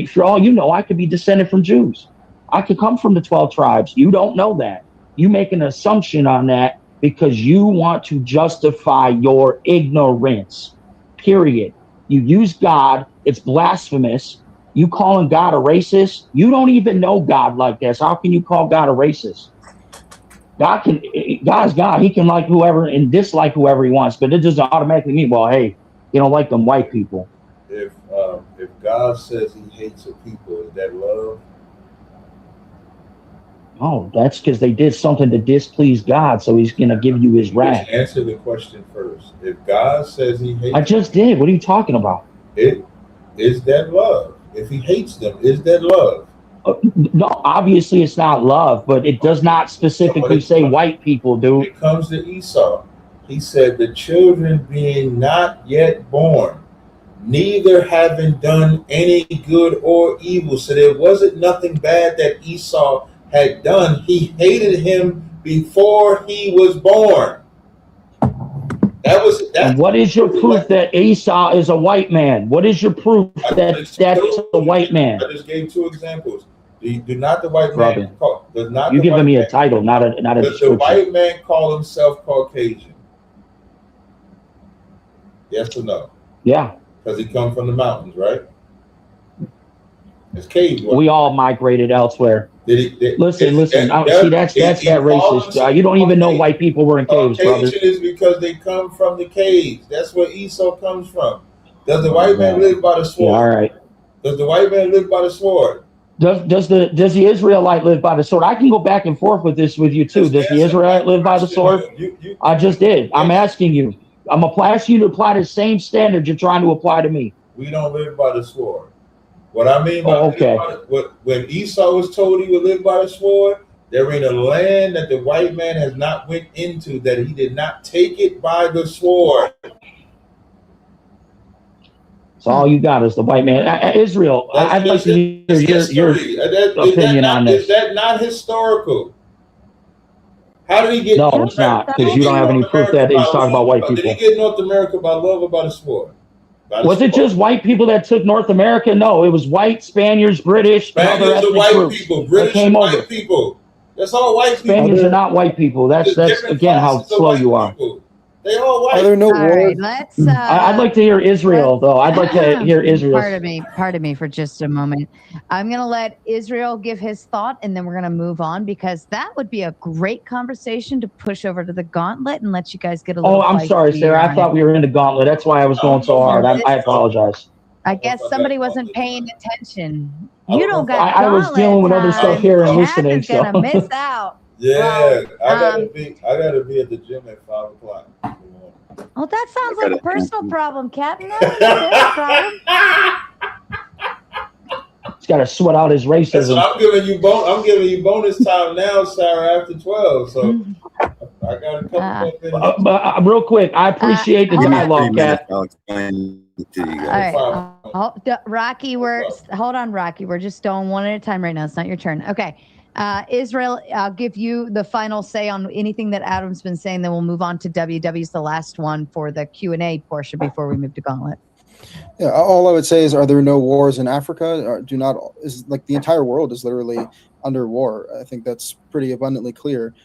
for all you know, I could be descended from Jews. I could come from the 12 tribes. You don't know that. You make an assumption on that because you want to justify your ignorance, period. You use God. It's blasphemous. You calling God a racist? You don't even know God like this. How can you call God a racist? God's God. He can like whoever and dislike whoever he wants, but it doesn't automatically mean, well, hey, you don't like them white people. If God says he hates a people, is that love? Oh, that's because they did something to displease God, so he's going to give you his wrath. Answer the question first. If God says he hates, I just did. What are you talking about? Is that love? If he hates them, is that love? No, obviously it's not love, but it does not specifically say white people, dude. It comes to Esau. He said, the children being not yet born, neither having done any good or evil. So there wasn't nothing bad that Esau had done. He hated him before he was born. And what is your proof that Esau is a white man? What is your proof that that's a white man? I just gave two examples. Do not the white man call? Does not you giving me a title, not a does description. the white man call himself Caucasian? Yes or no? Yeah. Because he come from the mountains, right? It's cave. We all migrated elsewhere. Listen. See, that's that racist. You don't even know white people were in caves, brother. Caucasian is because they come from the caves. That's where Esau comes from. Does the white man live by the sword? Yeah, all right. Does the white man live by the sword? Does the Israelite live by the sword? I can go back and forth with you too. Does the Israelite live by the sword? I just did. I'm asking you. I'm asking you to apply the same standards you're trying to apply to me. We don't live by the sword. What I mean by when Esau was told he would live by the sword, they're in a land that the white man has not went into, that he did not take it by the sword. So all you got is the white man. Israel, I'd like to hear your opinion on this. Is that not historical? How did he get? No, it's not, because you don't have any proof that he's talking about white people. Did he get North America by love or by the sword? Was it just white people that took North America? No, it was white, Spaniards, British, and other ethnic white groups people, British came white over. people. That's all white people. Spaniards are not white people. That's again how slow you are. They all white. Are there no All wars? right, let's. I'd like to hear Israel, though. I'd like to hear Israel. Pardon me for just a moment. I'm going to let Israel give his thought, and then we're going to move on, because that would be a great conversation to push over to the gauntlet and let you guys get a little. Oh, I'm sorry, Sarah. I thought we were in the gauntlet. That's why I was going so hard. I apologize. I guess somebody wasn't paying attention. You don't got I was dealing with other stuff here and listening. Captain's gonna So. miss out. Yeah, I gotta be at the gym at 5 o'clock. Oh, that sounds like a personal problem, Captain. That ain't a business problem. He's got to sweat out his racism. So I'm giving you bonus time now, Sarah, after 12. So I got a couple more minutes. But real quick, I appreciate the dialogue, Kat. All right. Rocky, hold on, Rocky. We're just going one at a time right now. It's not your turn. Okay. Israel, I'll give you the final say on anything that Adam's been saying. Then we'll move on to WW's the last one for the Q&A portion before we move to Gauntlet. Yeah, all I would say is, are there no wars in Africa? Or is like the entire world is literally under war. I think that's pretty abundantly clear.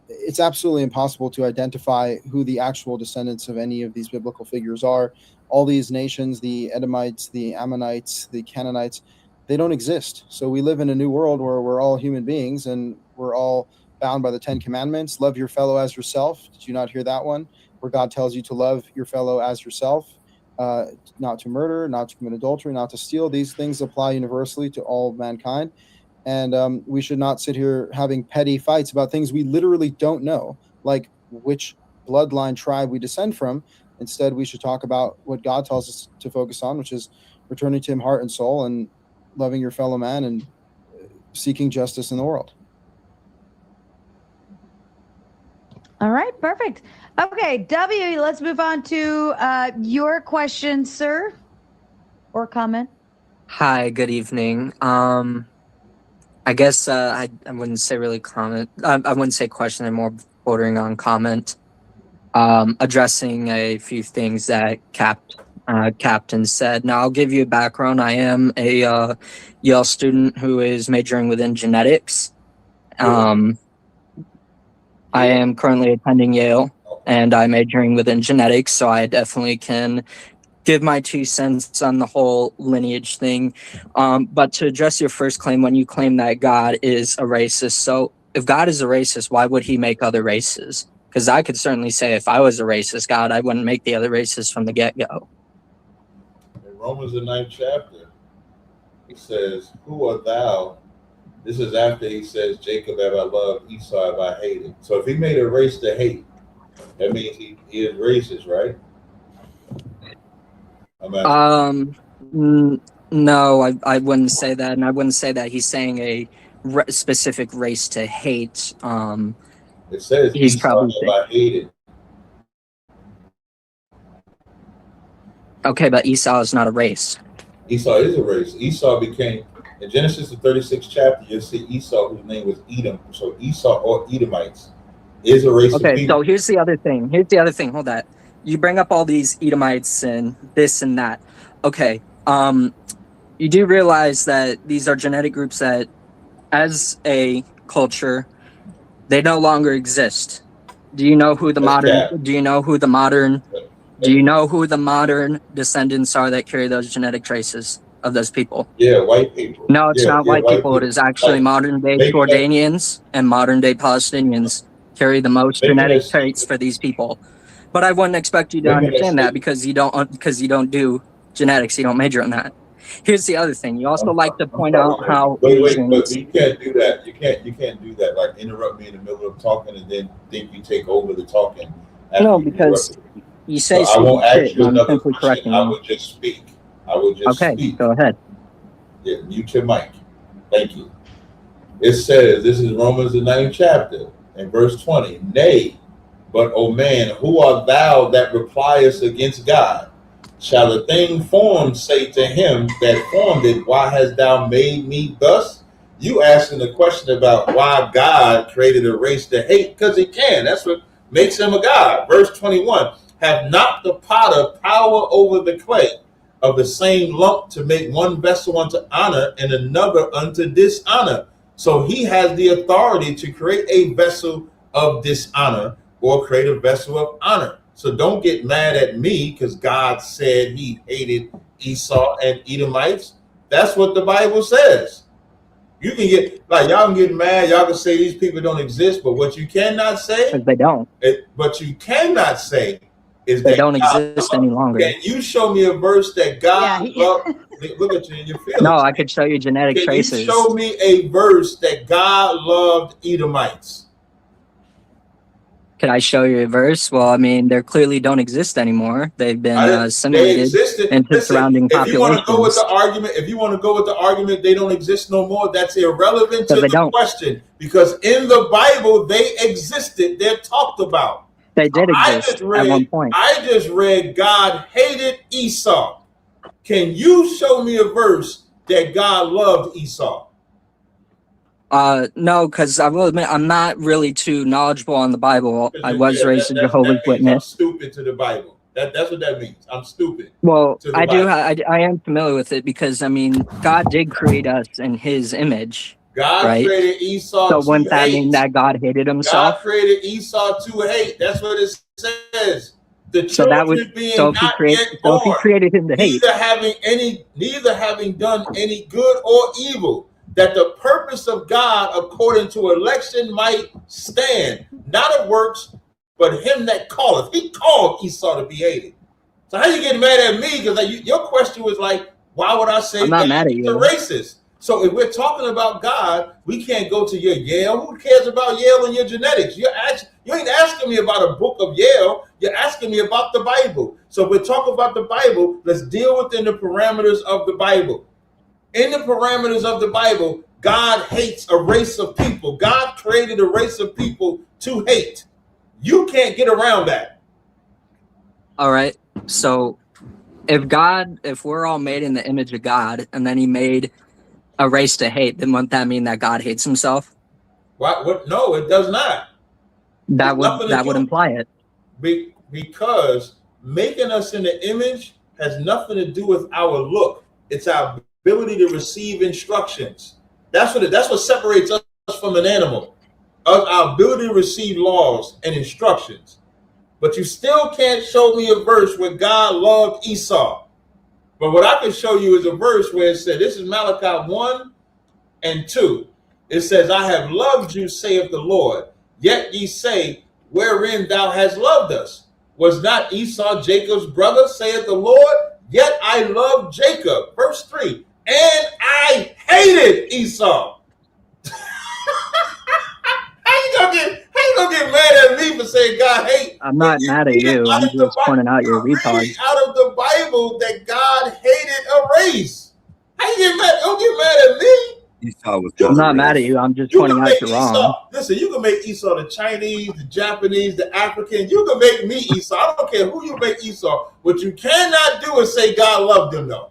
It's absolutely impossible to identify who the actual descendants of any of these biblical figures are. All these nations, the Edomites, the Ammonites, the Canaanites, they don't exist. So we live in a new world where we're all human beings and we're all bound by the 10 Commandments. Love your fellow as yourself. Did you not hear that one? Where God tells you to love your fellow as yourself. Not to murder, not to commit adultery, not to steal. These things apply universally to all mankind. And we should not sit here having petty fights about things we literally don't know, like which bloodline tribe we descend from. Instead, we should talk about what God tells us to focus on, which is returning to him heart and soul and loving your fellow man and seeking justice in the world. All right, perfect. Okay, W, let's move on to your question, sir, or comment. Hi, good evening. I guess I wouldn't say really comment. I wouldn't say question. I'm more bordering on comment, addressing a few things that Captain said. Now, I'll give you a background. I am a Yale student who is majoring within genetics. I am currently attending Yale, and I'm majoring within genetics, so I definitely can give my 2 cents on the whole lineage thing. But to address your first claim, when you claim that God is a racist, so if God is a racist, why would he make other races? Because I could certainly say if I was a racist God, I wouldn't make the other races from the get-go. In Romans the 9th chapter, it says, who art thou? This is after he says, Jacob have I loved, Esau have I hated. So if he made a race to hate, that means he is racist, right? No, I wouldn't say that. And I wouldn't say that he's saying a specific race to hate. It says he's Esau probably have I hated. Okay, but Esau is not a race. Esau is a race. Esau became, in Genesis the 36th chapter, you'll see Esau, whose name was Edom. So Esau or Edomites is a race of people. Okay, so here's the other thing. Hold that. You bring up all these Edomites and this and that. Okay, you do realize that these are genetic groups that, as a culture, they no longer exist. Do you know who the modern descendants are that carry those genetic traces of those people? Yeah, white people. No, it's not white people. It is actually modern day Jordanians and modern day Palestinians carry the most genetic traits for these people. But I wouldn't expect you to understand that because you don't do genetics. You don't major in that. Here's the other thing. You also like to point out how but you can't do that. You can't do that. Like interrupt me in the middle of talking and then think you take over the talking. No, because you say so I won't ask you another simply question. I would just speak. Okay, go ahead. Yeah, mute your mic. Thank you. It says, this is Romans the 9th chapter and verse 20. Nay, but, O man, who art thou that repliest against God? Shall a thing formed say to him that formed it, why hast thou made me thus? You asking the question about why God created a race to hate, because he can. That's what makes him a God. Verse 21, have not the potter power over the clay of the same lump to make one vessel unto honor and another unto dishonor? So he has the authority to create a vessel of dishonor or create a vessel of honor. So don't get mad at me because God said he hated Esau and Edomites. That's what the Bible says. You can get, like, y'all can get mad. Y'all can say these people don't exist, but what you cannot say, they don't. But you cannot say is they that don't exist any longer. Can you show me a verse that God loved? look at you in your feelings. No, I could show you genetic Can traces. you show me a verse that God loved Edomites? Can I show you a verse? Well, I mean, they clearly don't exist anymore. They've been They assimilated existed. into Listen, surrounding if you want to go with populations. the argument, they don't exist no more. That's irrelevant to But they the don't. question, because in the Bible they existed. They're talked about. They did exist at one point. I just read God hated Esau. Can you show me a verse that God loved Esau? No, because I will admit I'm not really too knowledgeable on the Bible. I was Yeah, raised a that Jehovah's means I'm Witness. stupid to the Bible. That's what that means. I'm stupid. Well, to the I do. Bible. I am familiar with it because I mean, God did create us in His image. God right? created Esau So to wouldn't that hate. mean that God hated himself? God created Esau to hate. That's what it says. The So that would children being so if he not create yet so if he born, created him to hate, neither having done any good or evil, that the purpose of God according to election might stand, not of works, but him that calleth. He called Esau to be hated. So how you getting mad at me? Because your question was like, why would I say I'm not mad at he's you. a racist? So if we're talking about God, we can't go to your Yale. Who cares about Yale and your genetics? You ain't asking me about a book of Yale. You're asking me about the Bible. So if we're talking about the Bible, let's deal within the parameters of the Bible. In the parameters of the Bible, God hates a race of people. God created a race of people to hate. You can't get around that. all right. So if we're all made in the image of God, and then He made a race to hate, then wouldn't that mean that God hates Himself? What? No, it does not. That would imply it. Because making us in the image has nothing to do with our look. It's our ability to receive instructions. That's what separates us from an animal. Our ability to receive laws and instructions. But you still can't show me a verse where God loved Esau. But what I can show you is a verse where it said, this is Malachi 1 and 2. It says, I have loved you, saith the Lord. Yet ye say, wherein thou hast loved us. Was not Esau Jacob's brother, saith the Lord? Yet I loved Jacob. Verse 3. And I hated Esau. How you gonna get mad at me for saying God hate? I'm not mad at you. I'm just pointing out your retard. Out of the Bible that God hated a race. How you get mad? Don't get mad at me. Esau was I'm not mad at you. I'm just pointing out you're wrong. Listen, you can make Esau the Chinese, the Japanese, the African. You can make me Esau. I don't care who you make Esau. What you cannot do is say God loved him, though.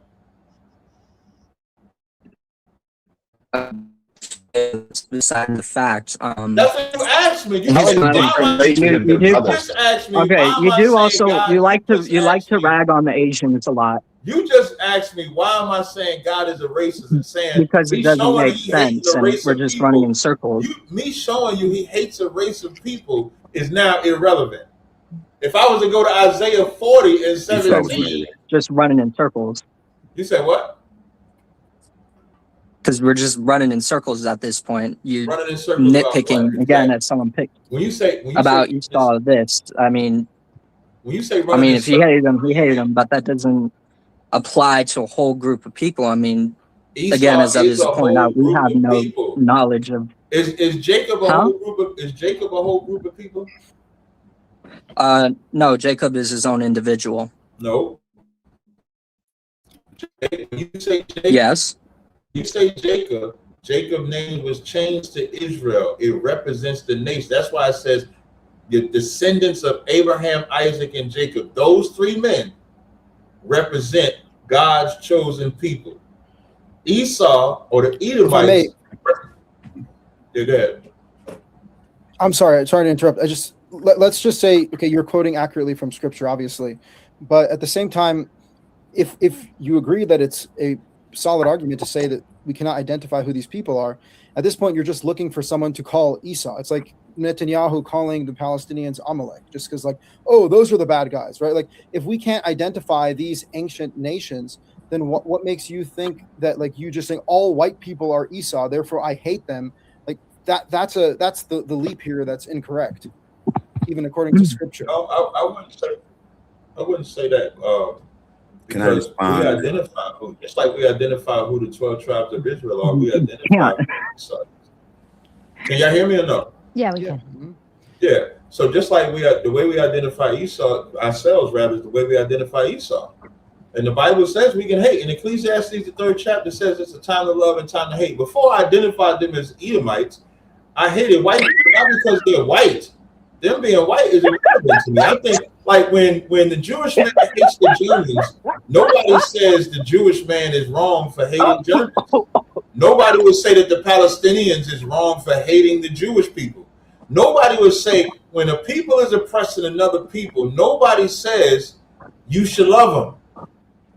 Beside the fact, that's what you asked me. You just asked me. Okay, you do also you like to rag on the Asians a lot. You just asked me why am I saying God is a racist and saying because it doesn't make sense and we're just running in circles. Me showing you he hates a race of people is now irrelevant. If I was to go to Isaiah 40 and 17, just running in circles. You said what? Because we're just running in circles at this point. You're nitpicking again that someone picked. When you say you saw this, I mean, when you say if he hated him, he hated him, but that doesn't apply to a whole group of people. I mean, again, as I was pointing out, we have no knowledge of. Is Jacob a whole group of? Is Jacob a whole group of people? No, Jacob is his own individual. No. You say Jacob, yes. You say Jacob. Jacob's name was changed to Israel. It represents the nation. That's why it says the descendants of Abraham, Isaac, and Jacob. Those three men represent God's chosen people. Esau or the Edomites. They're dead. I'm sorry to interrupt. Let's just say, okay, you're quoting accurately from scripture, obviously, but at the same time, if you agree that it's a solid argument to say that we cannot identify who these people are, at this point, you're just looking for someone to call Esau. It's like Netanyahu calling the Palestinians Amalek, just because like, oh, those are the bad guys, right? Like if we can't identify these ancient nations, then what makes you think that like you just saying all white people are Esau, therefore I hate them? Like that's the leap here that's incorrect, even according to scripture. I wouldn't say that. Can I Because respond? we identify who, just like we identify who the 12 tribes of Israel are, we identify who Esau is. Can y'all hear me or no? Yeah, we can. Yeah. So just like the way we identify Esau ourselves, rather, is the way we identify Esau. And the Bible says we can hate. In Ecclesiastes, the 3rd chapter says it's a time to love and time to hate. Before I identified them as Edomites, I hated white people, not because they're white. Them being white is irrelevant to me. I think, like, when the Jewish man hates the Germans, nobody says the Jewish man is wrong for hating Germans. Nobody would say that the Palestinians is wrong for hating the Jewish people. Nobody would say when a people is oppressing another people, nobody says you should love them.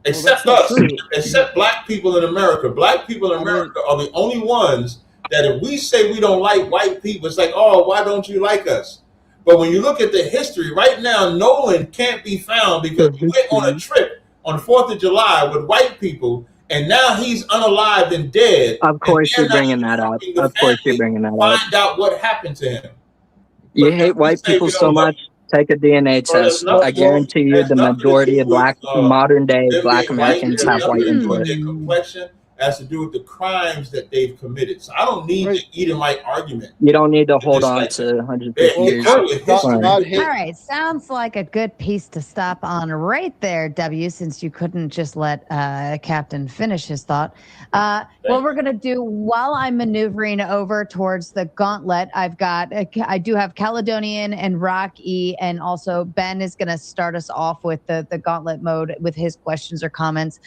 Except us, except black people in America. Black people in America are the only ones that if we say we don't like white people, it's like, oh, why don't you like us? But when you look at the history, right now, Nolan can't be found because he went on a trip on 4th of July with white people, and now he's unalived and dead. Of course you're bringing that up. Of course you're bringing that up. Find out what happened to him. You hate white people so much, take a DNA test. I guarantee you the majority of modern day black Americans have white influence. Their complexion has to do with the crimes that they've committed. So I don't need the Edomite argument. You don't need to hold on to 150 years. All right, sounds like a good piece to stop on right there, W, since you couldn't just let Captain finish his thought. What we're going to do while I'm maneuvering over towards the gauntlet, I do have Caledonian and Rock E, and also Ben is going to start us off with the gauntlet mode with his questions or comments.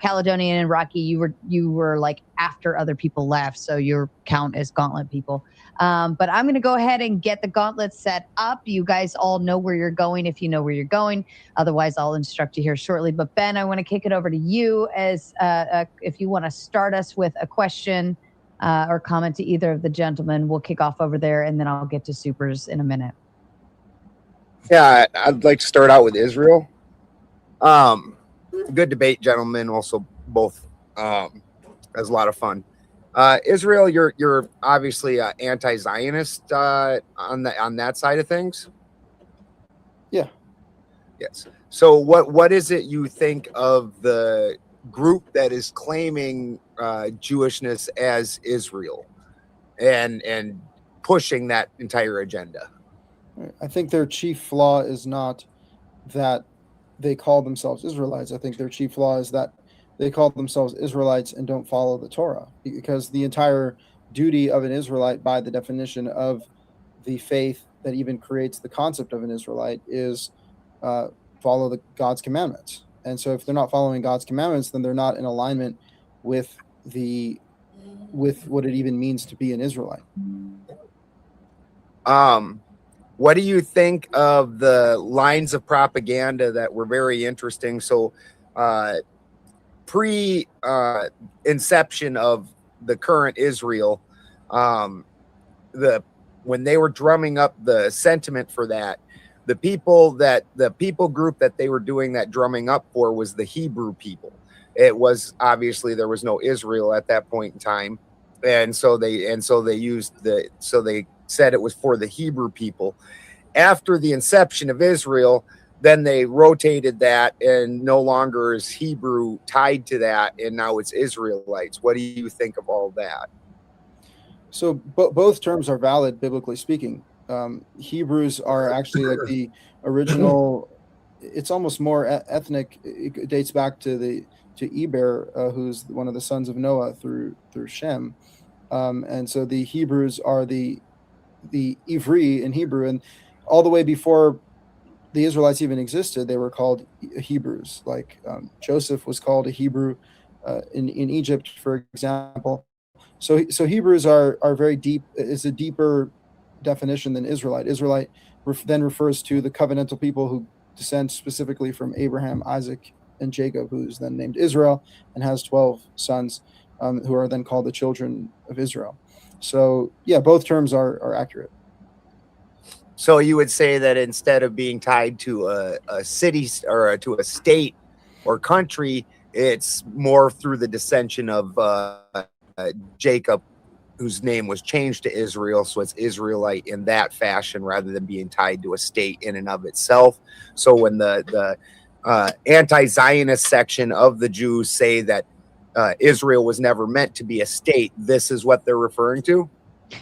Caledonian and Rocky, you were like after other people left, so your count as gauntlet people. But I'm going to go ahead and get the gauntlet set up. You guys all know where you're going if you know where you're going. Otherwise, I'll instruct you here shortly. But Ben, I want to kick it over to you as if you want to start us with a question or comment to either of the gentlemen. We'll kick off over there, and then I'll get to supers in a minute. Yeah, I'd like to start out with Israel. Good debate, gentlemen. Also, both. As a lot of fun. Israel, you're obviously anti-Zionist on that side of things. Yeah. Yes. So what is it you think of the group that is claiming Jewishness as Israel and pushing that entire agenda? I think their chief flaw is not that they call themselves Israelites. I think their chief flaw is that they call themselves Israelites and don't follow the Torah, because the entire duty of an Israelite, by the definition of the faith that even creates the concept of an Israelite, is follow God's commandments. And so if they're not following God's commandments, then they're not in alignment with what it even means to be an Israelite. What do you think of the lines of propaganda that were very interesting? So pre-inception of the current Israel, when they were drumming up the sentiment for that, the people group that they were doing that drumming up for was the Hebrew people. It was obviously there was no Israel at that point in time, and so they said it was for the Hebrew people. After the inception of Israel, then they rotated that, and no longer is Hebrew tied to that, and now it's Israelites. What do you think of all that? So both terms are valid, biblically speaking. Hebrews are actually like the original. It's almost more ethnic. It dates back to Eber, who's one of the sons of Noah through Shem, and so the Hebrews are the Ivri in Hebrew, and all the way before the Israelites even existed, they were called Hebrews. Like Joseph was called a Hebrew in Egypt, for example. So Hebrews are very deep. It's a deeper definition than Israelite. Israelite then refers to the covenantal people who descend specifically from Abraham, Isaac, and Jacob, who's then named Israel and has 12 sons who are then called the children of Israel. So yeah, both terms are accurate. So you would say that instead of being tied to a city or to a state or country, it's more through the descension of Jacob, whose name was changed to Israel. So it's Israelite in that fashion rather than being tied to a state in and of itself. So when the anti-Zionist section of the Jews say that Israel was never meant to be a state, this is what they're referring to?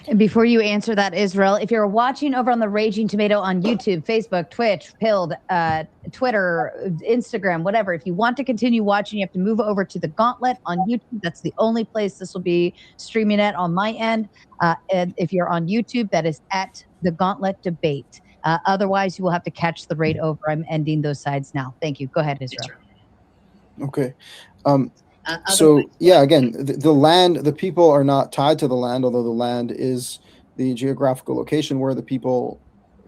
And before you answer that, Israel, if you're watching over on the Raging Tomato on YouTube, Facebook, Twitch, Pilled, Twitter, Instagram, whatever, if you want to continue watching, you have to move over to the Gauntlet on YouTube. That's the only place this will be streaming at on my end. And if you're on YouTube, that is at the Gauntlet Debate. Otherwise, you will have to catch the raid over. I'm ending those sides now. Thank you. Go ahead, Israel. Okay. So yeah, again, the land, the people are not tied to the land, although the land is the geographical location where the people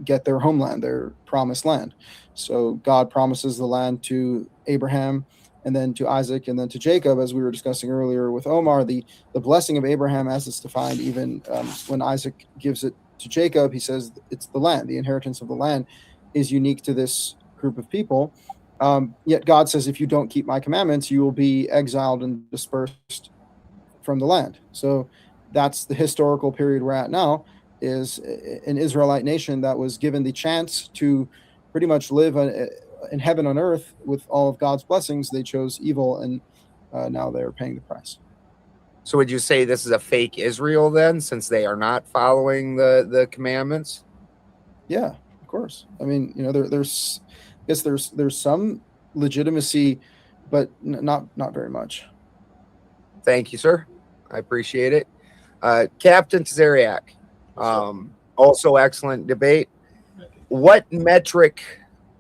get their homeland, their promised land. So God promises the land to Abraham and then to Isaac and then to Jacob, as we were discussing earlier with Omar. The blessing of Abraham, as it's defined, even when Isaac gives it to Jacob, he says it's the land, the inheritance of the land is unique to this group of people. Yet God says, if you don't keep my commandments, you will be exiled and dispersed from the land. So that's the historical period we're at now, is an Israelite nation that was given the chance to pretty much live in heaven on earth with all of God's blessings. They chose evil, and now they're paying the price. So would you say this is a fake Israel then, since they are not following the commandments? Yeah, of course. I mean, you know, there's some legitimacy, but not very much. Thank you, sir. I appreciate it. Captain Tazaryach, also excellent debate. What metric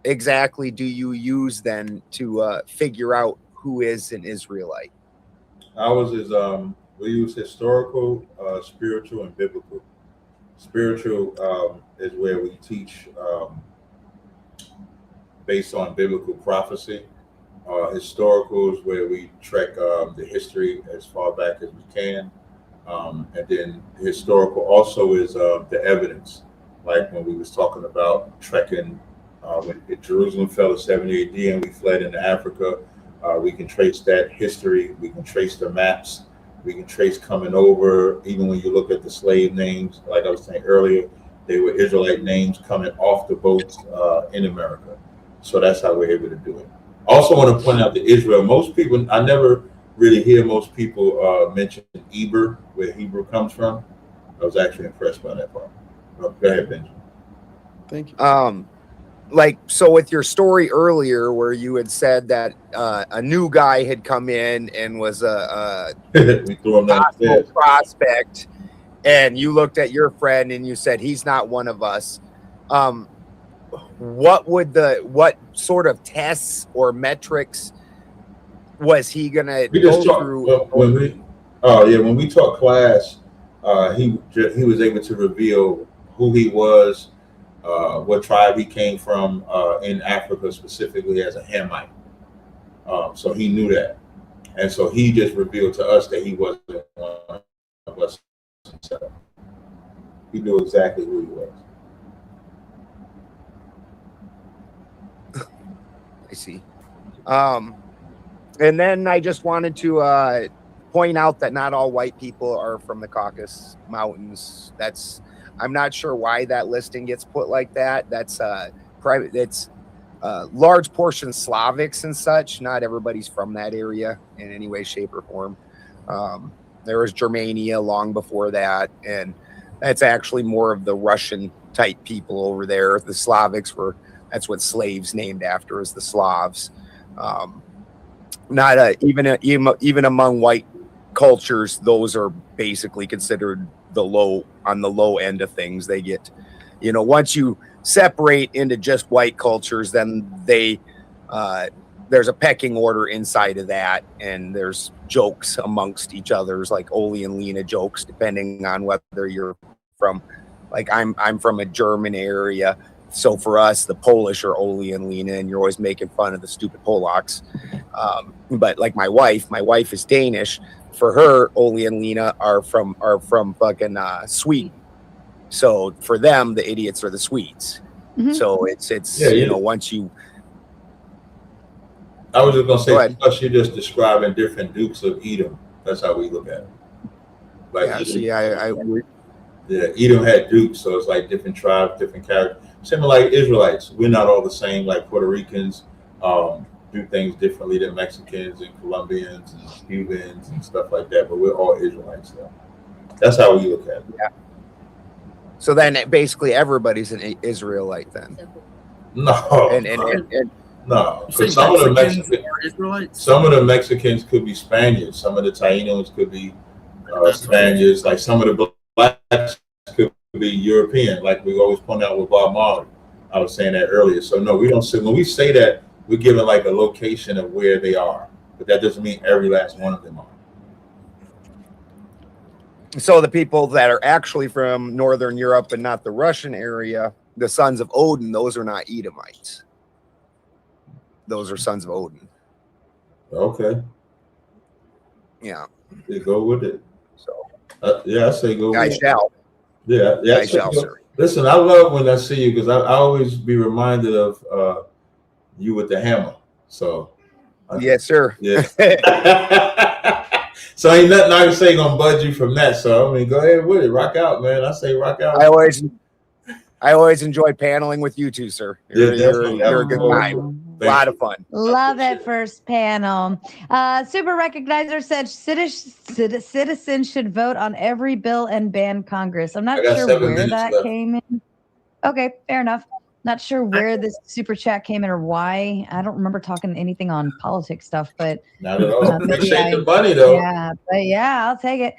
exactly do you use then to figure out who is an Israelite? Ours is we use historical, spiritual, and biblical. Spiritual is where we teach based on biblical prophecy. Historical is where we track the history as far back as we can. And then historical also is the evidence, like when we was talking about trekking when Jerusalem fell in 70 AD and we fled into Africa. We can trace that history. We can trace the maps. We can trace coming over. Even when you look at the slave names, like I was saying earlier, they were Israelite names coming off the boats in America. So that's how we're able to do it. Also want to point out that Israel, most people, I never really hear most people mention Eber, where Hebrew comes from. I was actually impressed by that part. Go ahead, Benjamin. Thank you. Like, so with your story earlier where you had said that a new guy had come in and was a possible prospect, and you looked at your friend and you said he's not one of us, what sort of tests or metrics was he gonna go through? When we taught class, he was able to reveal who he was, what tribe he came from in Africa, specifically as a Hamite. So he knew that, and so he just revealed to us that he wasn't one of us himself. He knew exactly who he was. I see. And then I just wanted to point out that not all white people are from the Caucasus Mountains. I'm not sure why that listing gets put like that. That's private. It's large portion Slavics and such. Not everybody's from that area in any way, shape, or form. There was Germania long before that, and that's actually more of the Russian type people over there. The Slavics that's what slaves named after, is the Slavs. Even among white cultures, those are basically considered on the low end of things. They get, once you separate into just white cultures, then there's a pecking order inside of that, and there's jokes amongst each other's, like Oli and Lena jokes, depending on whether you're from, like I'm from a German area. So for us, the Polish are Oli and Lena, and you're always making fun of the stupid Polacks. But like my wife is Danish. For her, Oli and Lena are from fucking Sweden. So for them, the idiots are the Swedes. Mm-hmm. So it's once you. I was just gonna say, plus you're just describing different dukes of Edom. That's how we look at it. Like Edom had dukes, so it's like different tribes, different characters. Similar like Israelites, we're not all the same. Like Puerto Ricans, do things differently than Mexicans and Colombians and Cubans and stuff like that, but we're all Israelites. So that's how we look at it. Yeah. So then basically everybody's an Israelite then. No. And no. You say Some of the Mexicans Mexicans, are Israelites? some of the Mexicans could be Spaniards. Some of the Tainos could be Spaniards. Like some of the blacks could be European. Like we always point out with Bob Marley. I was saying that earlier. So no, we don't say, when we say that, we're giving like a location of where they are, but that doesn't mean every last one of them are. So the people that are actually from Northern Europe and not the Russian area, the sons of Odin, those are not Edomites. Those are sons of Odin. Okay. Yeah. They go with it. So yeah, I say go. I with shall. It. Yeah. I shall, sir. Listen, I love when I see you because I always be reminded of you with the hammer. So. Yes, sir. Yeah. So ain't nothing I can say gonna budge you from that. So I mean, go ahead with it. Rock out, man. I say rock out. I always enjoy paneling with you two, sir. You're a good time. A lot of fun. Love it. First panel. Super Recognizer said citizens should vote on every bill and ban Congress. I'm not sure where that came in. Okay, fair enough. Not sure where this super chat came in or why. I don't remember talking anything on politics stuff, but not at all. Appreciate the money though. Yeah, but yeah, I'll take it.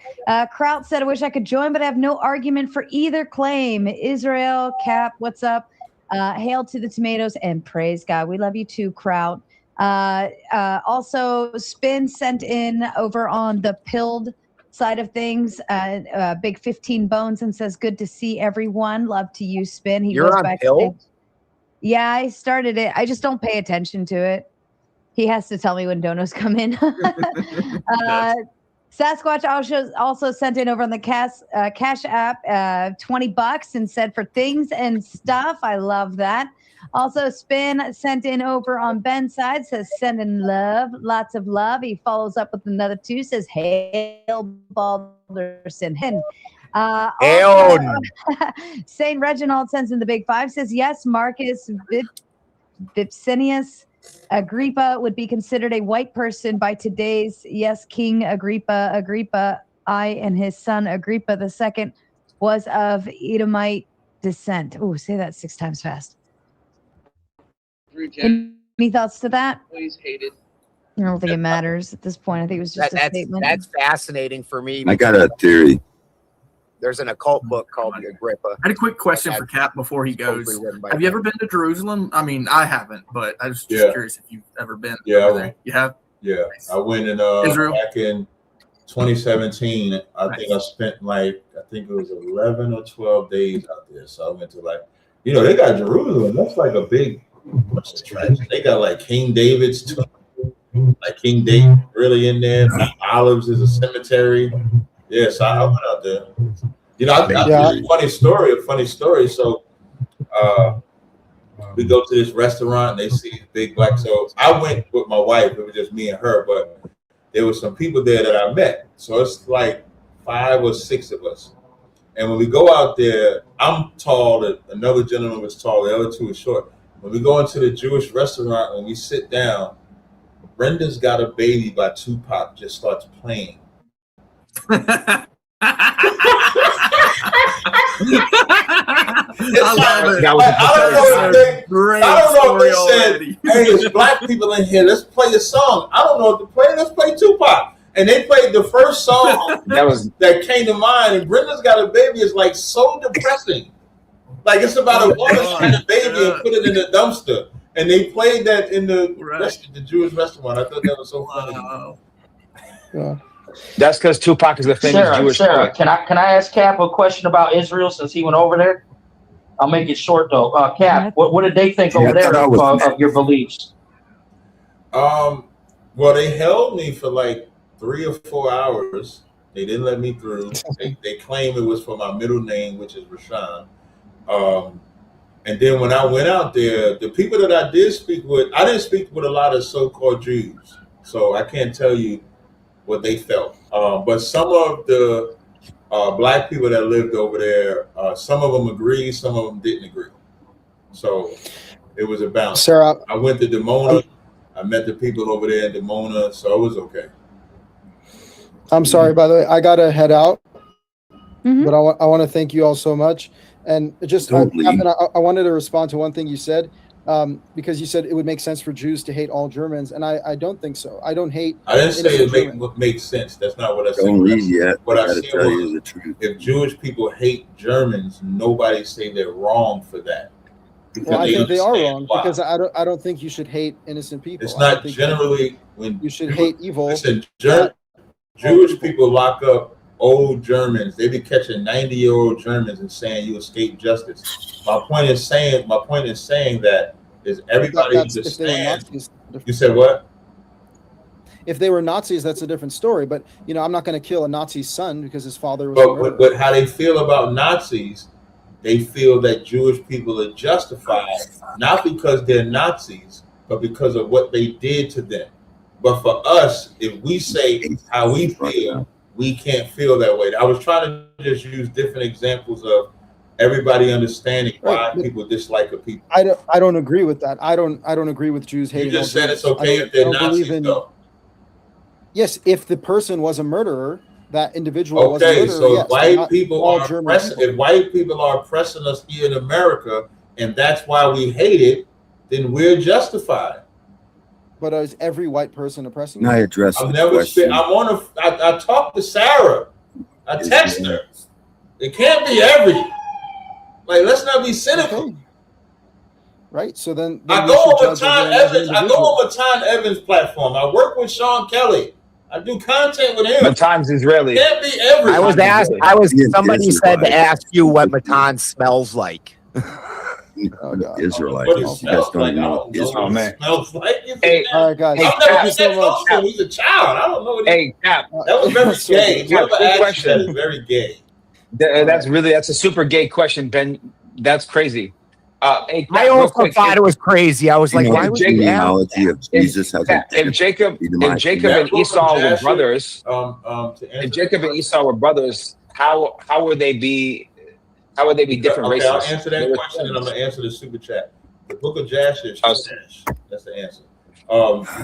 Kraut said, I wish I could join, but I have no argument for either claim. Israel, Cap, what's up? Hail to the tomatoes and praise God. We love you too, Kraut. Also, Spin sent in over on the pilled side of things, big 15 bones, and says, good to see everyone. Love to you, Spin. You're on pill? Yeah, I started it. I just don't pay attention to it. He has to tell me when donos come in. Sasquatch also sent in over on the Cash App $20 and said for things and stuff. I love that. Also, Spin sent in over on Ben's side, says sending love, lots of love. He follows up with another 2, says hail Balderson. Saint Reginald sends in the big 5, says yes, Marcus Vipsinius Agrippa would be considered a white person by today's King Agrippa I and his son Agrippa II was of Edomite descent. Oh, say that 6 times fast. Any thoughts to that? Please hated. I don't think it matters at this point. I think it was just a statement. That's fascinating for me. I got a theory. There's an occult book called the Agrippa. I had a quick question for Cap before he goes. Have you ever been to Jerusalem? I mean, I haven't, but I was just curious if you've ever been over there. You have? Yeah. I went in Israel? Back in 2017. I think I spent it was 11 or 12 days out there. So I went to they got Jerusalem. That's like a big they got like King David's tomb. Like King David really in there. Olives is a cemetery. Yeah, so I went out there. A funny story. So we go to this restaurant and they see big black. So I went with my wife. It was just me and her, but there were some people there that I met. So it's like 5 or 6 of us. And when we go out there, I'm tall. Another gentleman was tall. The other 2 were short. When we go into the Jewish restaurant, when we sit down, Brenda's Got a Baby by Tupac just starts playing. I don't know if they said, hey, there's black people in here. Let's play a song. I don't know what to play. Let's play Tupac. And they played the first song that came to mind. And Brenda's Got a Baby is like so depressing. Like it's about a woman having a baby and put it in the dumpster. And they played that in the Jewish restaurant. I thought that was so funny. Yeah. That's because Tupac is a famous Jewish poet. Can I ask Cap a question about Israel since he went over there? I'll make it short though. Cap, what did they think over there of your beliefs? Well, they held me for like 3 or 4 hours. They didn't let me through. They claim it was for my middle name, which is Rashawn. And then when I went out there, the people that I did speak with, I didn't speak with a lot of so-called Jews, so I can't tell you what they felt. But some of the black people that lived over there, some of them agreed, some of them didn't agree. So It was a bounce. Sarah, I went to Dimona. I met the people over there in Dimona, so it was okay. I'm sorry, by the way, I gotta head out, Mm-hmm. but I want to thank you all so much. And just, Captain, I wanted to respond to one thing you said, because you said it would make sense for Jews to hate all Germans, and I don't think so. I don't hate. I didn't say it makes sense. That's not what I said. Don't leave yet. What I gotta said tell was, you the truth. if Jewish people hate Germans, nobody say they're wrong for that. Well, I think they are understand wrong why. because I don't think you should hate innocent people. It's I don't not think generally when you should hate evil. Listen, Jewish people lock up old Germans. They be catching 90-year-old Germans and saying you escape justice. My point is saying that is everybody understands. You said what? If they were Nazis, that's a different story. But I'm not going to kill a Nazi's son because his father was a murderer. But how they feel about Nazis, they feel that Jewish people are justified not because they're Nazis, but because of what they did to them. But for us, if we say how we feel, we can't feel that way. I was trying to just use different examples of everybody understanding why people dislike a people. I don't agree with that. I don't agree with Jews hating. You just all said Jews. it's okay if they're Nazis, though. Yes, if the person was a murderer, that individual was a Okay, murderer. so yes, white people all are German oppressing. people. If white people are oppressing us here in America, and that's why we hate it, then we're justified. But is every white person oppressing? Can I address I'm the never. question? I talked to Sarah. I text her. It can't be every. Like, let's not be cynical. Okay. Right. So then I we go should over judge Tom everyone as an Evans. I go individual. over Tom Evans' platform. I work with Sean Kelly. I do content with him. Matan's Israeli. It can't be every. Somebody said to ask you what Matan smells like. Israelite. What You it guys smells don't like, I know don't know Israel. what it smells like. Hey, all right, guys. I've never been that close to him. He's a child. I don't know what Hey, Cap. that was very gay. Cap, Whoever quick asked question. that is very gay. That's a super gay question, Ben. That's crazy. Hey, Cap, I real also quick, thought it was crazy. I was like, why would you ask genealogy of Jesus has a if Jacob and Esau were brothers, if Jacob and Esau were brothers, how would they be different races? I'll answer that question, and I'm gonna answer the super chat. The book of Jasher is trash. That's the answer.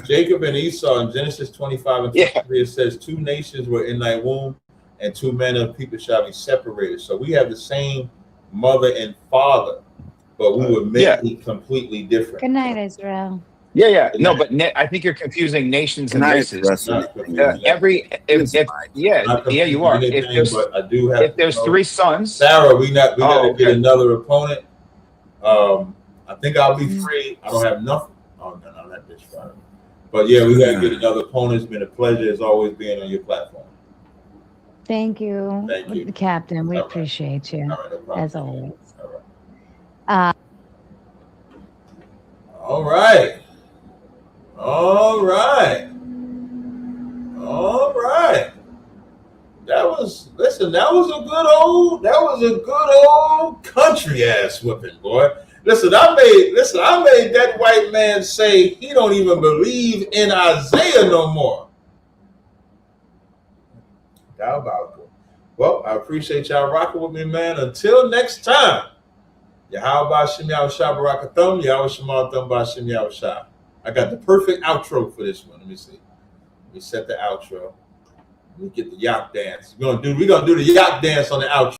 Jacob and Esau in Genesis 25 and 23, it says 2 nations were in thy womb, and 2 men of people shall be separated. So we have the same mother and father, but we were made completely different. Good night, Israel. Yeah. No, but I think you're confusing nations and races. You are. If there's 3 sons, Sarah, we gotta get another opponent. I think I'll be free. I don't have nothing. Oh no, not this Friday. But yeah, we gotta get another opponent. It's been a pleasure as always being on your platform. Thank you. Thank you. Captain. We appreciate you, as always. All right. That was a good old country ass whipping, boy. Listen, I made that white man say he don't even believe in Isaiah no more. Diabolical. Well, I appreciate y'all rocking with me, man. Until next time. Yahweh Shem Yahushua Barakathum, Yahweh Shema Thum Bashem Yahushua. I got the perfect outro for this one. Let me see. Let me set the outro. Let me get the yacht dance. We're gonna do the yacht dance on the outro.